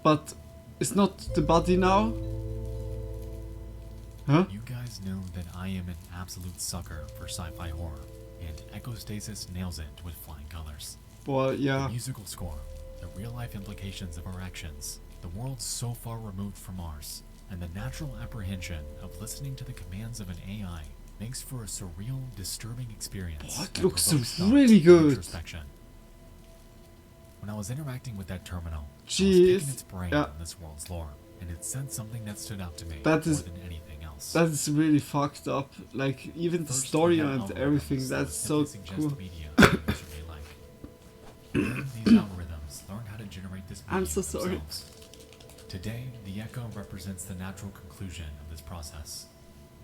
But it's not the body now? Huh? You guys know that I am an absolute sucker for sci-fi horror, and Echostasis nails it with flying colors. Well, The yeah. musical score, the real-life implications of our actions, the world so far removed from ours, and the natural apprehension of listening to the commands of an AI makes for a surreal, disturbing experience. Oh, it that looks provokes thought really and good. introspection. When I was interacting with that terminal, I was Jeez. picking its brain Yeah. on this world's lore, and it said something that stood out to me That more is- than anything else. That is really fucked up. Like even the First, story we have and everything. algorithms That's that so simply suggest cool. media the user may like. Then these algorithms learn how to generate this media I'm so sorry. themselves. Today, the echo represents the natural conclusion of this process.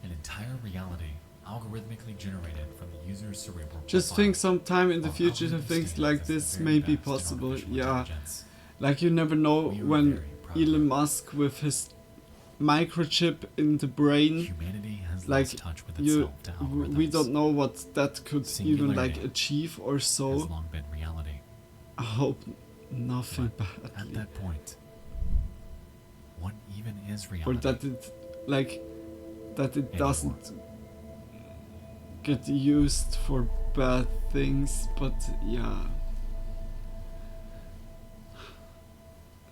An entire reality, algorithmically generated from the user's cerebral Just profile. think sometime in the While future that algorithms things stand like as the this very may be best in possible. artificial Yeah. intelligence. Like you never know We are when very proud of Elon them. Musk with his microchip in the brain, Humanity has like lost touch with you, itself to algorithms. we don't know what that could even like Singularity achieve or has so. long been reality. I hope nothing At badly. that point, what even is Or reality? that it like that it Anymore. doesn't get used for bad things, but yeah,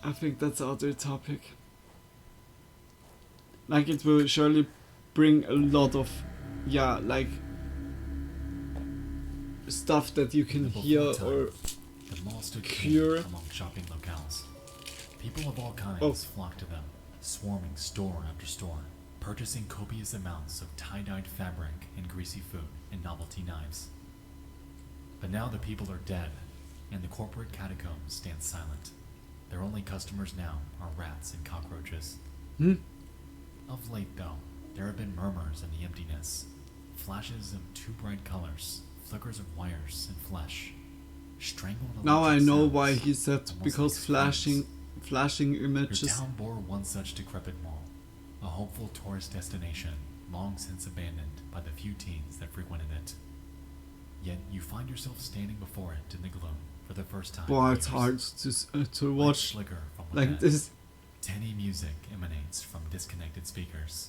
I think that's other topic. Like it will surely bring a lot of like stuff that you can Before hear time, or the mall stood cure. clean among shopping locales. People of all kinds Oh. flocked to them, swarming store after store, purchasing copious amounts of tie-dyed fabric and greasy food and novelty knives. But now the people are dead, and the corporate catacombs stand silent. Their only customers now are rats and cockroaches. Hmm? Of late, though, there have been murmurs in the emptiness, flashes of too bright colors, flickers of wires and flesh, strangled Now I electric know sounds, why he said almost because like flashing Your images. town bore one such decrepit mall, a hopeful tourist destination long since abandoned by the few teens that frequented it. Yet you find yourself standing before it in the gloom for the first time. Boy, in it's years. hard to Lights watch flicker from like within. this. Tinny music emanates from disconnected speakers,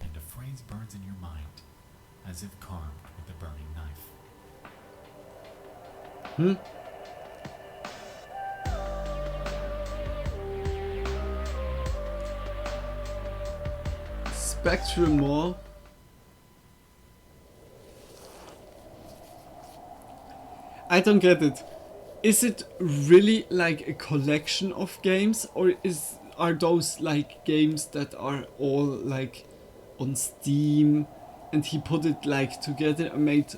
and a phrase burns in your mind as if carved with a burning knife. Hmm? Spectrum Mall. I don't get it. Is it really like a collection of games, or are those like games that are all like on Steam, and he put it like together and made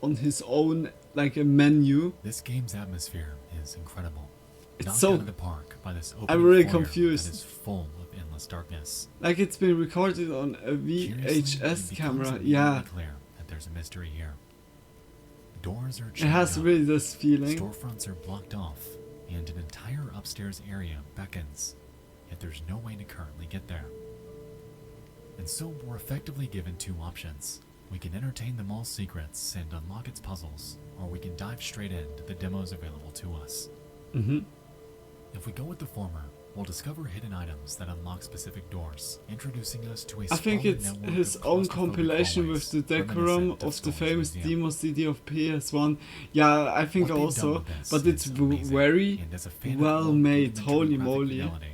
on his own like a menu? This game's atmosphere is incredible. It's Knocked so- out of the park by this opening I'm really foyer confused. that is full of endless darkness. Like it's been recorded on a Curiously, VHS it camera. becomes Yeah, immediately clear that there's a mystery here. Doors are it chained has up, really this feeling. storefronts are blocked off, and an entire upstairs area beckons, yet there's no way to currently get there. And so we're effectively given two options. We can entertain the mall's secrets and unlock its puzzles, or we can dive straight into the demos available to us. Mm-hmm. If we go with the former, we'll discover hidden items that unlock specific doors, introducing us to a I think sprawling it's network his of own claustrophobic compilation hallways, with the decorum reminiscent of the Stone's famous Museum. demo CD of PS1. Yeah, I think What they've done also, with this but it's is amazing, very and as a fan of well old made. rudimentary Holy graphic moly! fidelity,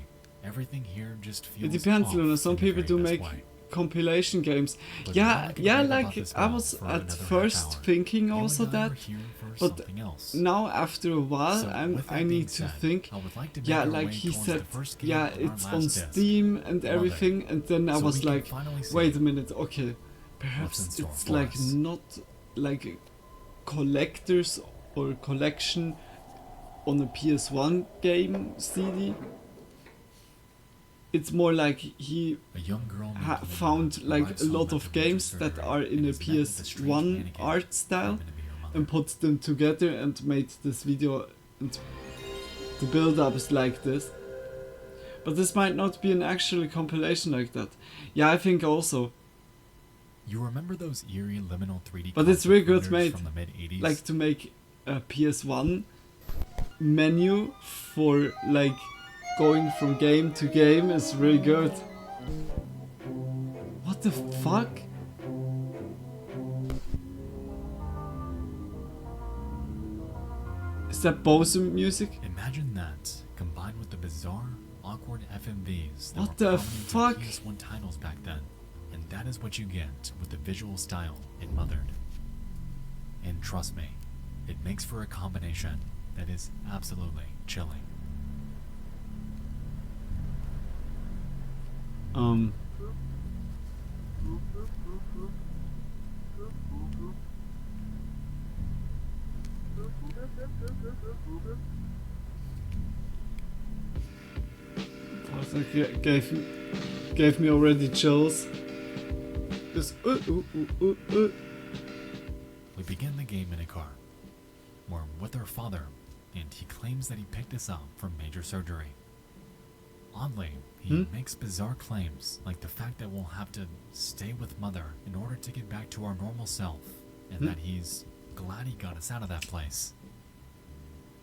Everything here just feels It depends, off Luna. Some in the people very do best make way. compilation games. But Yeah, now I can yeah, rave about like this I now was for at another half first hour. thinking You also and I that, are here for but something else. now after a while So, with I that being need to said, think, I would like to make yeah, our like way he towards said, the first game yeah, on our it's last on disc, Steam and Mother. everything, and then I So we was can like, finally see wait a minute, okay, what's perhaps in store it's for like us. not like a collector's or collection on a PS1 game CD. It's more like he A young girl named Luna found like a arrives home lot after of major games that surgery are in and a is met with a strange PS1 mannequin art style claiming to be her mother. and put them together and made this video, and the build up is like this. But this might not be an actual compilation like that. Yeah, I think also. You remember those eerie liminal 3D But it's really concept good renders made. from the mid-80s? Like to make a PS1 menu for like going from game to game is really good. What the fuck? Is that Bose music? Imagine that, combined with the bizarre, awkward FMVs that What were the prominent fuck? in PS1 titles back then. And that is what you get with the visual style in Mothered. And trust me, it makes for a combination that is absolutely chilling. That gave me already chills. Just We begin the game in a car. We're with our father, and he claims that he picked us up from major surgery. Oddly, he makes bizarre claims, like the fact that we'll have to stay with Mother in order to get back to our normal self, and that he's glad he got us out of that place.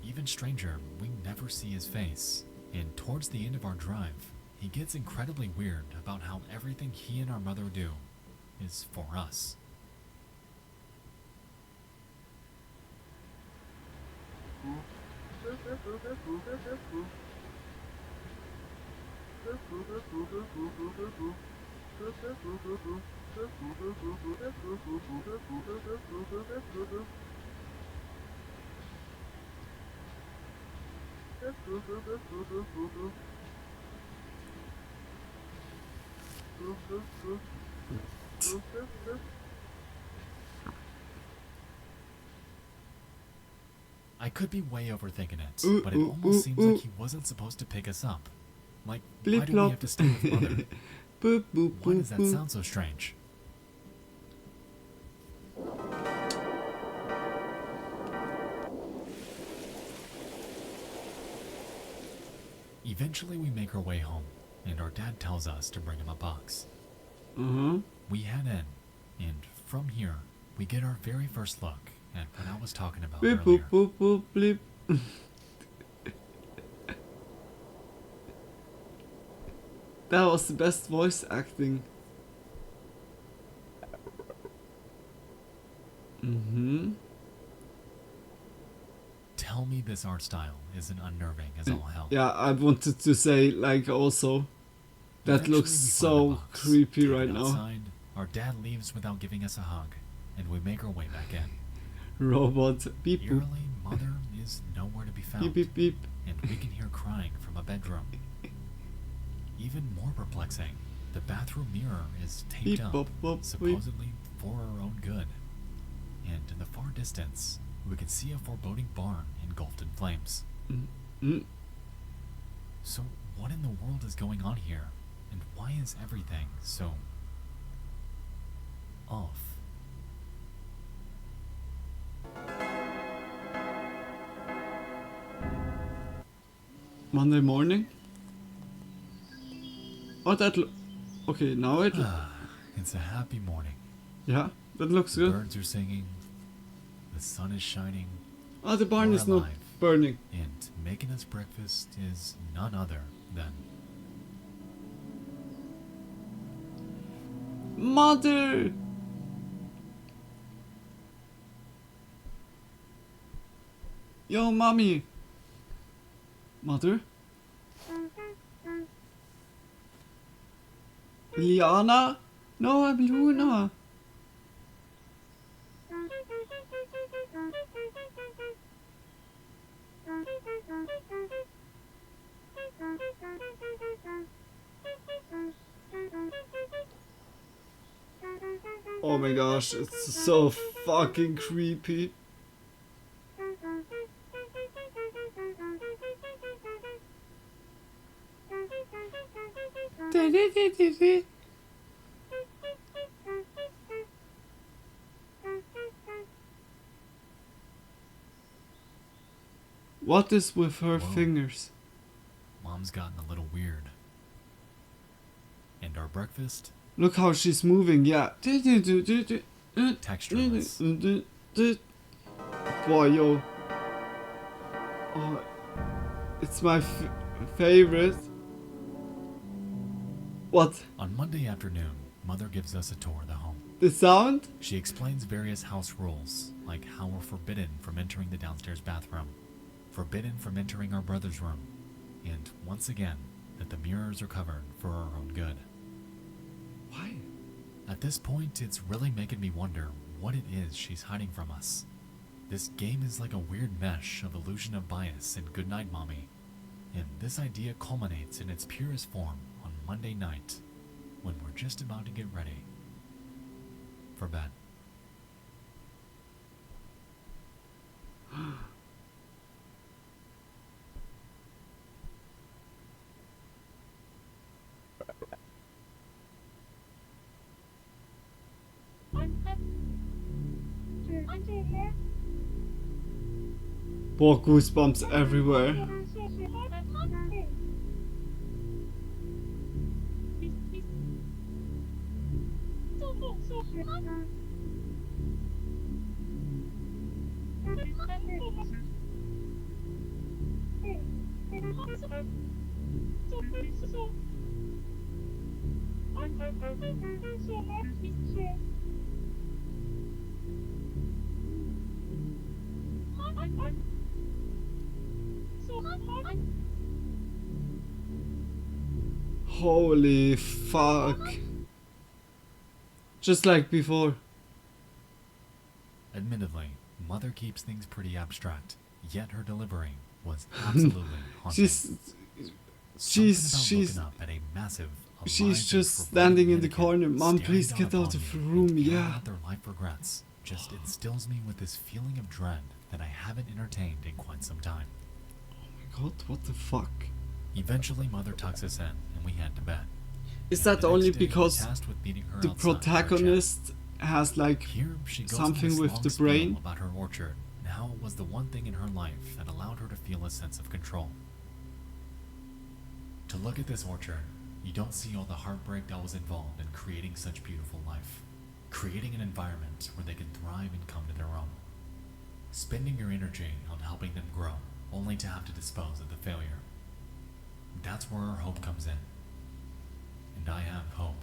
Even stranger, we never see his face, and towards the end of our drive, he gets incredibly weird about how everything he and our mother do is for us. I could be way overthinking it, but it almost seems like he wasn't supposed to pick us up. Like, why do we have to stay with Mother? boop, boop, Why does boop, that boop. sound so strange? Eventually we make our way home, and our dad tells us to bring him a box. We head in, and from here, we get our very first look at what I was talking about Beep, earlier. boop, boop, boop, bleep. That was the best voice acting. Tell me this art style isn't unnerving as all hell. Yeah, I wanted to say, like, also, that Eventually looks we find the so box, creepy take it right now. outside, our dad leaves without giving us a hug, and we make our way back in. Robot. Beep, boop. Eerily, Mother is nowhere to be found, Beep, beep, beep. and we can hear crying from a bedroom. Even more perplexing, the bathroom mirror is taped Beep, up, bop, bop, beep. supposedly for our own good. And in the far distance, we can see a foreboding barn engulfed in flames. Mm. So, what in the world is going on here? And why is everything so off? Monday morning? Oh, that okay, now it... It's a happy morning. Yeah, that looks The good. birds are singing, the sun is shining, Oh, the barn we're is not alive. burning. and making us breakfast is none other than Mother! Yo, mommy! Mother? Liana? No, I'm Luna. Oh my gosh, it's so fucking creepy. What is with her Whoa. fingers? Mom's gotten a little weird. And our breakfast? Look how she's moving, yeah. Textureless. Boy, yo. Oh, it's my favorite. What? On Monday afternoon, Mother gives us a tour of the home. The sound? She explains various house rules, like how we're forbidden from entering the downstairs bathroom, forbidden from entering our brother's room, and once again, that the mirrors are covered for our own good. Why? At this point, it's really making me wonder what it is she's hiding from us. This game is like a weird mesh of illusion of bias and goodnight mommy, and this idea culminates in its purest form on Monday night, when we're just about to get ready for bed. Boah, goosebumps everywhere. Holy fuck. Just like before. Admittedly, Mother keeps things pretty abstract, yet her delivery was absolutely haunting. She's looking up at a massive, she's alive just and standing in the foreboding corner. mannequin Mom, staring please down get out upon of the me room, and yelling yeah. out their life regrets just instills me with this feeling of dread that I haven't entertained in quite some time. Oh my god, what the fuck? Eventually, Mother tucks us in, and we head to bed. Is And that the next only day, we're because tasked with meeting her the outside for a chat. protagonist has like Here, she goes something into this with long the spiel brain? about her orchard and how it was the one thing in her life that allowed her to feel a sense of control. To look at this orchard, you don't see all the heartbreak that was involved in creating such beautiful life, creating an environment where they can thrive and come to their own, spending your energy on helping them grow, only to have to dispose of the failure. That's where our hope comes in. And I have hope.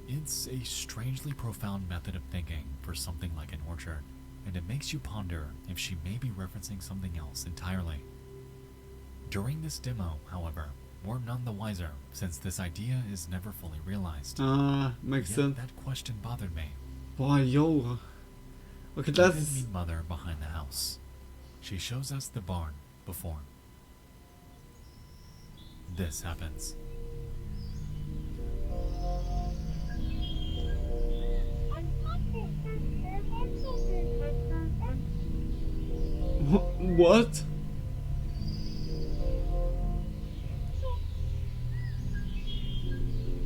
It's a strangely profound method of thinking for something like an orchard, and it makes you ponder if she may be referencing something else entirely. During this demo, however, we're none the wiser, since this idea is never fully realized. Makes Yet sense. that question bothered me. Boy, yo. Okay, We then that's... meet Mother behind the house. She shows us the barn before. This happens. What?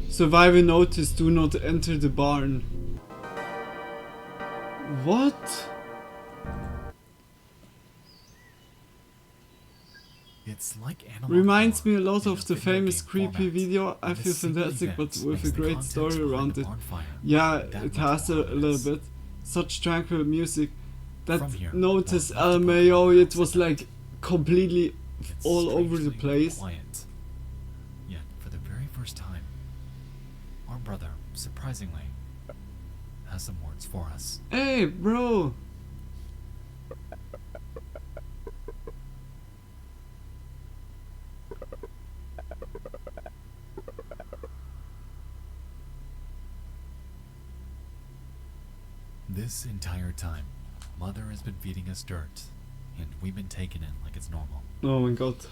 Survivor notice, do not enter the barn. What? It's like analog Reminds horror me a lot in of the video famous game creepy format. video I And Feel this single Fantastic, but event with makes a the great context story behind around the it. bonfire Yeah, that it much has a more little ominous. bit. Such tranquil music. That From here, notice we'll have to LMAO, put it the was house like completely It's all over the strangely place. Quiet. Yet, for the very first time, our brother, surprisingly, has some words for us. Hey, bro! This entire time, Mother has been feeding us dirt, and we've been taking it like it's normal. Oh my god.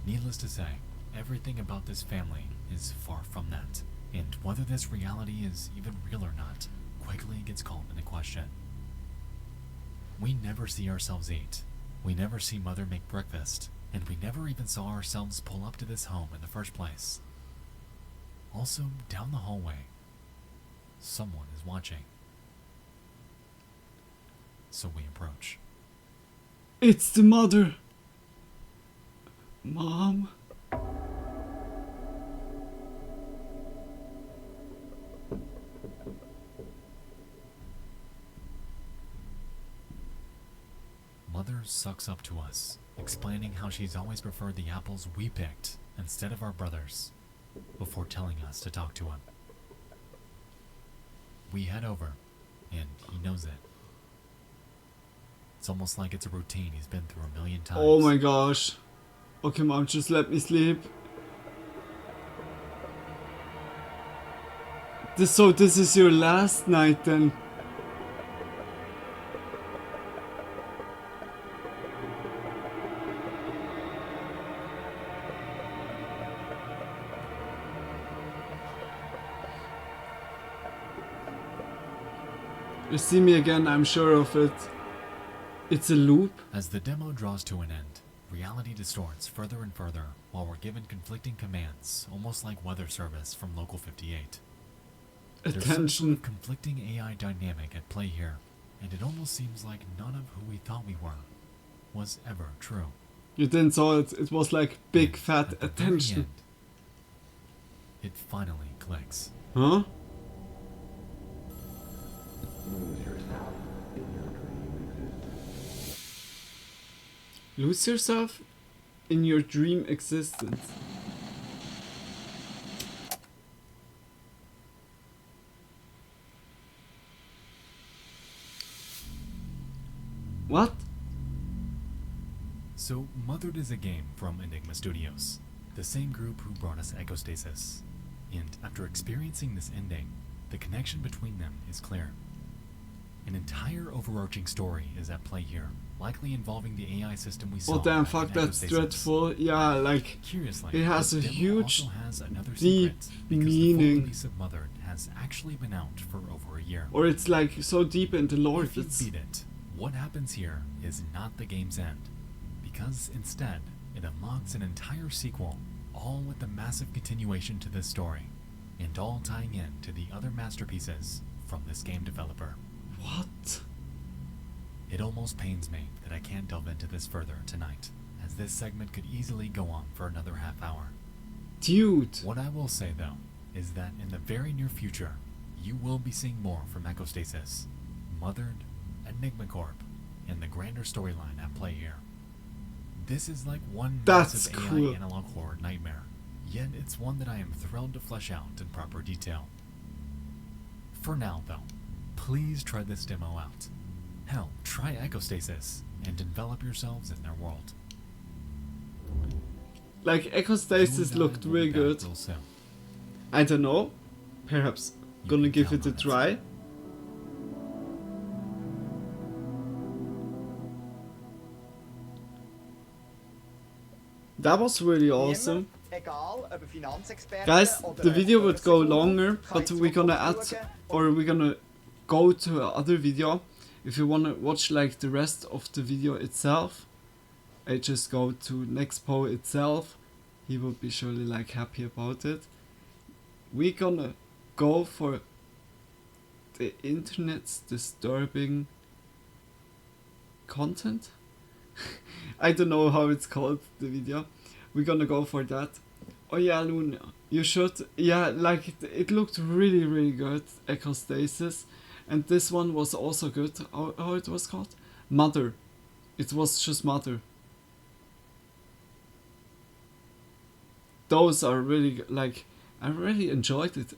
Needless to say, everything about this family is far from that, and whether this reality is even real or not quickly gets called into question. We never see ourselves eat, we never see Mother make breakfast, and we never even saw ourselves pull up to this home in the first place. Also, down the hallway, someone is watching. So we approach. It's the mother. Mom. Mother sucks up to us, explaining how she's always preferred the apples we picked instead of our brothers, before telling us to talk to him. We head over, and he knows it. It's almost like it's a routine he's been through a million times. Oh my gosh. Okay, Mom, just let me sleep. So this is your last night then? You see me again, I'm sure of it. It's a loop. As the demo draws to an end, reality distorts further and further while we're given conflicting commands, almost like weather service from Local 58. There's some sort Attention. of conflicting AI dynamic at play here, and it almost seems like none of who we thought we were was ever true. You didn't saw it. It was like big And fat at the very attention. end, it finally clicks. Huh? Lose yourself in your dream existence. Lose yourself in your dream existence. What? So, Mothered is a game from Enigma Studios, the same group who brought us Echostasis. And after experiencing this ending, the connection between them is clear. An entire overarching story is at play here, likely involving the AI system we saw. Oh damn, back fuck, in that's Echostasis. dreadful. Yeah, like, Curiously, it has the a demo huge, also has another deep secret, because meaning. the full release of Mothered has actually been out for over a year. or it's like so deep in the lore. If you It's beat it, what happens here is not the game's end, because instead, it unlocks an entire sequel, all with a massive continuation to this story, and all tying in to the other masterpieces from this game developer. what? It almost pains me that I can't delve into this further tonight, as this segment could easily go on for another half hour. Dude. What I will say though, is that in the very near future, you will be seeing more from Echostasis, Mothered, Enigma Corp, and the grander storyline at play here. This is like one That's massive cool. AI analog horror nightmare, yet it's one that I am thrilled to flesh out in proper detail. For now though, please try this demo out. Hell, try Echostasis, and envelop yourselves in their world. Like, You Echostasis and I looked will really be back good. real soon. I don't know. Perhaps You gonna can give count it a on it. try. That was really awesome. Guys, the video would go longer, but we're gonna add, or we're gonna go to another video. If you wanna watch like the rest of the video itself, I just go to Nexpo itself. He would be surely like happy about it. We're gonna go for the internet's disturbing content. I don't know how it's called, the video. We're gonna go for that. Oh yeah, Luna, you should. Yeah, like it looked really, really good. Echostasis, and this one was also good. How it was called? Mother. It was just Mother. Those are really like I really enjoyed it.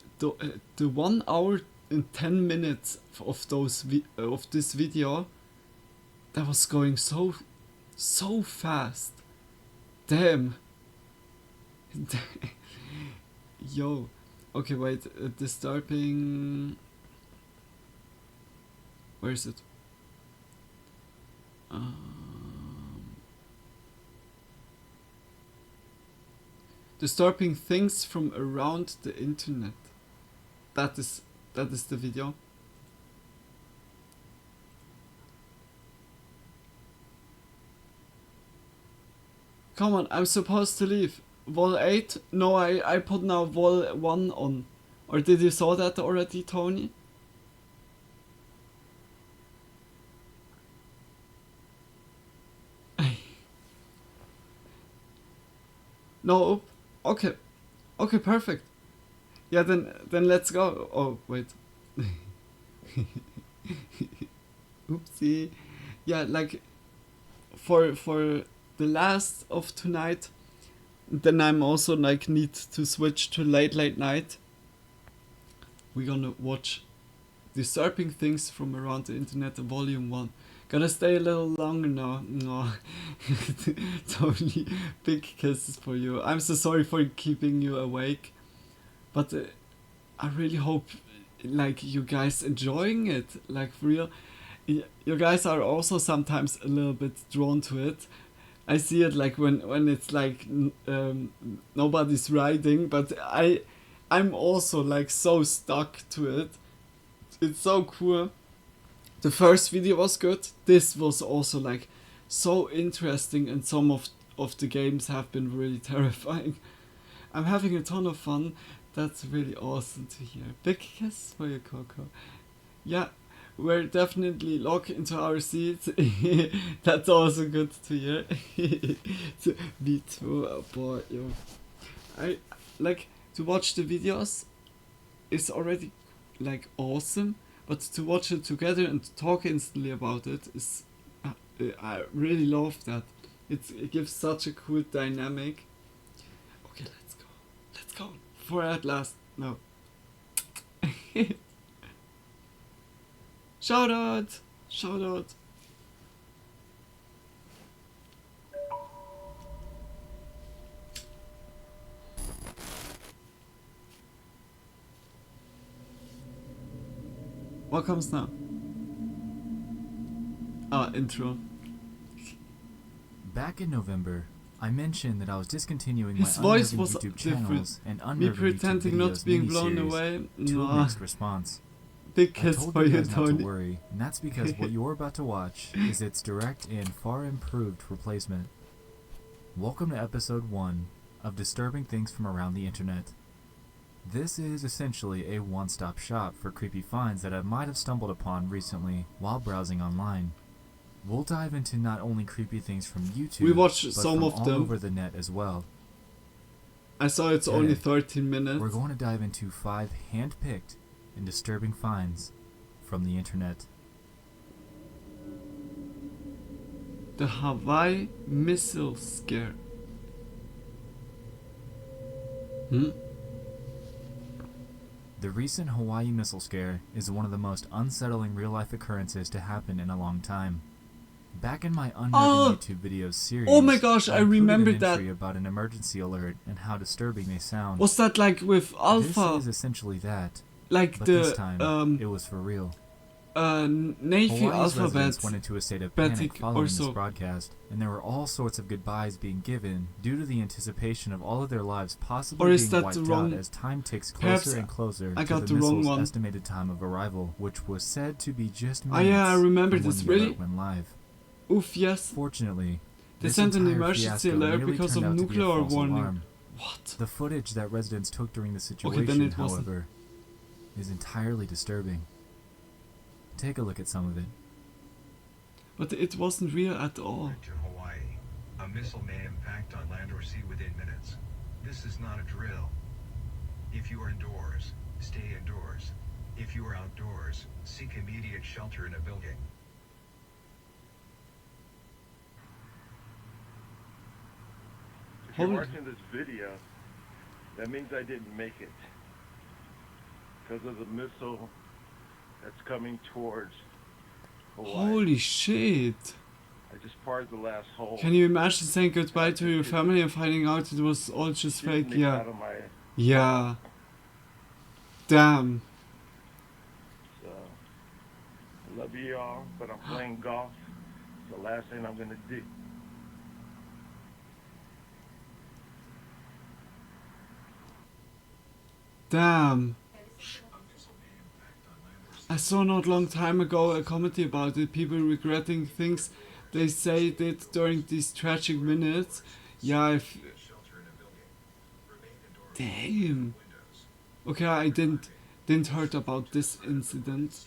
The 1 hour and 10 minutes of of this video, that was going so fast. Damn. Yo. Okay, wait. Disturbing. Where is it? Disturbing things from around the internet. That is the video. Come on, I'm supposed to leave. Wall 8? No, I put now wall 1 on. Or did you saw that already, Tony? No, okay. Okay, perfect. Yeah, then let's go. Oh, wait. Oopsie. Yeah, like for the last of tonight, then I'm also like need to switch to late night. We're gonna watch Disturbing Things from Around the Internet, Volume 1. Gonna stay a little longer now. No. Totally big kisses for you. I'm so sorry for keeping you awake. But I really hope like you guys enjoying it. Like for real. You guys are also sometimes a little bit drawn to it. I see it like when it's like nobody's riding, but I'm also like so stuck to it. It's so cool. The first video was good. This was also like so interesting, and some of the games have been really terrifying. I'm having a ton of fun. That's really awesome to hear. Big kiss for you, Coco. Yeah, we're definitely locked into our seats. That's also good to hear. Me too, boy. Yo. I like to watch the videos. It's already like awesome, but to watch it together and talk instantly about it is I really love that. It gives such a cool dynamic. Okay, let's go for at last. No. Shout out. What comes now? Intro. Back in November, I mentioned that I was discontinuing His my voice unnerving was YouTube different. channels and Me unnerving YouTube pretending not videos being blown miniseries away. to a No. mixed response. Big I kiss told for you you, guys not to Tony. worry, and that's because what you're about to watch is its direct and far improved replacement. Welcome to episode 1 of Disturbing Things from Around the Internet. This is essentially a one-stop shop for creepy finds that I might have stumbled upon recently while browsing online. We'll dive into not only creepy things from YouTube, We watched but some from of all them. over the net as well. I saw it's Today, only 13 minutes. We're going to dive into 5 hand-picked and disturbing finds from the internet. The Hawaii missile scare. The recent Hawaii missile scare is one of the most unsettling real-life occurrences to happen in a long time. Back in my unnerving YouTube videos series, oh my gosh, I included remember an that. entry about an emergency alert and how disturbing they sound. Was that like with Alpha? This is essentially that, Like but the this time it was for real. Navy Hawaii's alphabet residents went into a state of panic Batic following or this so. broadcast, and there were all sorts of goodbyes being given due to the anticipation of all of their lives possibly Or is being that the wiped wrong- out as time ticks Perhaps closer and closer I to got the the wrong missile's one. estimated time of arrival, which was said to be just Ah, minutes yeah, I remember from when this. the Really? alert went live. Oof, yes. Fortunately, They this sent an entire emergency fiasco alert nearly because turned of out to be a nuclear false warning. alarm. What? The footage that residents took during the then situation, it wasn't. however, is entirely disturbing. Take a look at some of it. But it wasn't real at all. To Hawaii. A missile may impact on land or sea within minutes. This is not a drill. If you are indoors, stay indoors. If you are outdoors, seek immediate shelter in a building. If you're Holy- watching this video, that means I didn't make it. Because of the missile that's coming towards Hawaii. Holy shit. I just parred the last hole. Can you imagine saying goodbye to your family and finding out it was all just fake? Shooting it Yeah. out of my, Yeah. Damn. so, I love VR, but I'm playing golf. It's the last thing I'm gonna do. Damn. I saw not long time ago a comedy about it, people regretting things they say did during these tragic minutes. Yeah, damn. Okay, I didn't heard about this incident.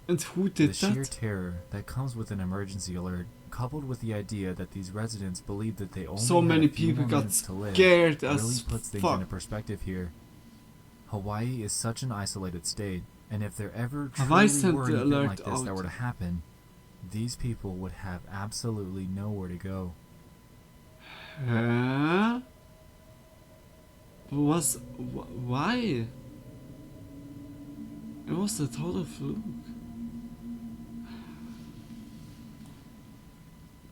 And who did the sheer that? terror that comes with an emergency alert, coupled with the idea that these residents believe that they only So had many a few people more got minutes to live, scared really as puts things fuck. into perspective here. Hawaii is such an isolated state, and if there ever Have I truly sent were the anything alert like this that out? were to happen, these people would have absolutely nowhere to go. Huh? Why? It was a total fluke.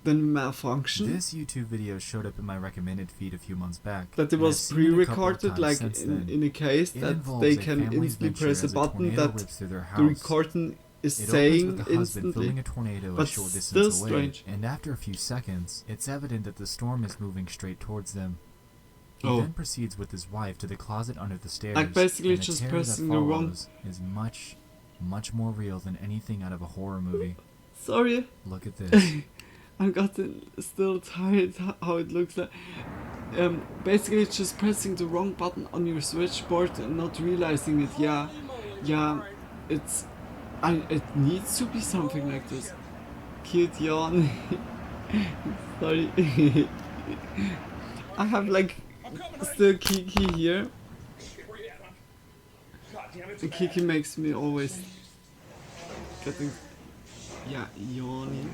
Then malfunction? This YouTube video showed up in my recommended feed a few months back. That it and was I've seen it a couple of pre-recorded, times like since then. in a case It that involves they a can family's instantly venture press a as button tornado that rips through their the house. recording is It opens saying with the husband instantly. filming a tornado a But short still distance away, strange. and after a few seconds, it's evident that the storm is moving straight towards them. He Oh. then proceeds with his wife to the closet under the stairs, Like basically and the just terror pressing that the wrong- follows is much, much more real than anything out of a horror movie. Sorry. Look at this. I'm still tired how it looks like. Basically it's just pressing the wrong button on your switchboard and not realizing it. Yeah, it needs to be something like this. Cute yawn. Sorry. I have like still Kiki here. And Kiki makes me always getting yawning.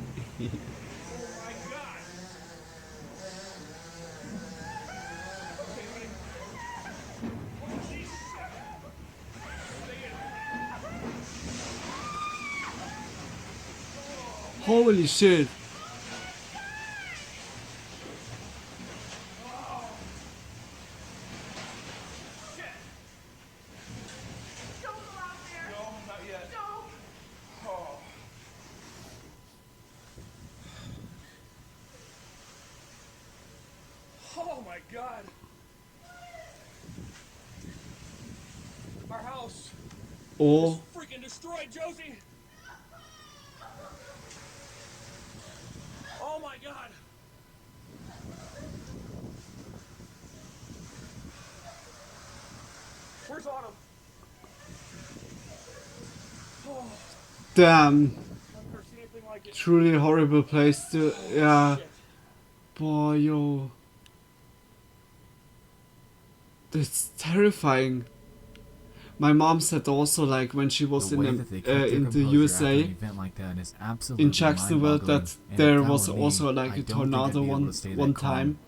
Holy shit! Oh my god. Our house Oh, is freaking destroyed, Josie. Oh my god. Where's Autumn? Oh, damn! I've never seen anything like it. Truly horrible place to. Yeah. Boy, yo. That's terrifying. My mom said also, like, when she was The way that they kept their in the composure after USA, an event like that is absolutely in Jacksonville, mind-boggling. that And there if that was were me, also like I a don't think I'd tornado be able to stay that one calm. time.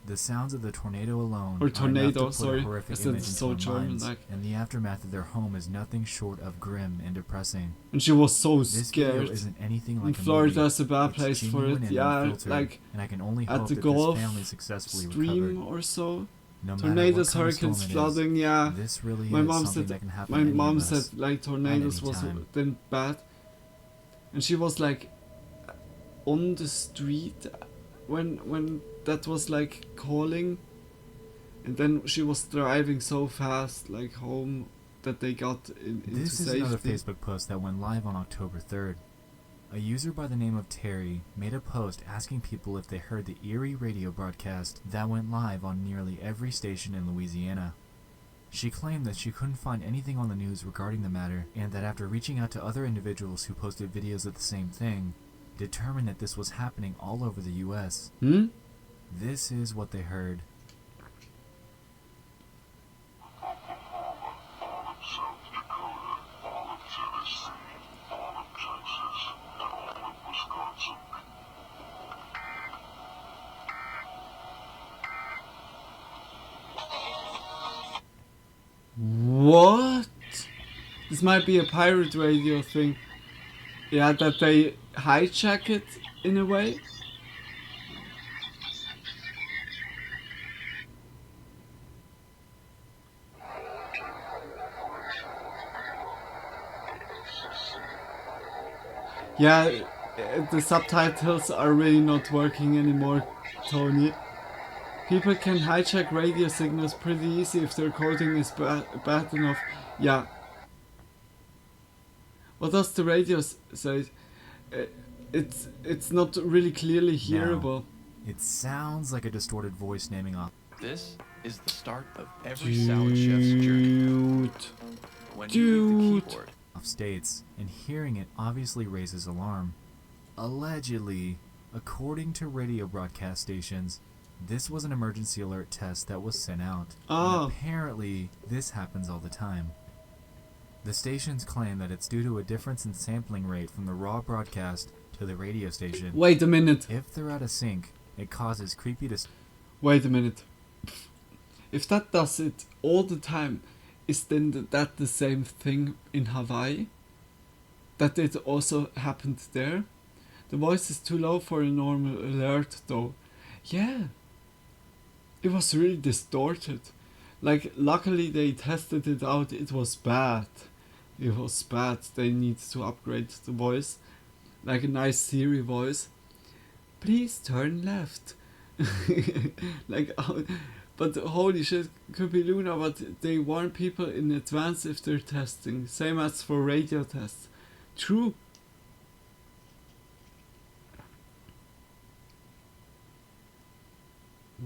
The sounds of the tornado alone Or are enough tornado, to put sorry. a horrific I said image it's into so our German, minds, like. and the aftermath of their home is nothing short of grim and depressing. And she was so This video scared. isn't anything like And a Florida movie. is a bad It's place for genuine it. and Yeah, unfiltered, like and I can only at hope the that Gulf this family successfully Stream recovered. or so. No matter Tornadoes, what kind of storm hurricanes, it is, flooding. Yeah. this really My is mom something said. that can happen My to any mom of said us like tornadoes at any was time. then bad, and she was like on the street when that was like calling, and then she was driving so fast like home that they got into This is safety. another Facebook post that went live on October 3rd. A user by the name of Terry made a post asking people if they heard the eerie radio broadcast that went live on nearly every station in Louisiana. She claimed that she couldn't find anything on the news regarding the matter, and that after reaching out to other individuals who posted videos of the same thing, determined that this was happening all over the US. This is what they heard. What? This might be a pirate radio thing. Yeah, that they hijack it in a way. Yeah, the subtitles are really not working anymore, Tony. People can hijack radio signals pretty easy if their coding is bad enough. Yeah. What does the radio say? Uh, it's not really clearly hearable. It sounds like a distorted voice naming off. This is the start of every salad chef's journey. When you read the keyboard Off states, and hearing it obviously raises alarm. Allegedly, according to radio broadcast stations, this was an emergency alert test that was sent out. Oh. And apparently, this happens all the time. The stations claim that it's due to a difference in sampling rate from the raw broadcast to the radio station. Wait a minute. If they're out of sync, it causes creepy Wait a minute. If that does it all the time, is then that the same thing in Hawaii? That it also happened there? The voice is too low for a normal alert though. Yeah. It was really distorted. Like, luckily they tested it out, it was bad. It was bad. They need to upgrade the voice. Like a nice Siri voice. Please turn left. Like, but holy shit, could be Luna, but they warn people in advance if they're testing. Same as for radio tests. True.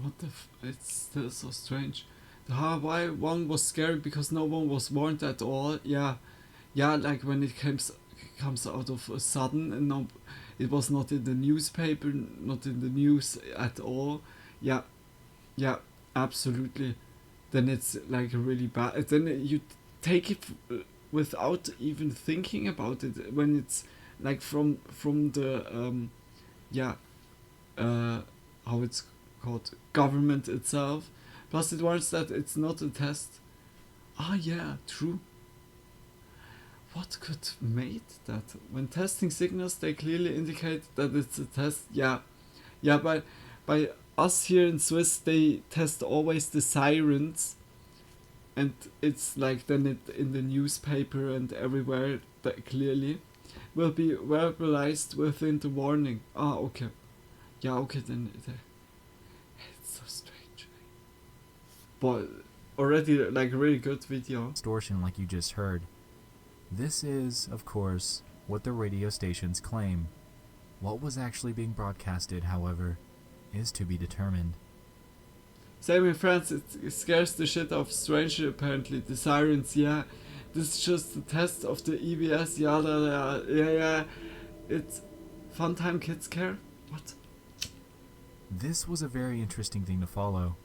What the it's still so strange. The Hawaii one was scary because no one was warned at all. Yeah, like when it comes out of a sudden and no, it was not in the newspaper, not in the news at all. Yeah, absolutely. Then it's like really bad. Then you take it without even thinking about it when it's like from the how it's called, government itself. Plus it warns that it's not a test. Ah yeah, true. What could made that? When testing signals, they clearly indicate that it's a test. Yeah, by us here in Swiss, they test always the sirens, and it's like then it in the newspaper and everywhere that clearly will be verbalized within the warning. Ah, okay. Yeah, okay then. It's so strange. But already like a really good video. Distortion like you just heard. This is, of course, what the radio stations claim. What was actually being broadcasted, however, is to be determined. Same in France, it scares the shit out of stranger apparently. The sirens, yeah. This is just the test of the EBS, yeah. It's fun time kids care? What? This was a very interesting thing to follow.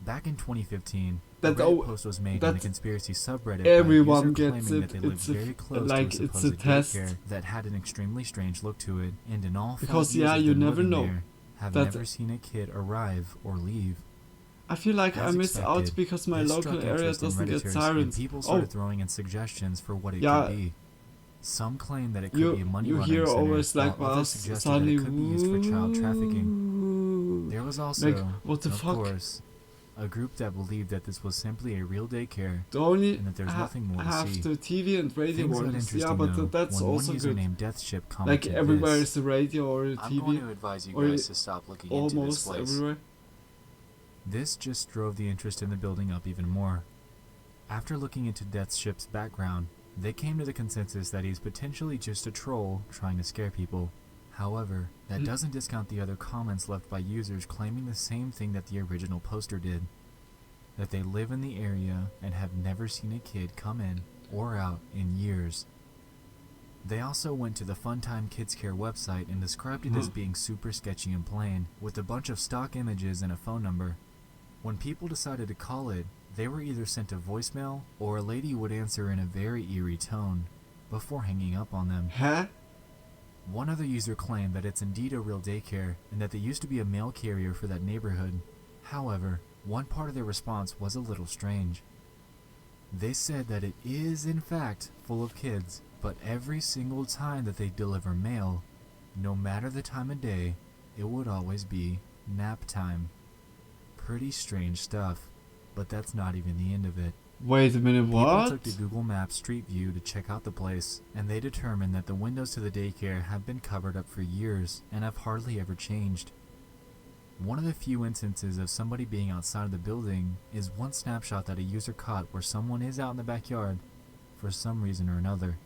Back in 2015, a That Reddit post was made on the conspiracy subreddit everyone by a user gets claiming it. that they lived It's a very close like to a it's a supposed test. daycare that had an extremely strange look to it, and in all 5 Because years yeah, of you them never living know. there, have That never seen a kid arrive or leave. I feel like As I miss out expected, because my this local struck area interest in doesn't get Redditors, sirens. and people started throwing in suggestions for what it Yeah. could be. Some claim that it could be a money you laundering hear center, always like while others suggested that it could be used for child trafficking. There was also, like, what the of fuck? course, a group that believed that this was simply a real daycare, The only and that there's nothing more to have see. the TV and radio Things got warnings. Yeah, interesting, but though, that's when also one user good. named Deathship Like commented everywhere this. is a radio or a I'm TV. going to advise you or guys to stop looking into this almost place. everywhere. This just drove the interest in the building up even more. After looking into Deathship's background, they came to the consensus that he's potentially just a troll trying to scare people. However, that doesn't discount the other comments left by users claiming the same thing that the original poster did. That they live in the area and have never seen a kid come in or out in years. They also went to the Funtime Kids Care website and described it as being super sketchy and plain, with a bunch of stock images and a phone number. When people decided to call it, they were either sent a voicemail or a lady would answer in a very eerie tone before hanging up on them. Huh? One other user claimed that it's indeed a real daycare and that they used to be a mail carrier for that neighborhood. However, one part of their response was a little strange. They said that it is in fact full of kids, but every single time that they deliver mail, no matter the time of day, it would always be nap time. Pretty strange stuff, but that's not even the end of it. Wait a minute, People what? took the Google Maps Street View to check out the place, and they determined that the windows to the daycare have been covered up for years and have hardly ever changed. One of the few instances of somebody being outside of the building is one snapshot that a user caught where someone is out in the backyard for some reason or another.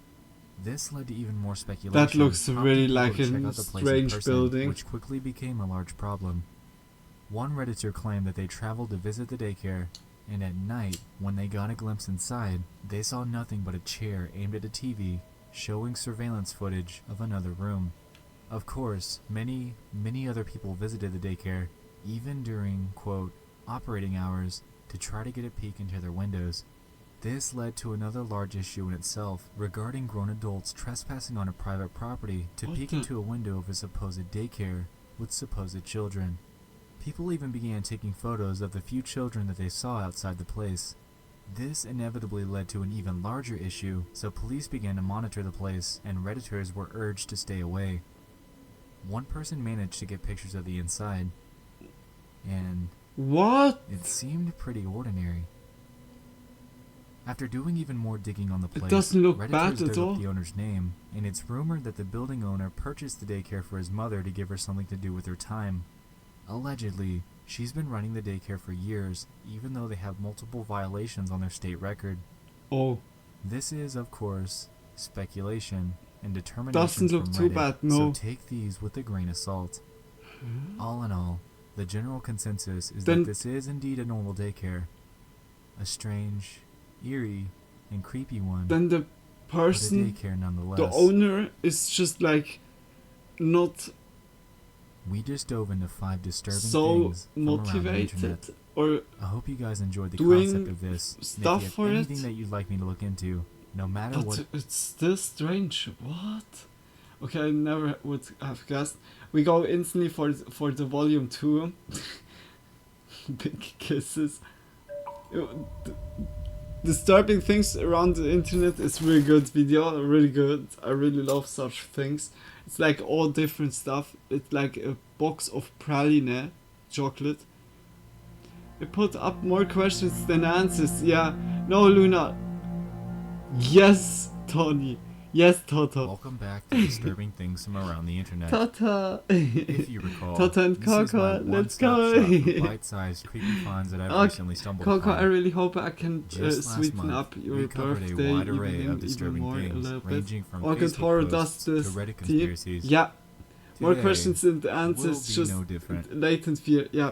This led to even more speculation. That looks prompting really people like to check a out the place in strange person, building. which quickly became a large problem. One Redditor claimed that they traveled to visit the daycare, and at night, when they got a glimpse inside, they saw nothing but a chair aimed at a TV, showing surveillance footage of another room. Of course, many other people visited the daycare, even during, quote, operating hours, to try to get a peek into their windows. This led to another large issue in itself regarding grown adults trespassing on a private property to peek into a window of a supposed daycare with supposed children. People even began taking photos of the few children that they saw outside the place. This inevitably led to an even larger issue, so police began to monitor the place, and Redditors were urged to stay away. One person managed to get pictures of the inside, and what? It seemed pretty ordinary. After doing even more digging on the place, it doesn't look Redditors bad dug at up all. the owner's name, and it's rumored that the building owner purchased the daycare for his mother to give her something to do with her time. Allegedly, she's been running the daycare for years, even though they have multiple violations on their state record. Oh. This is, of course, speculation and determination Doesn't look from too Reddit, bad, no. so take these with a grain of salt. All in all, the general consensus is Then that this is indeed a normal daycare. A strange, eerie, and creepy one. Then the person, but a daycare nonetheless. the owner, is just like not We just dove into 5 disturbing so things from around the motivated internet. or I hope you guys enjoyed the doing concept of this. And stuff if you for have it. anything that you'd like me to look into, no matter But what. it's still strange. What? Okay, I never would have guessed. We go instantly for the volume 2. Big kisses. Disturbing things around the internet is really good video, really good. I really love such things. It's like all different stuff. It's like a box of praline chocolate. It put up more questions than answers. Yeah, no, Luna. Yes, Tony. Yes, Tata. Welcome back to Disturbing Things from Around the Internet. Tata. If you recall, Tata and this is my Coco, let's one-stop go. shop for bite-sized creepy finds that I've recently stumbled Coco, upon. I really hope I can Just last sweeten month, up your we covered birthday a wide array evening of even disturbing more, a things, little bit. ranging from Orchid Facebook Horror posts does to this Reddit team. conspiracies. Yeah. More Today questions and will answers, be just no different. latent fear. Yeah.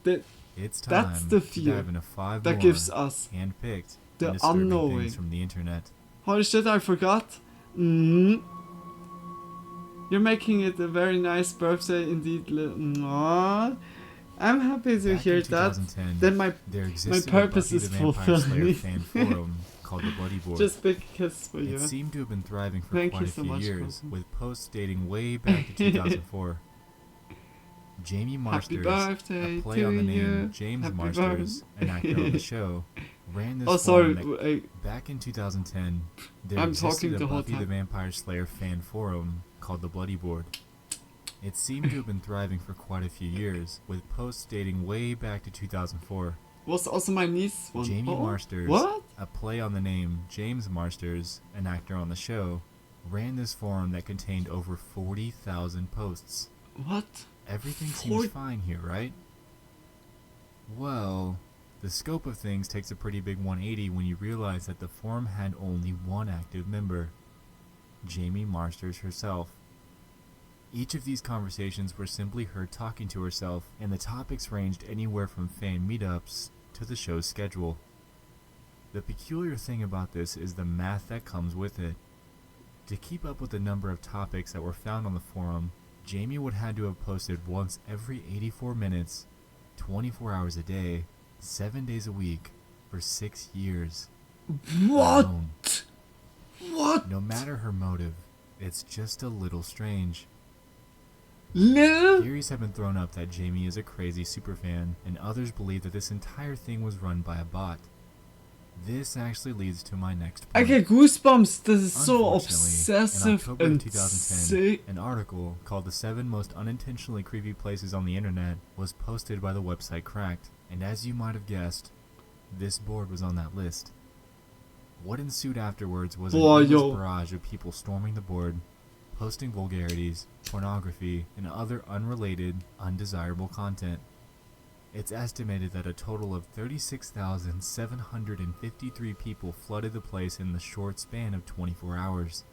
It's time That's the to fear dive into 5 that more gives us hand-picked the and disturbing unknowing. things from the internet. Holy shit, I forgot. You're making it a very nice birthday indeed. Aww. I'm happy to Back hear in that. 2010, Then my there existed a purpose Buffy is the Vampire Slayer fulfilled. fan forum called the Bloody Board. Just big kiss for you. It seemed to have been thriving for Thank quite you a so few much, years, Coco. with posts dating way back to 2004. Jamie Marsters, birthday a play to on the name you. James Happy Marsters, an actor on the show, ran this Oh, sorry, forum that, back in 2010, there I'm existed talking a the whole Buffy the time. Vampire Slayer fan forum called the Bloody Board. It seemed to have been thriving for quite a few years, with posts dating way back to 2004. Was also my niece one. Jamie Oh, Marsters, what? a play on the name James Marsters, an actor on the show, ran this forum that contained over 40,000 posts. What? Everything seems fine here, right? Well, the scope of things takes a pretty big 180 when you realize that the forum had only one active member, Jamie Marsters herself. Each of these conversations were simply her talking to herself, and the topics ranged anywhere from fan meetups to the show's schedule. The peculiar thing about this is the math that comes with it. To keep up with the number of topics that were found on the forum, Jamie would have to have posted once every 84 minutes, 24 hours a day, 7 days a week, for 6 years. What? Alone. What? No matter her motive, it's just a little strange. No. Theories have been thrown up that Jamie is a crazy superfan, and others believe that this entire thing was run by a bot. This actually leads to my next point. I get goosebumps. This is so Unfortunately, obsessive in October of and 2010, sick. an article called "The 7 Most Unintentionally Creepy Places on the Internet" was posted by the website Cracked, and as you might have guessed, this board was on that list. What ensued afterwards was Boy, an endless yo. barrage of people storming the board, posting vulgarities, pornography, and other unrelated, undesirable content. It's estimated that a total of 36,753 people flooded the place in the short span of 24 hours.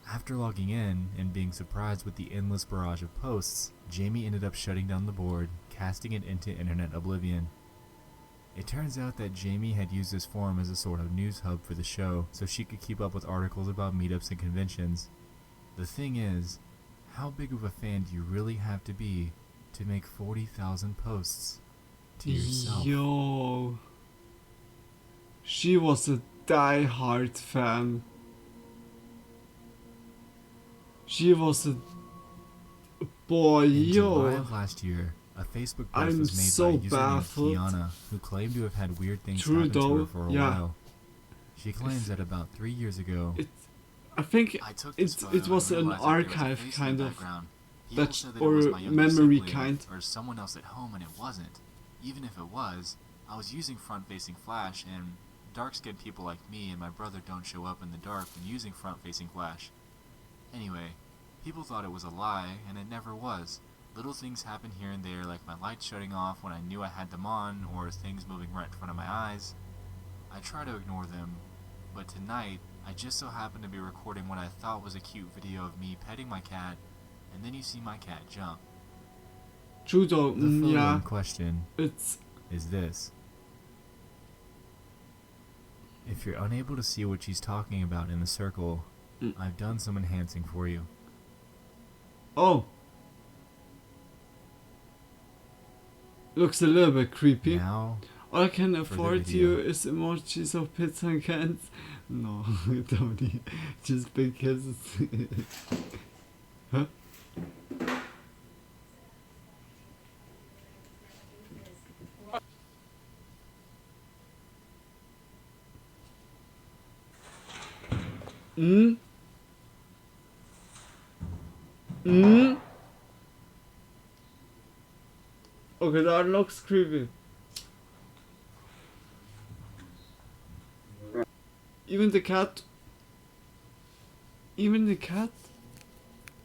After logging in and being surprised with the endless barrage of posts, Jamie ended up shutting down the board, casting it into internet oblivion. It turns out that Jamie had used this forum as a sort of news hub for the show, so she could keep up with articles about meetups and conventions. The thing is, how big of a fan do you really have to be to make 40,000 posts to yourself? Yo. She was a die-hard fan. She was a boy, In July yo. of last year, a Facebook post I'm was made so by a user named baffled. Kiana, who claimed to have had weird things True happen to her though, for a yeah. while. She claims that about 3 years ago, I think I took this photo it was and an realized that there was a archive face in kind the of, background. People that said that it was or my younger memory sibling kind. or someone else at home, and it wasn't. Even if it was, I was using front-facing flash, and dark-skinned people like me and my brother don't show up in the dark when using front-facing flash. Anyway, people thought it was a lie, and it never was. Little things happen here and there, like my lights shutting off when I knew I had them on, or things moving right in front of my eyes. I try to ignore them, but tonight, I just so happened to be recording what I thought was a cute video of me petting my cat, and then you see my cat jump. True though, The photo yeah. in question It's is this. If you're unable to see what she's talking about in the circle, I've done some enhancing for you. oh. Looks a little bit creepy. Now, All I can the afford video. you is emojis of pizza and cans. No, don't need. Just big kisses. Huh? Hmm? Hmm? Okay, that looks creepy. Even the cat. Even the cat?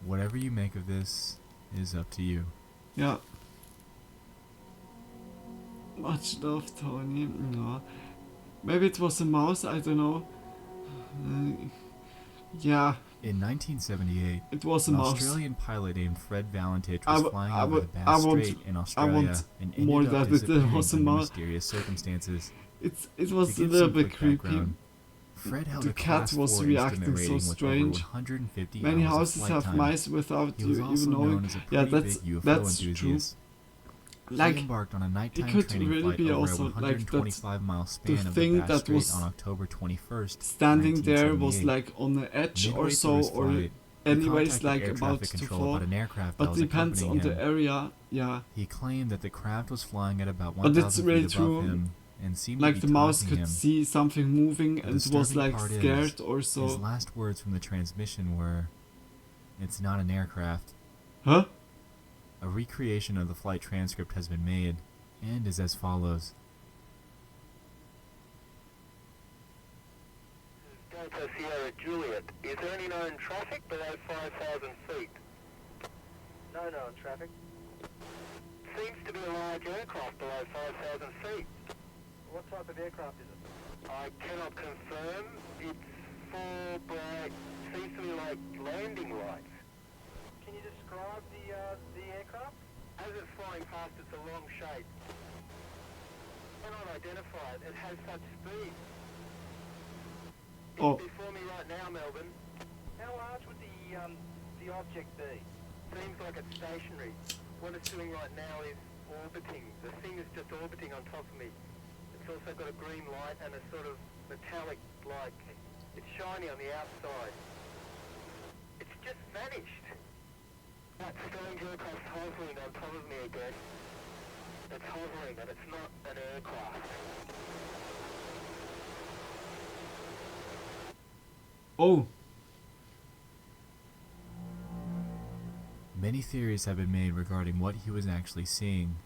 whatever you make of this is up to you. Yeah. Much love, Tony. No. Maybe it was a mouse, I don't know. Yeah. In 1978, It was a an mouse. Australian pilot named Fred Valentich I was w- flying I over would- the I Bass want- Strait in I Australia want and more ended up that it disappearing was a under mouse. mysterious circumstances. It was To a give little some bit quick creepy. background, Fred held The a cat Class was 4 reacting instrument so rating with strange. over 150 Many hours of houses flight have time. mice without He you was also even knowing. known as a Yeah, pretty that's big UFO that's enthusiast. true. He embarked on a it nighttime could training really flight be over also a like that 125-mile span the of thing the Bass that Strait was on October 21st, standing there was 1978. like on the edge or Midway so, through his or flight, he anyways contacted like air about traffic to control fall. about an aircraft that But was depends accompanying on the him. area, yeah. He claimed that the craft was flying at about But 1,000 it's feet really above true. him and seemed Like to the be mouse taunting could him. see something moving The and was disturbing like part scared is, or his so. last words from the transmission were, "It's not an aircraft." Huh? A recreation of the flight transcript has been made, and is as follows. Delta Sierra Juliet, is there any known traffic below 5,000 feet? No known traffic. Seems to be a large aircraft below 5,000 feet. What type of aircraft is it? I cannot confirm. It's four bright, seems to be like landing lights. Can you describe the aircraft? As it's flying past, it's a long shape. Cannot identify it. It has such speed. It's Oh. before me right now, Melbourne. How large would the object be? Seems like it's stationary. What it's doing right now is orbiting. The thing is just orbiting on top of me. It's also got a green light and a sort of metallic, like, it's shiny on the outside. It's just vanished. That strange aircraft hovering on top of me again. It's hovering and it's not an aircraft. Oh. Many theories have been made regarding what he was actually seeing.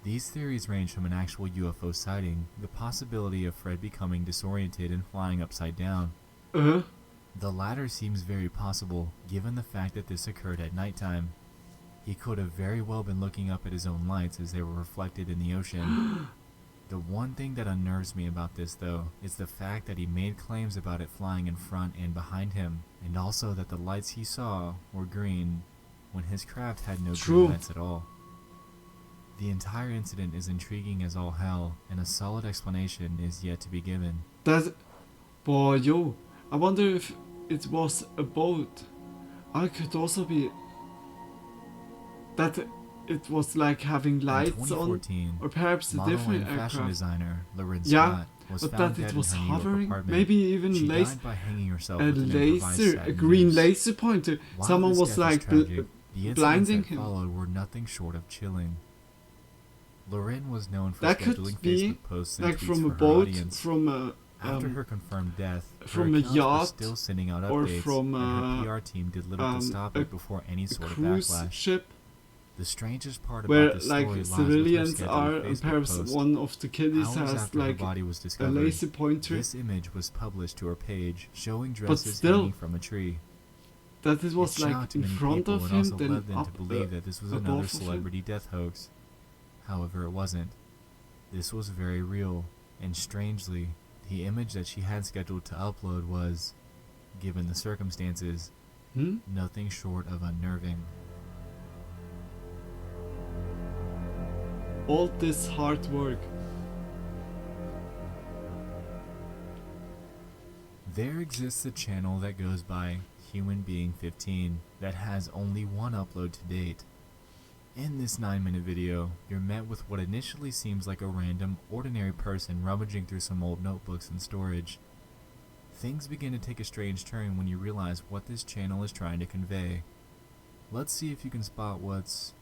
These theories range from an actual UFO sighting, the possibility of Fred becoming disoriented and flying upside down. The latter seems very possible, given the fact that this occurred at nighttime. He could have very well been looking up at his own lights as they were reflected in the ocean. The one thing that unnerves me about this, though, is the fact that he made claims about it flying in front and behind him, and also that the lights he saw were green, when his craft had no green lights at all. The entire incident is intriguing as all hell, and a solid explanation is yet to be given. Boy, yo, I wonder if it was a boat. I could also be that it was like having lights on, or perhaps a different aircraft. Fashion designer Loren Yeah, Scott was but found that dead it was in her New York hovering, apartment. maybe even She laser, died by hanging herself a with an improvised laser, a satin green noose. laser pointer. While Someone this was death like tragic, the incidents blinding that him. followed were nothing short of chilling. Loren was known for That scheduling could be Facebook posts and like tweets from a for her boat, audience. from a After her confirmed death, from her a accounts were yacht, still sending out or updates, from and her PR team did little to stop a it before any sort of cruise backlash. ship. The strangest part Where about this story like lies civilians with her are, scheduled and Facebook perhaps post. one of the kiddies Hours has after her like body was a discovered, laser pointer. this image was published to her page, showing But dresses still, hanging from a tree. that it was It like shocked in many front people of and him, also then led them up to believe that this was above another of him. celebrity death hoax. However, it wasn't. This was very real, and strangely, the image that she had scheduled to upload was, given the circumstances, nothing short of unnerving. All this hard work. There exists a channel that goes by Human Being 15 that has only one upload to date. In this 9-minute video, you're met with what initially seems like a random, ordinary person rummaging through some old notebooks and storage. Things begin to take a strange turn when you realize what this channel is trying to convey. Let's see if you can spot what's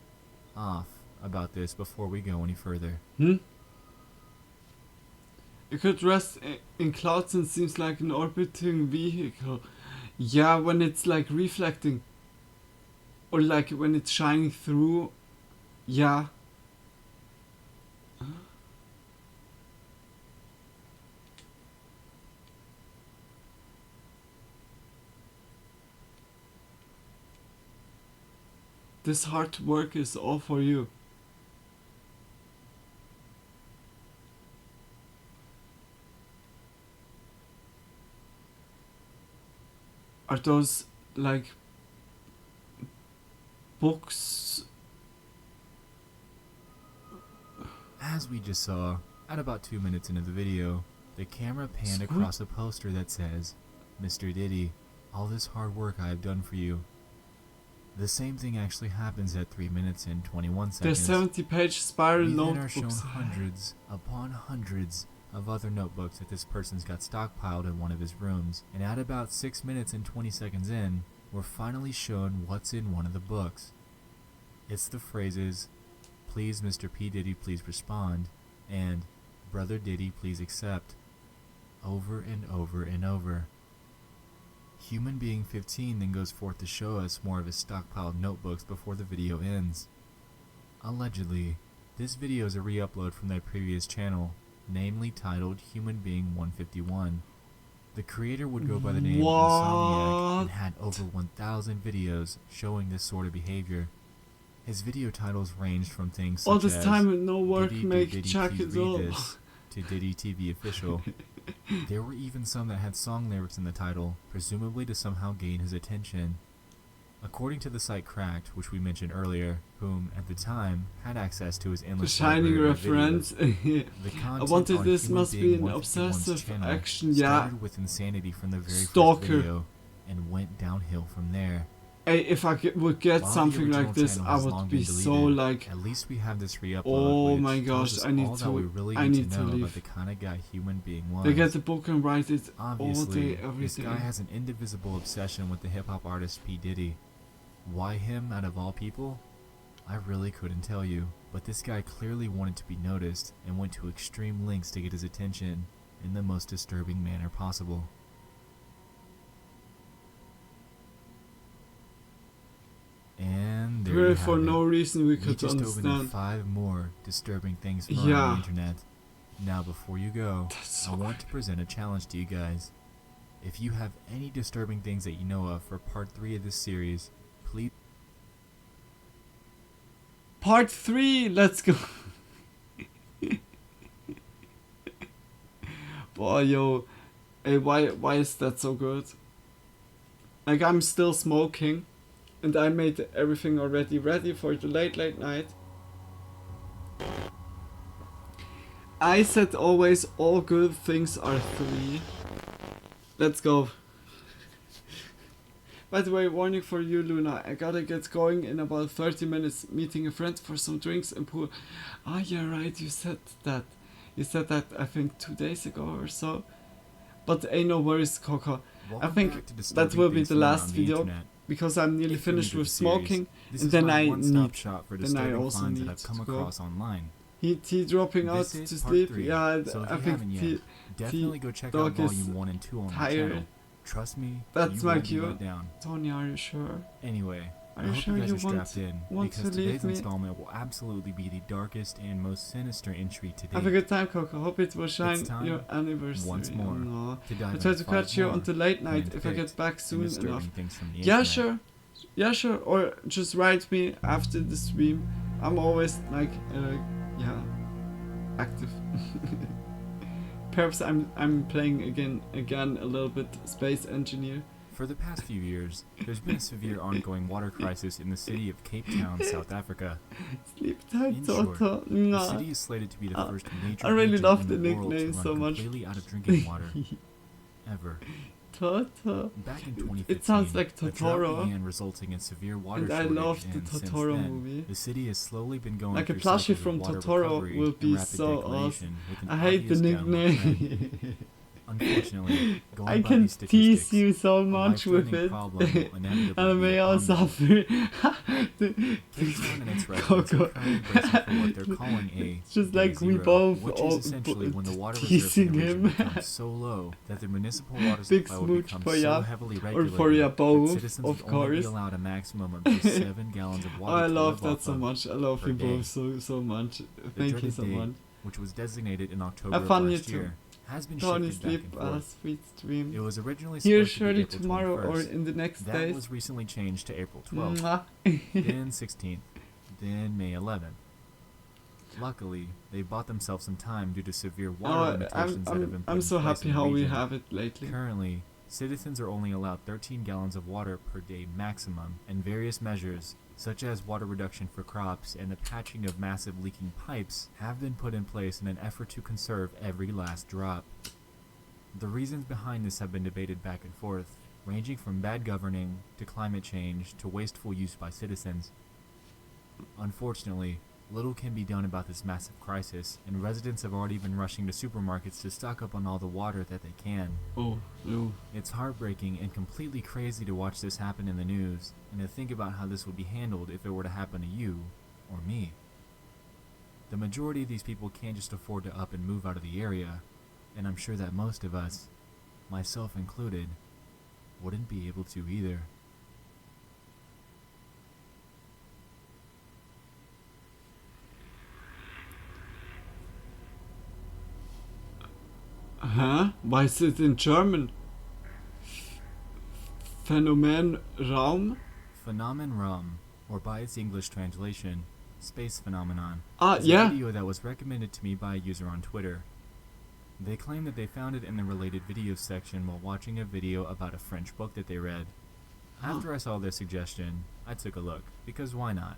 off about this before we go any further. It could rest in clouds and seems like an orbiting vehicle. Yeah, when it's like reflecting. Or like when it's shining through. Yeah. This hard work is all for you. Are those like books? As we just saw, at about 2 minutes into the video, the camera panned across a poster that says, "Mr. Diddy, all this hard work I have done for you." The same thing actually happens at 3 minutes and 21 seconds. There's 70-page spiral We then are notebooks. shown hundreds upon hundreds of other notebooks that this person's got stockpiled in one of his rooms, and at about 6 minutes and 20 seconds in, we're finally shown what's in one of the books. It's the phrases, "Please Mr. P. Diddy, please respond," and "Brother Diddy, please accept," over and over and over. Human Being 15 then goes forth to show us more of his stockpiled notebooks before the video ends. Allegedly, this video is a re-upload from their previous channel, namely titled Human Being 151. The creator would go by the name Insomniac and had over 1,000 videos showing this sort of behavior. His video titles ranged from things such all this as time with no work Diddy, make Diddy, check please it read all. this, to Diddy TV Official. There were even some that had song lyrics in the title, presumably to somehow gain his attention. According to the site Cracked, which we mentioned earlier, whom, at the time, had access to his The endless Shining library of reference. videos, the I content wanted on this Human must be Being an 151's obsessive channel action, yeah. started with insanity from the very first Stalker. video, and went downhill from there. Hey, if I would get While the something like original this, channel I has would long be been so deleted, like, at least we have this re-upload, oh which my tells gosh, us I need all that we to, really I need need to to know about leave. the kind of guy Human Being was. They get the book and write it all Obviously, day, every this day. guy has an indivisible obsession with the hip-hop artist P. Diddy. Why him out of all people? I really couldn't tell you, but this guy clearly wanted to be noticed and went to extreme lengths to get his attention in the most disturbing manner possible. And there pray you for have no it. reason we We could just opened up understand. 5 more disturbing things from around Yeah. the internet. Now before you go, That's so I want to present a challenge to you guys. If you have any disturbing things that you know of for part 3 of this series, please... Part 3, let's go. Boy, yo, hey, why is that so good? Like, I'm still smoking, and I made everything already ready for the late night. I said always all good things are 3. Let's go. By the way, warning for you, Luna. I gotta get going in about 30 minutes, meeting a friend for some drinks and pool. Ah, yeah, right, you said that. You said that, I think, 2 days ago or so. But ain't no worries, Coco. I think that will be the last video, because I'm nearly finished with smoking, and then I also need to go. He dropping out to sleep. Yeah, So if I you think haven't yet, definitely go check out dog is volume 1 and 2 on my tired. channel. Trust me, That's you my won't be cue. let down. Tony, are you sure? Anyway, Are I you hope sure you guys you are strapped in, want because to leave today's me? installment will absolutely be the darkest and most sinister entry to date. Have a good time, Coco. Hope it will shine It's time, your anniversary. once more, No. to dive I'll try into to catch 5 you more on the late night if I handpicked get back and soon disturbing enough. things from the Yeah, internet. sure. Yeah, sure. Or just write me after the stream. I'm always like, yeah, active. Perhaps I'm playing again a little bit Space Engineer. For the past few years, there's been a severe ongoing water crisis in the city of Cape Town, South Africa. Sleep tight, In short, Toto. the Mwah. city is slated to be the first major I really region love in the the world to nickname run so much. completely out of drinking water. Ever. Toto. Back in 2015, It sounds like a drought Totoro. began resulting in severe water And I shortage, love the and since Totoro then, movie. the city has slowly been going Like a through plushie cycles from of water Totoro recovery will and be rapid so degradation awesome. with an I hate the obvious downward trend. nickname. Unfortunately, going I by can these tease statistics, you so a much with life-threatening it. problem will inevitably And I be may upon also them. suffer. Cape Town and its residents are currently bracing for what they're calling a It's just day like we zero, both which all is essentially when the water reserves teasing in the region him. become so low that the municipal water Big supply will smooch become for so ya, heavily or for regulated ya that both, citizens of will only be course. allowed a maximum of just 7 gallons of Oh, water I to love live that off so of much. I love per you day. both so much. The Thank you dreaded so date, much. which was designated in October Have of fun, you last too. year, has been Tony, shifted back sleep and a forth. sweet dream. It was originally Here, supposed to surely be April tomorrow or 21st. in the next That days. was recently changed to April 12th, Mwah. then 16th, then May 11th. Luckily, they bought themselves some time due to severe water limitations that have been put I'm in so place happy in the how we region. have it lately. Currently, citizens are only allowed 13 gallons of water per day maximum, and various measures, such as water reduction for crops and the patching of massive leaking pipes, have been put in place in an effort to conserve every last drop. The reasons behind this have been debated back and forth, ranging from bad governing to climate change to wasteful use by citizens. Unfortunately, little can be done about this massive crisis, and residents have already been rushing to supermarkets to stock up on all the water that they can. Oh, no. It's heartbreaking and completely crazy to watch this happen in the news, and to think about how this would be handled if it were to happen to you, or me. The majority of these people can't just afford to up and move out of the area, and I'm sure that most of us, myself included, wouldn't be able to either. Huh? Why is it in German? Phänomen Raum? Phenomenon Rum, or by its English translation, Space Phenomenon, is yeah. a video that was recommended to me by a user on Twitter. They claim that they found it in the related videos section while watching a video about a French book that they read. After I saw their suggestion, I took a look, because why not?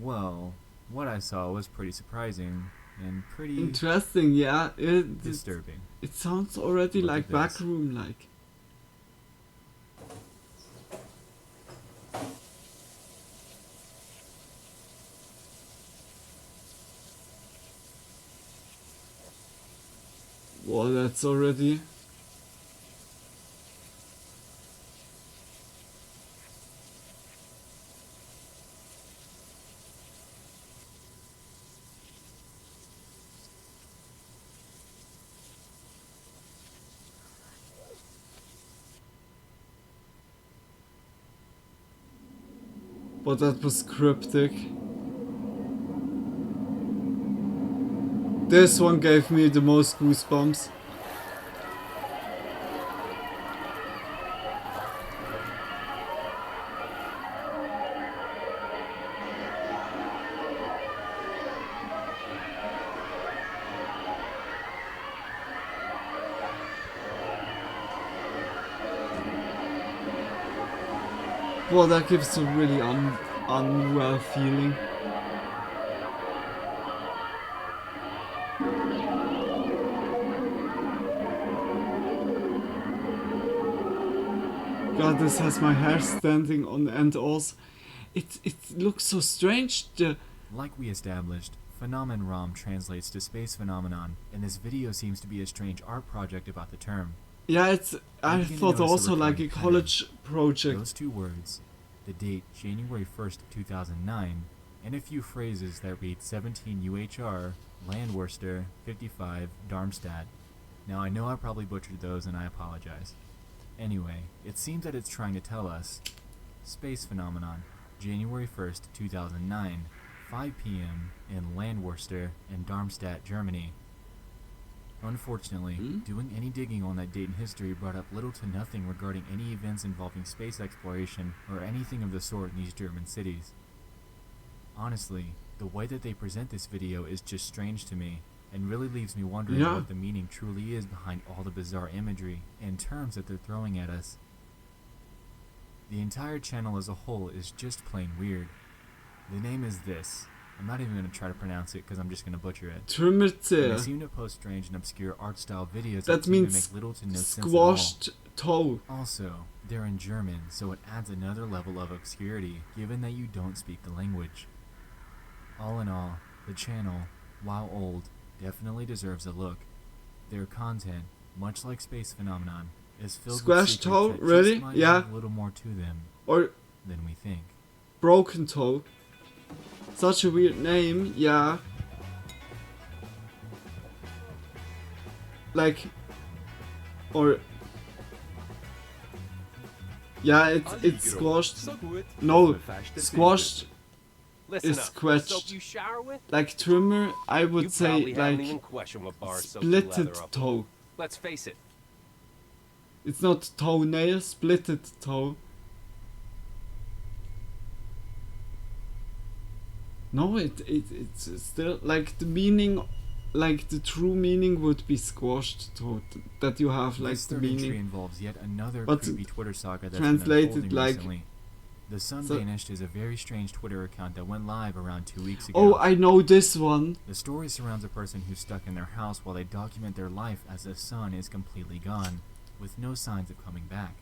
Well, what I saw was pretty surprising, and pretty interesting, yeah. disturbing. It sounds already Look like at this. backroom like. Well, that's already. But that was cryptic. This one gave me the most goosebumps. Well, that gives a really unwell feeling. God, this has my hair standing on end. Also, it looks so strange. Like we established, Phenomenon translates to space phenomenon, and this video seems to be a strange art project about the term. Yeah, I thought also like a college project. Those two words, the date January 1st, 2009, and a few phrases that read 17 UHR, Landworcester, 55, Darmstadt. Now I know I probably butchered those and I apologize. Anyway, it seems that it's trying to tell us space phenomenon, January 1st, 2009, 5 p.m. in Landworcester in Darmstadt, Germany. Unfortunately, doing any digging on that date in history brought up little to nothing regarding any events involving space exploration or anything of the sort in these German cities. Honestly, the way that they present this video is just strange to me, and really leaves me wondering what the meaning truly is behind all the bizarre imagery and terms that they're throwing at us. The entire channel as a whole is just plain weird. The name is this. I'm not even going to try to pronounce it because I'm just going to butcher it. They seem to post strange and obscure art style videos that seem to make little to no sense at all. Squashed toe. Also, they're in German, so it adds another level of obscurity given that you don't speak the language. All in all, the channel, while old, definitely deserves a look. Their content, much like Space Phenomenon, is filled with secrets that just might have a little more to them than we think. Broken toe. Such a weird name, yeah. Like, or yeah, it's squashed. No, squashed is scratched. Like trimmer, I would say like splitted toe. Let's face it. It's not toenail, splitted toe. No, it's still like the meaning, like the true meaning would be squashed toe. That you have like the meaning. Involves yet another but creepy Twitter saga that's translated like recently. The Sun Vanished is a very strange Twitter account that went live around 2 weeks ago. Oh, I know this one. The story surrounds a person who's stuck in their house while they document their life as the sun is completely gone, with no signs of coming back.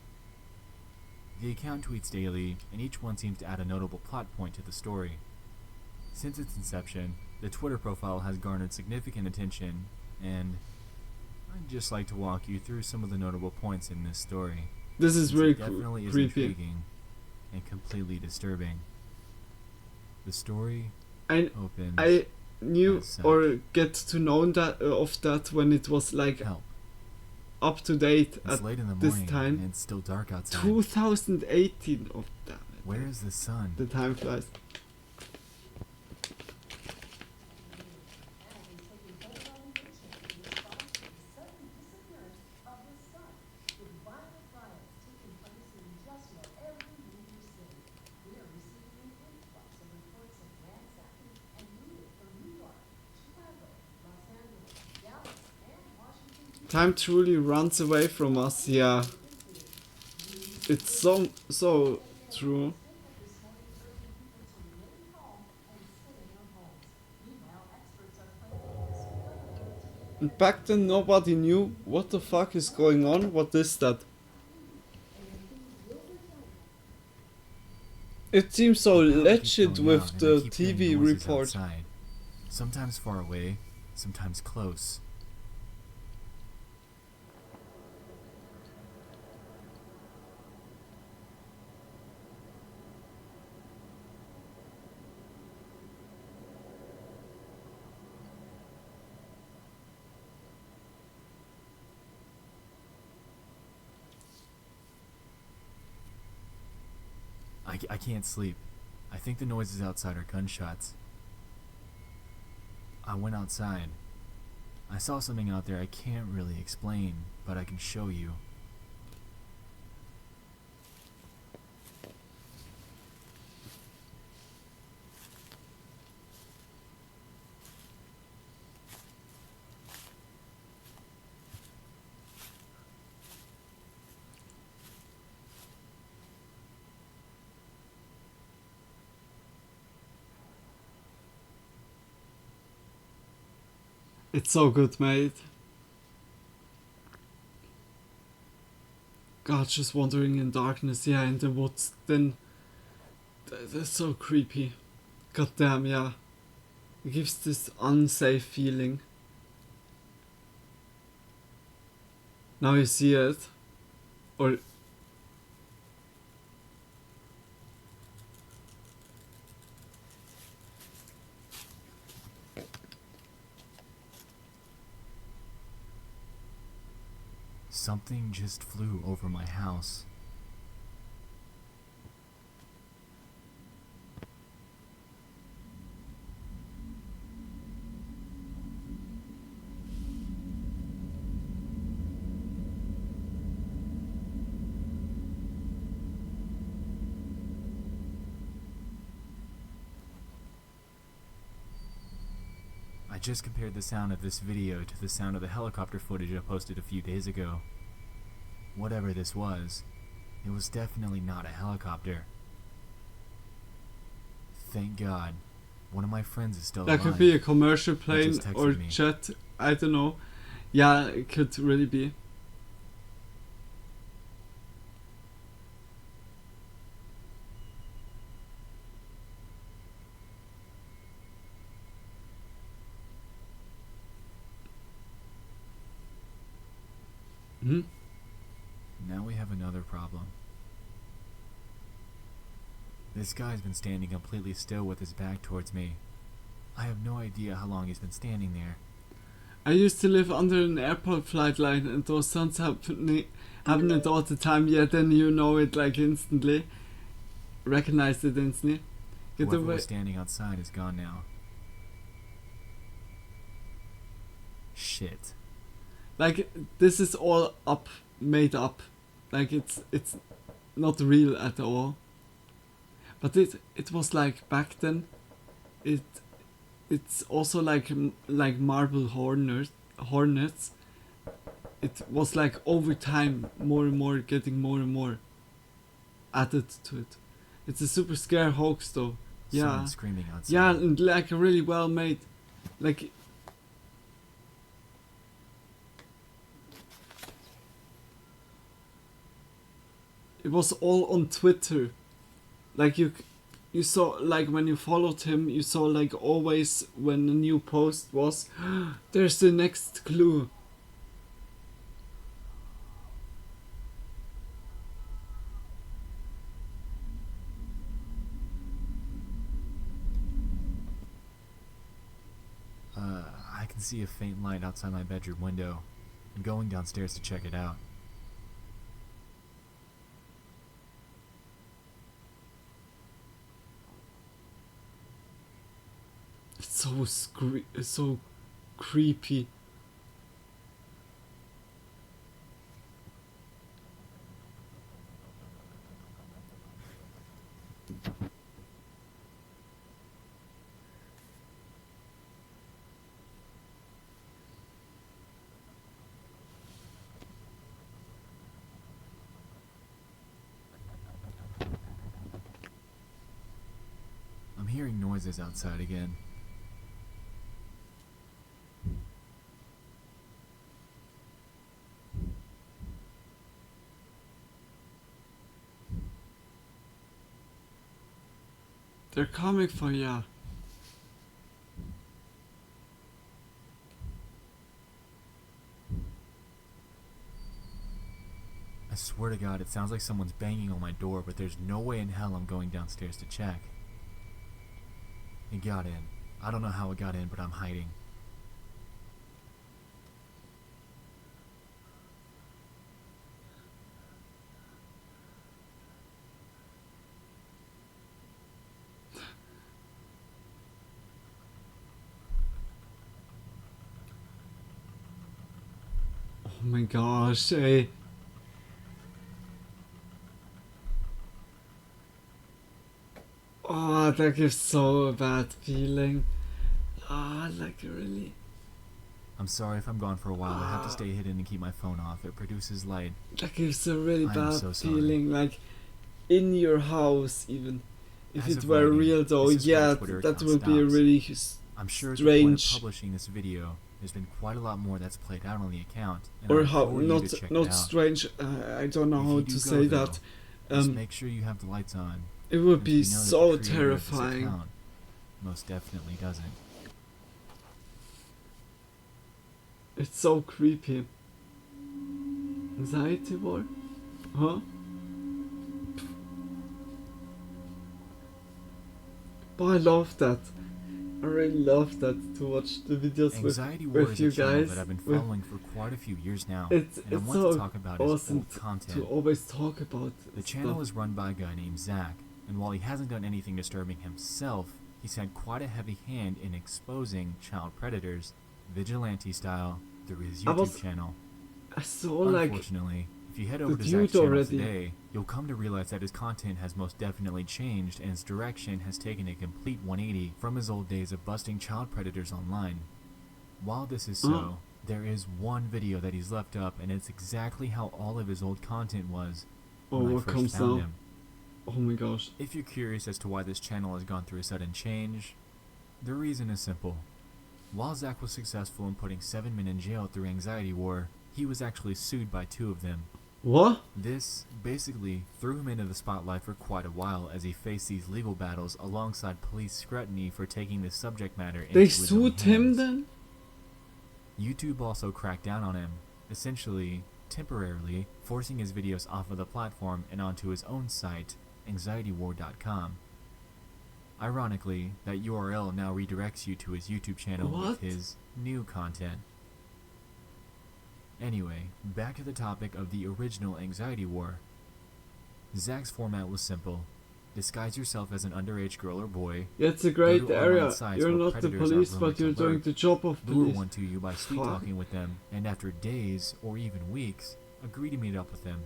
The account tweets daily, and each one seems to add a notable plot point to the story. Since its inception, the Twitter profile has garnered significant attention, and I'd just like to walk you through some of the notable points in this story. This is really definitely is creepy. Intriguing and completely disturbing. The story opens. I knew or get to know that of that when it was like up to date it's at late in the this morning time. and it's still dark outside. 2018 of that. Where is the sun? The time flies. Time truly runs away from us, yeah. It's so true. And back then nobody knew what the fuck is going on, what is that? It seems so legit with the TV report. Outside. Sometimes far away, sometimes close. I can't sleep. I think the noises outside are gunshots. I went outside. I saw something out there I can't really explain, but I can show you. It's so good, mate. God, just wandering in darkness, yeah, in the woods, then that's so creepy. God damn, yeah. It gives this unsafe feeling. Now you see it. Or Something just flew over my house. I just compared the sound of this video to the sound of the helicopter footage I posted a few days ago. Whatever this was, it was definitely not a helicopter. Thank God. One of my friends is still alive. that could be a commercial plane just texted or me. jet, I don't know. Yeah, it could really be. Hmm? Now we have another problem. This guy's been standing completely still with his back towards me. I have no idea how long he's been standing there. I used to live under an airport flight line and those sounds happening all the time. Yeah, then you know it like instantly. Recognize it instantly. Get Whoever away. was standing outside is gone now. Shit. Like, this is all made up. Like, it's not real at all. But it was like back then. It's also like marble hornets. It was like over time more and more getting more and more added to it. It's a super scare hoax though. Yeah. Someone screaming outside. Yeah, and like really well made. Like, it was all on Twitter. Like you saw, like when you followed him, you saw like always when a new post was, there's the next clue. I can see a faint light outside my bedroom window. I'm going downstairs to check it out. It's so creepy. I'm hearing noises outside again. They're coming for ya. I swear to God, it sounds like someone's banging on my door, but there's no way in hell I'm going downstairs to check. It got in. I don't know how it got in, but I'm hiding. my gosh, eh. Oh, that gives so a bad feeling. Ah, like really. I'm sorry if I'm gone for a while. I have to stay hidden and keep my phone off. It produces light. That gives a really I am bad so sorry. feeling, like in your house even. If As it of were writing, real though, this is where yeah, the Twitter that account would be a stops. really I'm sure at the point of strange. publishing this video, there's been quite a lot more that's played out on the account, and Or I how, implore you to check it not out. strange, I don't know If how you to do say go, that. though, just make sure you have the lights on. It would since be we know that so the creator of this terrifying. account most definitely doesn't. It's so creepy. Anxiety war? Huh? But I love that. I really love that, to watch the videos Anxiety War with is you a channel guys. that I've been following for quite a few years now, It's and I want so to talk about his awesome old content. to always talk about The stuff. channel is run by a guy named Zach, and while he hasn't done anything disturbing himself, he's had quite a heavy hand in exposing child predators, vigilante style, through his YouTube channel. I saw like Unfortunately, if you head over the to Zach's dude channel already. today, you'll come to realize that his content has most definitely changed, and his direction has taken a complete 180 from his old days of busting child predators online. While this is so, there is one video that he's left up, and it's exactly how all of his old content was when I what first comes found now? him. Oh my gosh. If you're curious as to why this channel has gone through a sudden change, the reason is simple. While Zach was successful in putting 7 men in jail through Anxiety War, he was actually sued by 2 of them. What? This basically threw him into the spotlight for quite a while as he faced these legal battles alongside police scrutiny for taking the subject matter into They his own sued him hands. then? YouTube also cracked down on him, essentially, temporarily, forcing his videos off of the platform and onto his own site, anxietywar.com. Ironically, that URL now redirects you to his YouTube channel with his new content. Anyway, back to the topic of the original Anxiety War. Zach's format was simple. Disguise yourself as an underage girl or boy. Yeah, it's a go great to online area. sites You're where not the predators are police, rumored but to you're doing lurk, the job of lure police. one to you by sweet talking with them, and after days or even weeks, agree to meet up with them.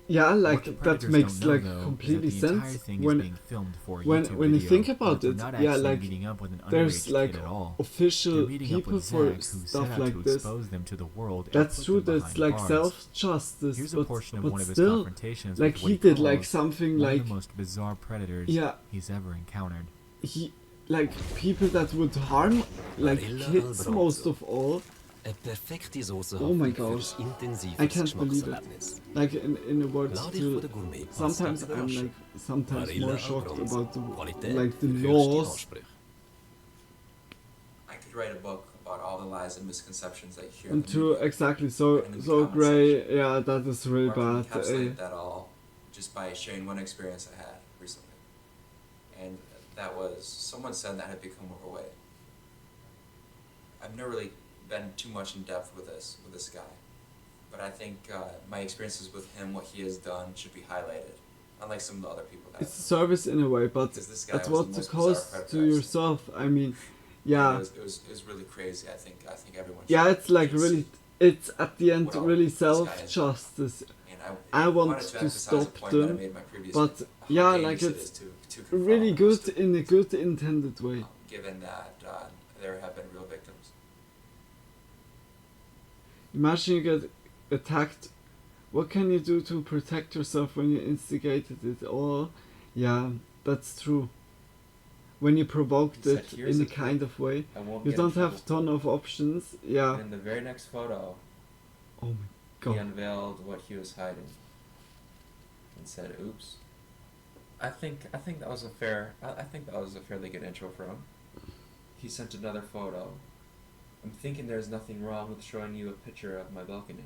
Yeah, What like the that predators makes don't know, like though, is completely that the entire sense thing is when being filmed for a when YouTube when you video, think but about they're it. not Yeah, actually like meeting up with an there's underage like kid at all. official They're meeting up people with for Zach, who set stuff out like to this. expose them to the world and That's put true. them That's behind like bars. self-justice. Here's but, a portion of but one of his still, confrontations like with what he he did like calls something one like of the most bizarre predators yeah, he's ever encountered. he like people that would harm like kids most of all. Oh my gosh, I can't believe it. Like in the words too, sometimes I'm like sometimes more shocked about the laws. I could write a book about all the lies and misconceptions that you hear. And too exactly so grey. Yeah, that is really Or I can bad. encapsulate that all just by sharing one experience I had recently, and that was someone said that I had become overweight. I've never really been too much in depth with this guy, but I think my experiences with him, what he has done, should be highlighted. Unlike some of the other people that It's a service in a way, but this guy at was what the the most bizarre cost predator to I've seen. yourself? I mean, yeah, it was really crazy. I think everyone. yeah. should- It's like should really, see it's at the end what all really this guy has done. self-justice. And I want wanted to emphasize a stop point that I them, made in my previous but video, how yeah, dangerous like it it's is to confront really them, good in a good intended way. given that there have been real victims. Imagine you get attacked. What can you do to protect yourself when you instigated it? Or, yeah, that's true. When you provoked He said, it "Here's in a the kind thing, of way, I won't you get in don't have a trouble ton of options. Yeah. And in the very next photo, Oh my he god. unveiled what he was hiding and said, "Oops." I think that was a fairly good intro for him. He sent another photo. I'm thinking there's nothing wrong with showing you a picture of my balcony.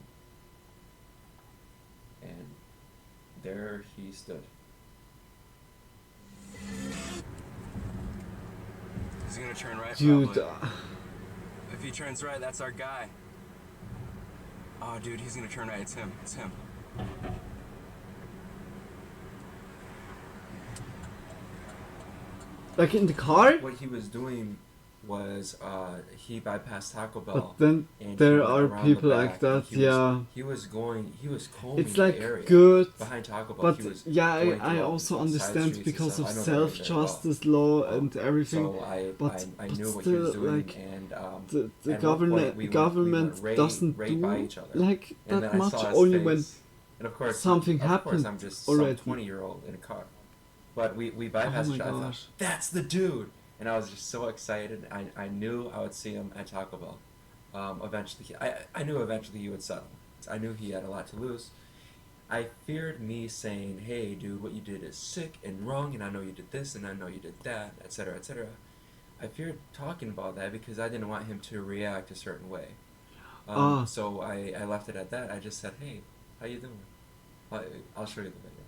And there he stood. He's gonna turn right, Dude, probably. If he turns right, that's our guy. Oh, dude, he's gonna turn right. It's him. It's him. like in the car? What he was doing was he bypassed Taco Bell. But then and he there went are around people the like back, and that, yeah. He was combing It's the like area good, behind Taco Bell. but He was yeah, going I through also all the side understand streets and because stuff. of I know the area very well. self-justice law and everything. So but I knew what he still, was doing, like, and the at one point we government went doesn't right by do each other. like And that then I much, saw his only face. when And of course, something of happened course, I'm just already. some 20-year-old in a car. But we bypassed my each other. I gosh. thought, that's the dude! And I was just so excited. I knew I would see him at Taco Bell. Eventually, I knew eventually he would settle. I knew he had a lot to lose. I feared me saying, hey, dude, what you did is sick and wrong, and I know you did this, and I know you did that, etc., etc. I feared talking about that because I didn't want him to react a certain way. So I left it at that. I just said, hey, how you doing? I'll show you the video.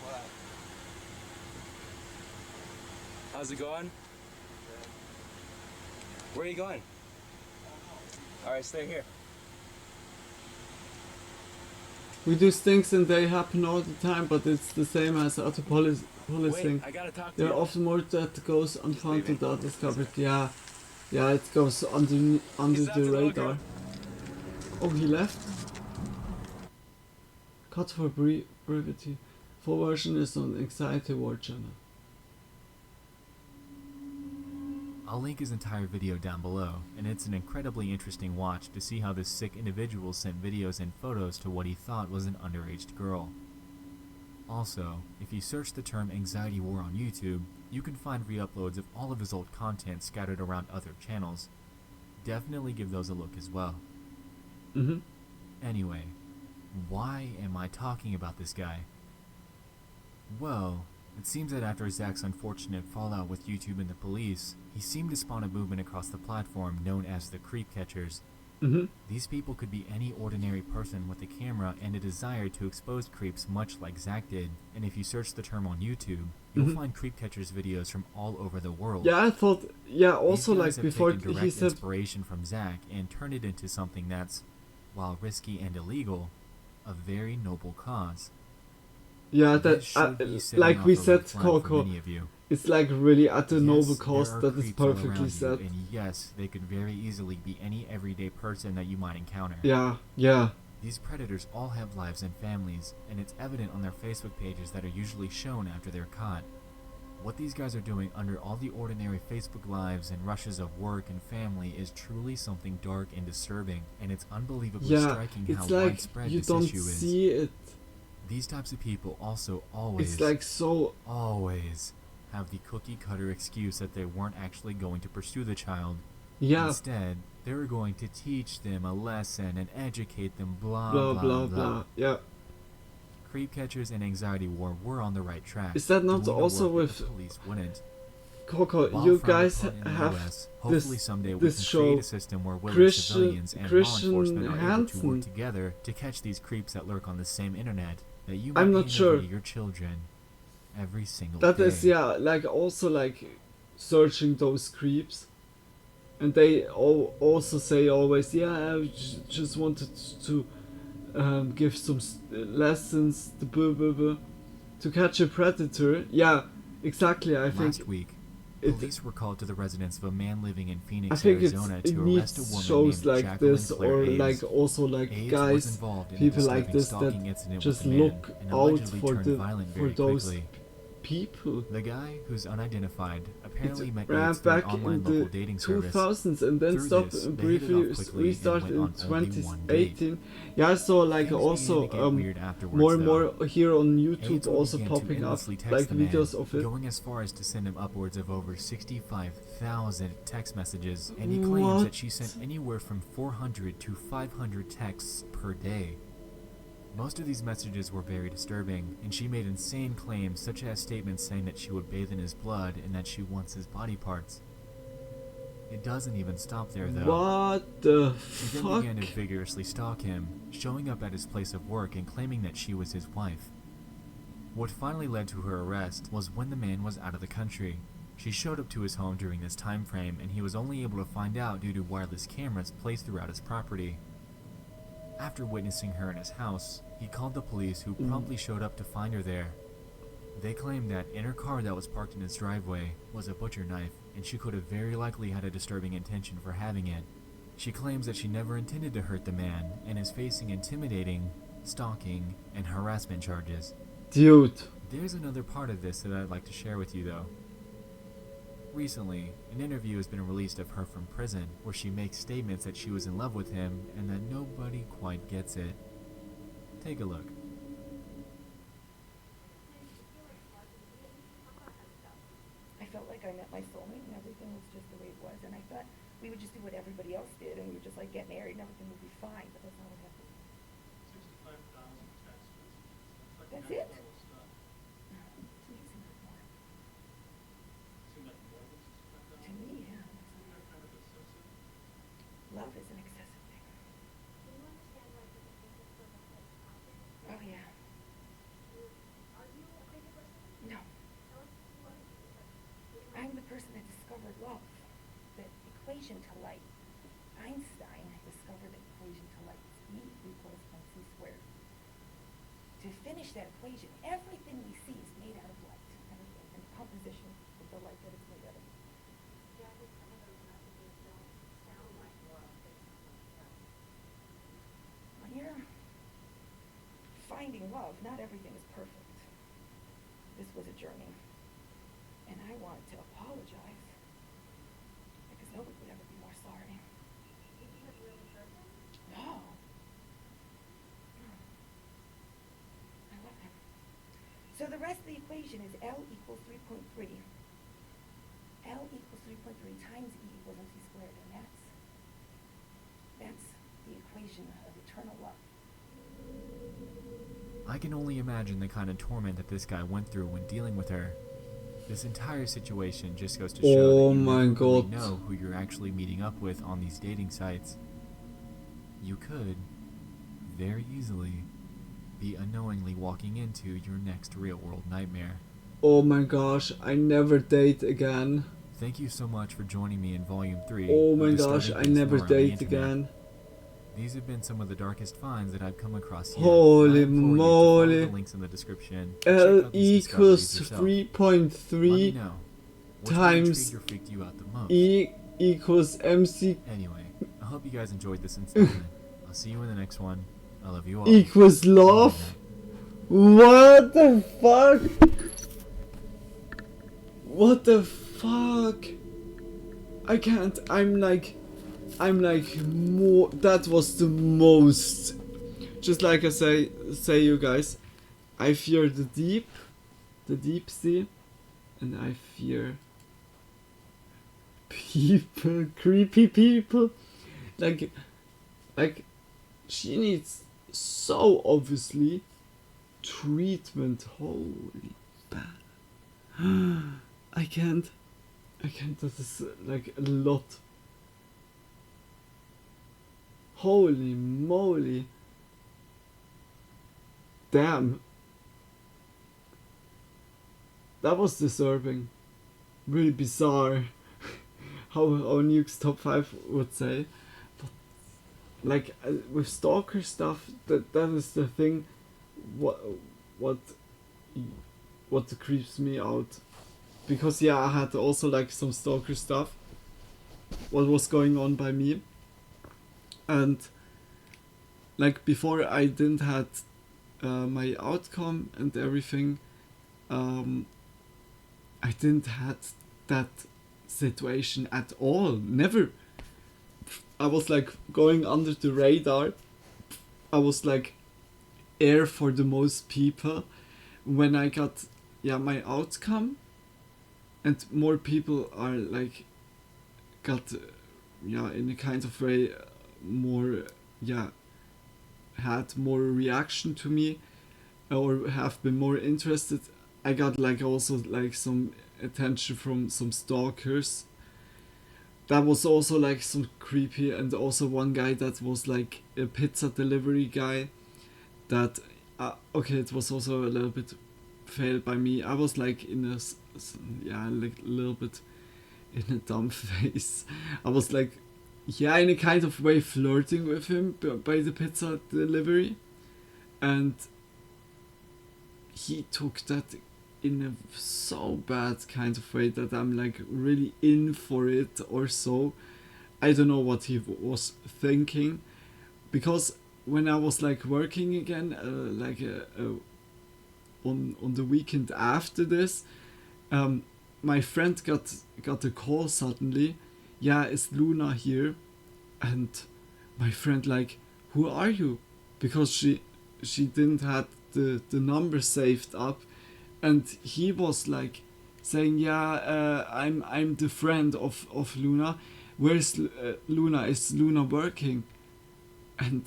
What? How's it going? Where are you going? Alright, stay here. We do things and they happen all the time, but it's the same as other policing. I gotta talk to There are you. often more that goes unfounded or discovered. Yeah, it goes under the radar. Oh, he left. Cut for brevity. Full version is on Anxiety War channel. I'll link his entire video down below, and it's an incredibly interesting watch to see how this sick individual sent videos and photos to what he thought was an underage girl. Also, if you search the term Anxiety War on YouTube, you can find re-uploads of all of his old content scattered around other channels. Definitely give those a look as well. Anyway, why am I talking about this guy? Well, it seems that after Zach's unfortunate fallout with YouTube and the police, he seemed to spawn a movement across the platform known as the creep catchers. These people could be any ordinary person with a camera and a desire to expose creeps much like Zach did, and if you search the term on YouTube, you'll find creep catchers videos from all over the world. Yeah, I thought, yeah, also These like guys have before taken he direct said, inspiration from Zach and turned it into something that's, while risky and illegal, a very noble cause. yeah, This that should be setting like off we a said, red flag for Coco, many of you. it's like really at the Yes, noble there cause. are That is creeps all perfectly around you, said. and yes, they could very easily be any everyday person that you might encounter. Yeah. These predators all have lives and families, and it's evident on their Facebook pages that are usually shown after they're caught. What these guys are doing under all the ordinary Facebook lives and rushes of work and family is truly something dark and disturbing, and it's unbelievably Yeah, striking it's how like widespread you this don't issue is. see it. These types of people also always, It's like so. always have the cookie cutter excuse that they weren't actually going to pursue the child. Yeah. Instead, they were going to teach them a lesson and educate them, Blah blah blah. Yeah. Creep catchers and Anxiety War were on the right track. Is that not doing the also work with that the police wouldn't? Coco? While You frowned guys upon in the have US, hopefully this someday we this can show. create a system where willing Christian civilians and law enforcement are able to work Hansen. together to catch these creeps that lurk on the same internet that you I'm might not hand sure. over to your children every single That day. is, yeah, like also like searching those creeps, and they also say always, yeah, I just wanted to give some lessons to catch a predator. Yeah, exactly. I think Last week, police were called to the residence of a man living in I Phoenix, think Arizona it to arrest a needs woman shows named like Jacqueline this, Claire or Hayes. like also like Hayes was guys, involved in a people like disturbing this stalking that incident just with a man look and out allegedly for turned violent very those quickly. people. The guy, who's unidentified, apparently met ran Yates through an back online in local the dating service. 2000s and then Through stopped this, and they hit it briefly off quickly and restarted went in on only one date. 2018. Yeah, I saw like Things also began to get weird afterwards, more and though. more here on YouTube Hayes would also begin to popping up endlessly text like the man, videos of it. going as far as to send him upwards of over 65,000 text messages, and he claims What? that she sent anywhere from 400 to 500 texts per day. Most of these messages were very disturbing, and she made insane claims such as statements saying that she would bathe in his blood and that she wants his body parts. It doesn't even stop there, though. What the She then fuck? began to vigorously stalk him, showing up at his place of work and claiming that she was his wife. What finally led to her arrest was when the man was out of the country. She showed up to his home during this time frame, and he was only able to find out due to wireless cameras placed throughout his property. After witnessing her in his house, he called the police, who promptly showed up to find her there. They claim that in her car that was parked in his driveway was a butcher knife, and she could have very likely had a disturbing intention for having it. She claims that she never intended to hurt the man and is facing intimidating, stalking, and harassment charges. Dude. There's another part of this that I'd like to share with you though. Recently, an interview has been released of her from prison where she makes statements that she was in love with him and that nobody quite gets it. Take a look. I felt like I met my soulmate and everything was just the way it was, and I thought we would just do what everybody else did and we would just like get married and everything would be fine, but that's not what happened. 65,000 tax expenses. That's it? To me, yeah. Love is an excessive thing. Oh, yeah. No. I'm the person that discovered love, the equation to light. Einstein discovered the equation to light. E equals mc squared. To finish that equation, everything we see is made out of light. Everything, and the composition of the light that it's made out of. When you're finding love, not everything is perfect. This was a journey. And I wanted to apologize. Because nobody would ever be more sorry. No. I love him. So the rest of the equation is L equals 3.3. L equals 3.3 times E equals mc squared. And that's the equation of eternal love. I can only imagine the kind of torment that this guy went through when dealing with her. This entire situation just goes to show that you never really know who you're actually meeting up with on these dating sites. You could, very easily, be unknowingly walking into your next real-world nightmare. Oh my gosh, I never date again. Thank you so much for joining me in Volume 3. Oh my gosh, I never date again. These have been some of the darkest finds that I've come across yet. Holy moly. The links in the description. L equals 3.3 times E equals MC. Anyway, I hope you guys enjoyed this installment. I'll see you in the next one. I love you all. Equals love? What the fuck? What the fuck? I can't. I'm like more. That was the most. Just like I say you guys, I fear the deep sea, and I fear people, creepy people. Like she needs so obviously treatment. Holy bad. I can't. That is like a lot. Holy moly. Damn. That was disturbing. Really bizarre. How Nuke's top 5 would say. But like with stalker stuff, that is the thing what creeps me out. Because yeah, I had also like some stalker stuff. What was going on by me. And like before I didn't had my outcome and everything, I didn't had that situation at all. Never. I was like going under the radar. I was like air for the most people. When I got my outcome, and more people are like got in a kind of way more had more reaction to me or have been more interested. I got like also like some attention from some stalkers. That was also like some creepy, and also one guy that was like a pizza delivery guy that okay, it was also a little bit failed by me. I was like in a like a little bit in a dumb phase. I was like in a kind of way flirting with him by the pizza delivery, and he took that in a so bad kind of way that I'm like really in for it or so. I don't know what he was thinking, because when I was like working again, on the weekend after this, my friend got a call suddenly. Yeah, is Luna here? And my friend like, who are you? Because she didn't have the number saved up, and he was like saying, yeah, I'm the friend of Luna. Where's Luna? Is Luna working? And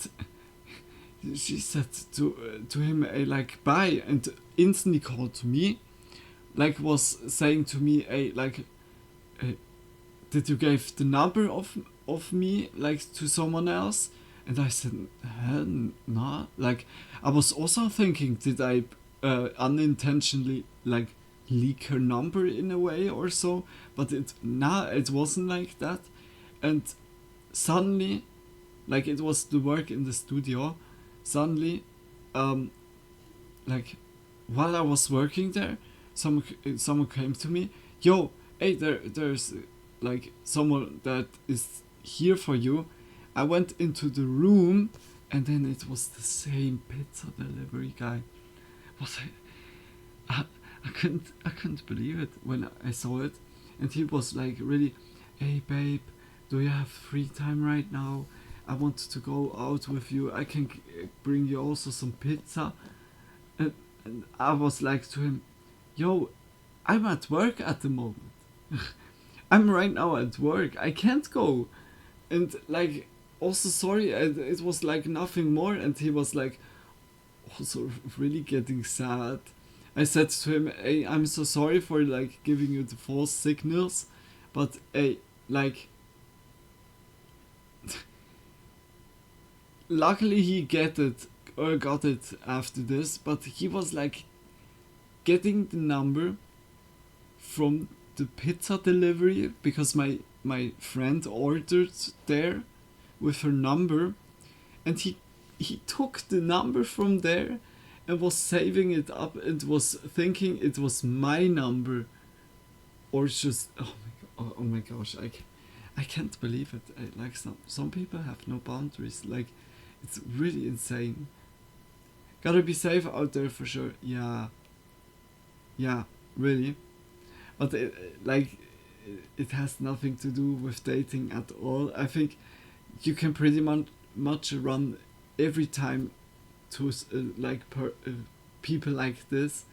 she said to him like bye, and instantly called to me, like was saying to me, like, did you give the number of me like to someone else? And I said, no. Like, I was also thinking, did I unintentionally like leak her number in a way or so? But it wasn't like that. And suddenly, like, it was the work in the studio. Suddenly, like, while I was working there, someone came to me, yo, hey, there's like someone that is here for you. I went into the room, and then it was the same pizza delivery guy. I couldn't believe it when I saw it, and he was like really, hey babe, do you have free time right now? I want to go out with you. I can bring you also some pizza. And I was like to him, yo, I'm at work at the moment. I'm right now at work. I can't go. And like, also sorry, it was like nothing more. And he was like, also really getting sad. I said to him, hey, I'm so sorry for like giving you the false signals, but hey, like, luckily he got it after this, but he was like getting the number from the pizza delivery, because my friend ordered there with her number, and he took the number from there and was saving it up and was thinking it was my number, or just oh my gosh, I can't believe it. Like, some people have no boundaries. Like, it's really insane. Gotta be safe out there for sure. Yeah, really. But it has nothing to do with dating at all. I think you can pretty much run every time to people like this,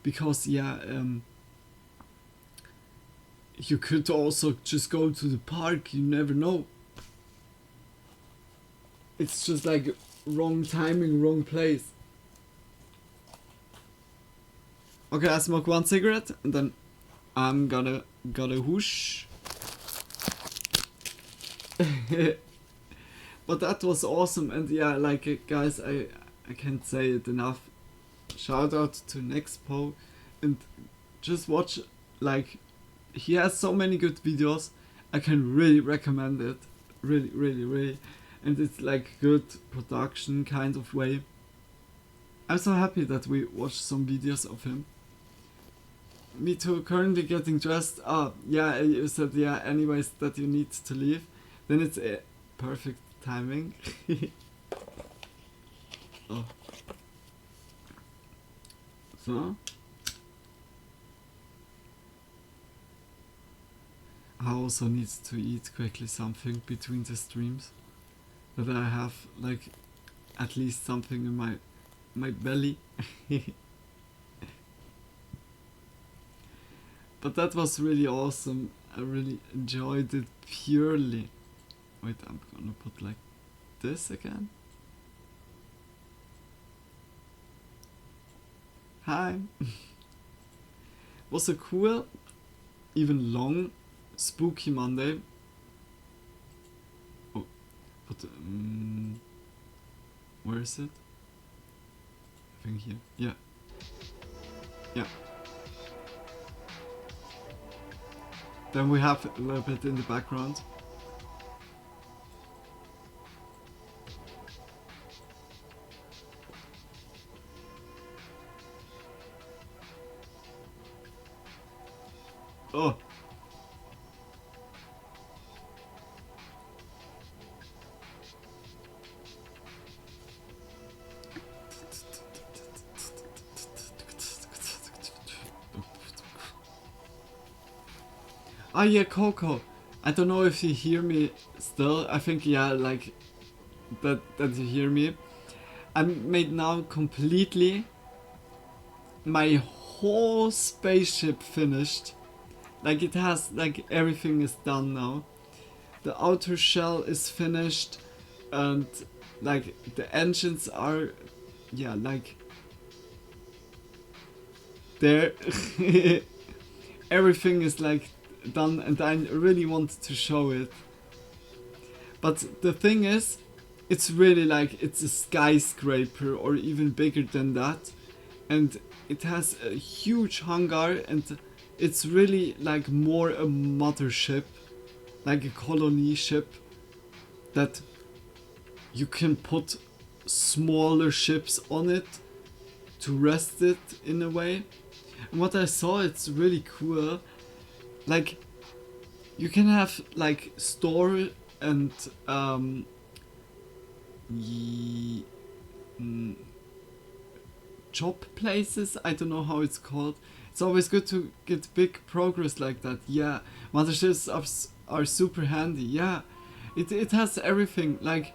because you could also just go to the park. You never know. It's just like wrong timing, wrong place. Okay, I smoke one cigarette and then I'm gonna whoosh. But that was awesome, and yeah, like, guys, I can't say it enough. Shout out to Nexpo, and just watch, like, he has so many good videos. I can really recommend it, really, and it's like good production kind of way. I'm so happy that we watched some videos of him. Me too, currently getting dressed. Yeah, you said, yeah, anyways, that you need to leave. Then it's perfect timing. Oh. So, I also need to eat quickly something between the streams, that I have like at least something in my belly. But that was really awesome. I really enjoyed it purely. Wait, I'm gonna put like this again. Hi. Was a cool, even long, spooky Monday. Oh, but where is it? I think here. Yeah. Yeah. Then we have a little bit in the background. Oh. Ah yeah, Coco. I don't know if you hear me still. I think yeah, like that you hear me. I'm made now completely my whole spaceship finished. Like it has like everything is done now. The outer shell is finished and like the engines are yeah like there. Everything is like done and I really wanted to show it. But the thing is, it's really like it's a skyscraper or even bigger than that, and it has a huge hangar and it's really like more a mothership, like a colony ship that you can put smaller ships on it to rest it in a way. And what I saw, it's really cool. Like you can have like store and job places. I don't know how it's called. It's always good to get big progress like that. Yeah, motherships are super handy. Yeah, it has everything. Like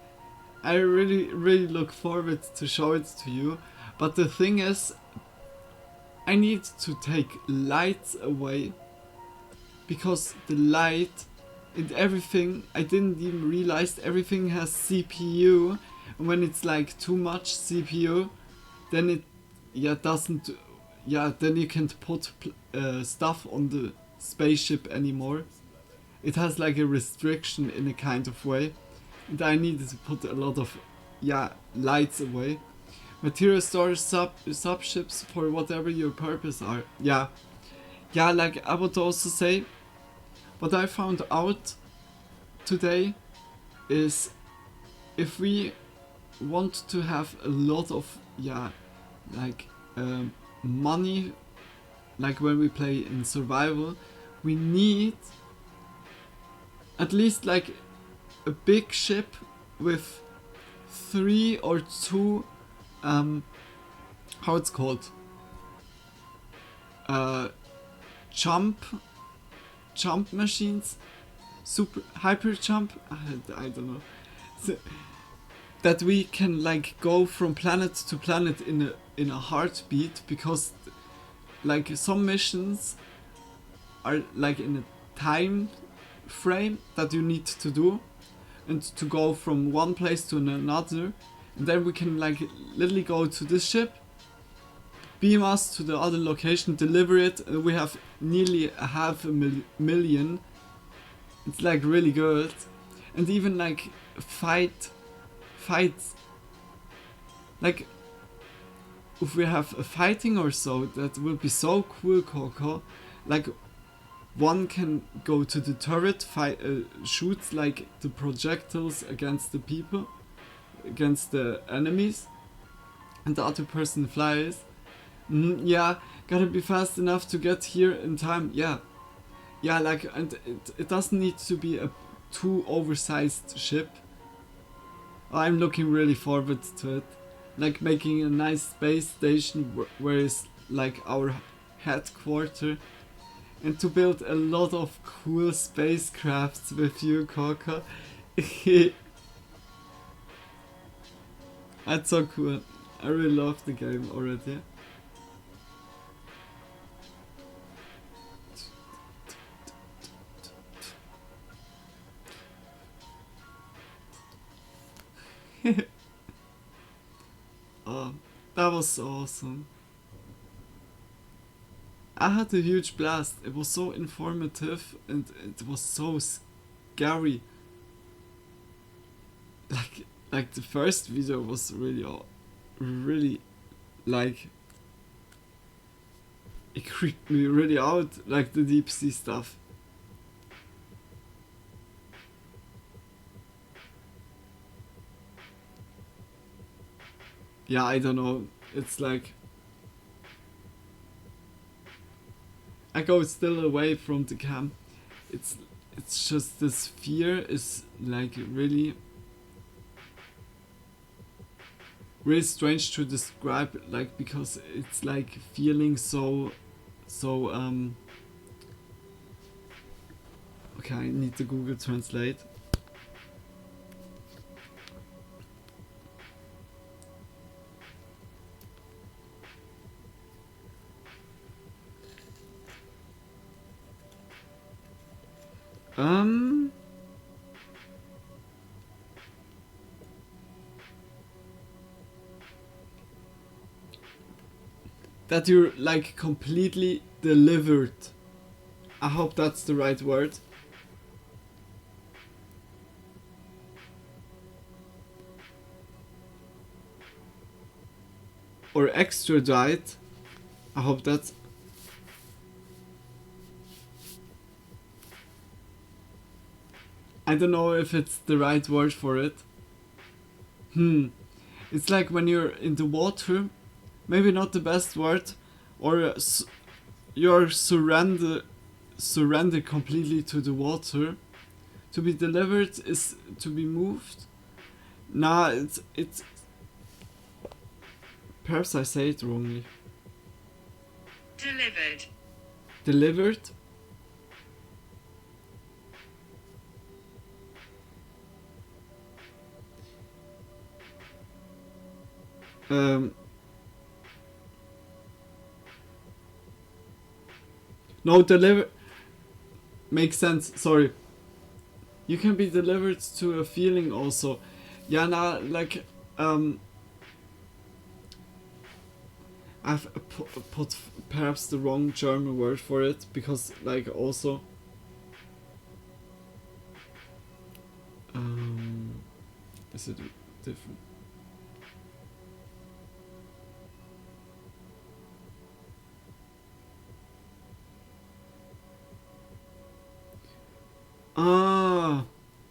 I really look forward to show it to you. But the thing is, I need to take lights away because the light and everything, I didn't even realize everything has CPU, and when it's like too much CPU, then it doesn't, then you can't put stuff on the spaceship anymore. It has like a restriction in a kind of way, and I needed to put a lot of lights away. Material storage subships for whatever your purpose are. Yeah, like I would also say, what I found out today is if we want to have a lot of money, like when we play in survival, we need at least like a big ship with 3 or 2 how it's called, jump machines, super hyper jump, I don't know, so, that we can like go from planet to planet in a heartbeat, because like some missions are like in a time frame that you need to do and to go from one place to another, and then we can like literally go to this ship, beam us to the other location, deliver it, and we have nearly 500,000. It's like really good. And even like fights, like if we have a fighting or so, that will be so cool, Coco. Like one can go to the turret, shoots like the projectiles against the people, against the enemies, and the other person flies. Gotta be fast enough to get here in time. Like, and it doesn't need to be a too oversized ship. I'm looking really forward to it. Like making a nice space station where is like our headquarters, and to build a lot of cool spacecrafts with you, Coco. That's so cool. I really love the game already. Oh, that was so awesome. I had a huge blast. It was so informative and it was so scary. Like the first video was really like, it creeped me really out, like the deep sea stuff. I don't know, it's like, I go still away from the cam. It's just this fear is like really strange to describe, like, because it's like feeling so okay, I need to Google Translate. That you're like completely delivered. I hope that's the right word. Or extradite. I hope that's... I don't know if it's the right word for it. It's like when you're in the water, maybe not the best word, or you're surrendered completely to the water. To be delivered is to be moved. Nah, it's perhaps I say it wrongly. Delivered. Delivered? No, deliver makes sense. Sorry. You can be delivered to a feeling also. Yeah, nah, like I've put perhaps the wrong German word for it, because like also is it different?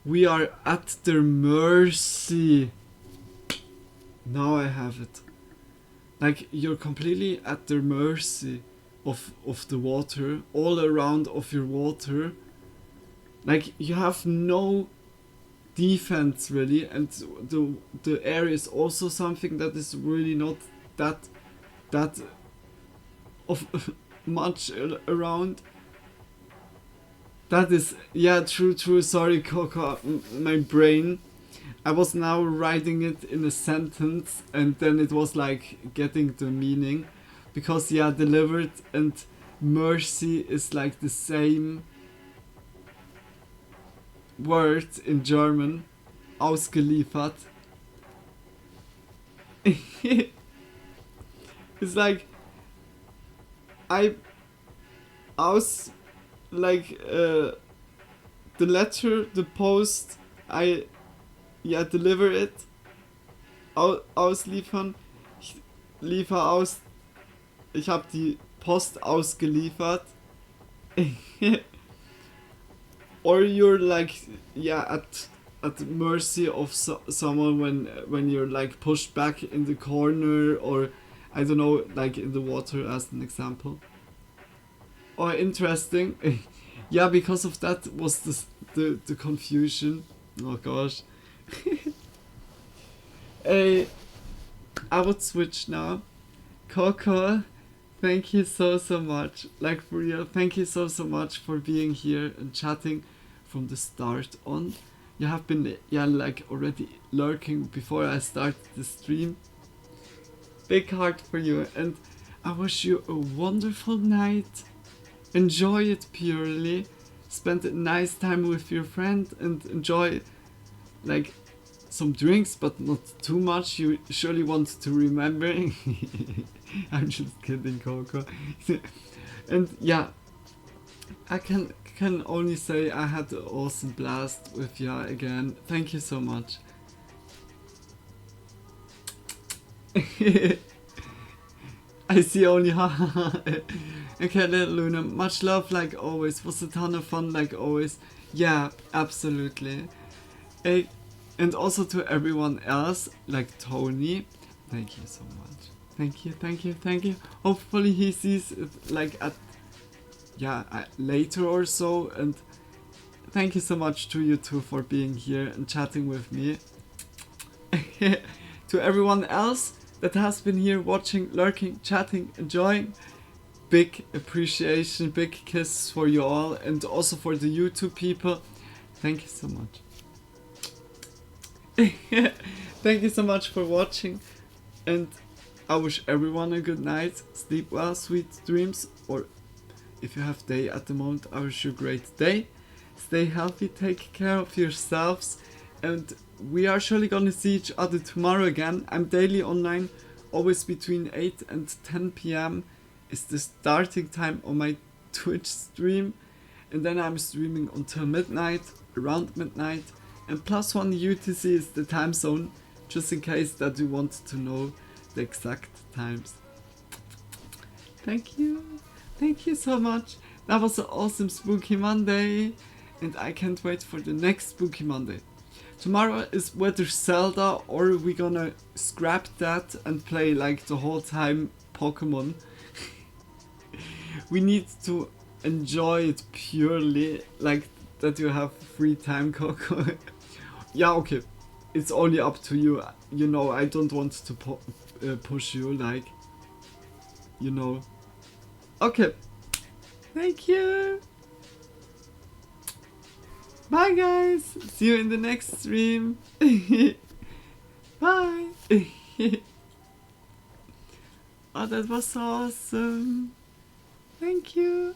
We are at their mercy. Now I have it. Like, you're completely at their mercy of the water, all around of your water. Like, you have no defense really, and the air is also something that is really not that of much around. That is, yeah, true, sorry Coco, my brain. I was now writing it in a sentence and then it was like getting the meaning. Because yeah, delivered and mercy is like the same word in German. Ausgeliefert. It's like the letter, the post, I deliver it. Ausliefern. Ich liefer aus. Ich habe die Post ausgeliefert. Or you're like, at mercy of someone when you're like pushed back in the corner, or I don't know, like in the water as an example. Oh, interesting. Yeah, because of that was the confusion. Oh gosh. I would switch now. Coco, thank you so much. Like, for real, thank you so much for being here and chatting from the start on. You have been, like already lurking before I started the stream. Big heart for you, and I wish you a wonderful night. Enjoy it purely. Spend a nice time with your friend and enjoy like some drinks, but not too much. You surely want to remember. I'm just kidding, Coco. And yeah, I can only say I had an awesome blast with you again. Thank you so much. I see only Okay, little Luna, much love like always. Was a ton of fun like always. Yeah, absolutely. And also to everyone else, like Tony, thank you so much. Thank you. Hopefully he sees it like yeah, later or so. And thank you so much to you two for being here and chatting with me. To everyone else that has been here watching, lurking, chatting, enjoying, big appreciation, big kisses for you all, and also for the YouTube people. Thank you so much. Thank you so much for watching, and I wish everyone a good night. Sleep well, sweet dreams, or if you have day at the moment, I wish you a great day. Stay healthy, take care of yourselves, and we are surely gonna see each other tomorrow again. I'm daily online, always between 8 and 10 p.m. is the starting time on my Twitch stream, and then I'm streaming until midnight, around midnight, and +1 UTC is the time zone, just in case that you want to know the exact times. Thank you so much. That was an awesome Spooky Monday, and I can't wait for the next Spooky Monday. Tomorrow is whether Zelda or we gonna scrap that and play like the whole time Pokemon. We need to enjoy it purely, like that you have free time, Coco. Yeah, okay, it's only up to you. You know, I don't want to push you, like, you know. Okay, thank you. Bye guys, see you in the next stream. Bye. Oh, that was awesome. Thank you.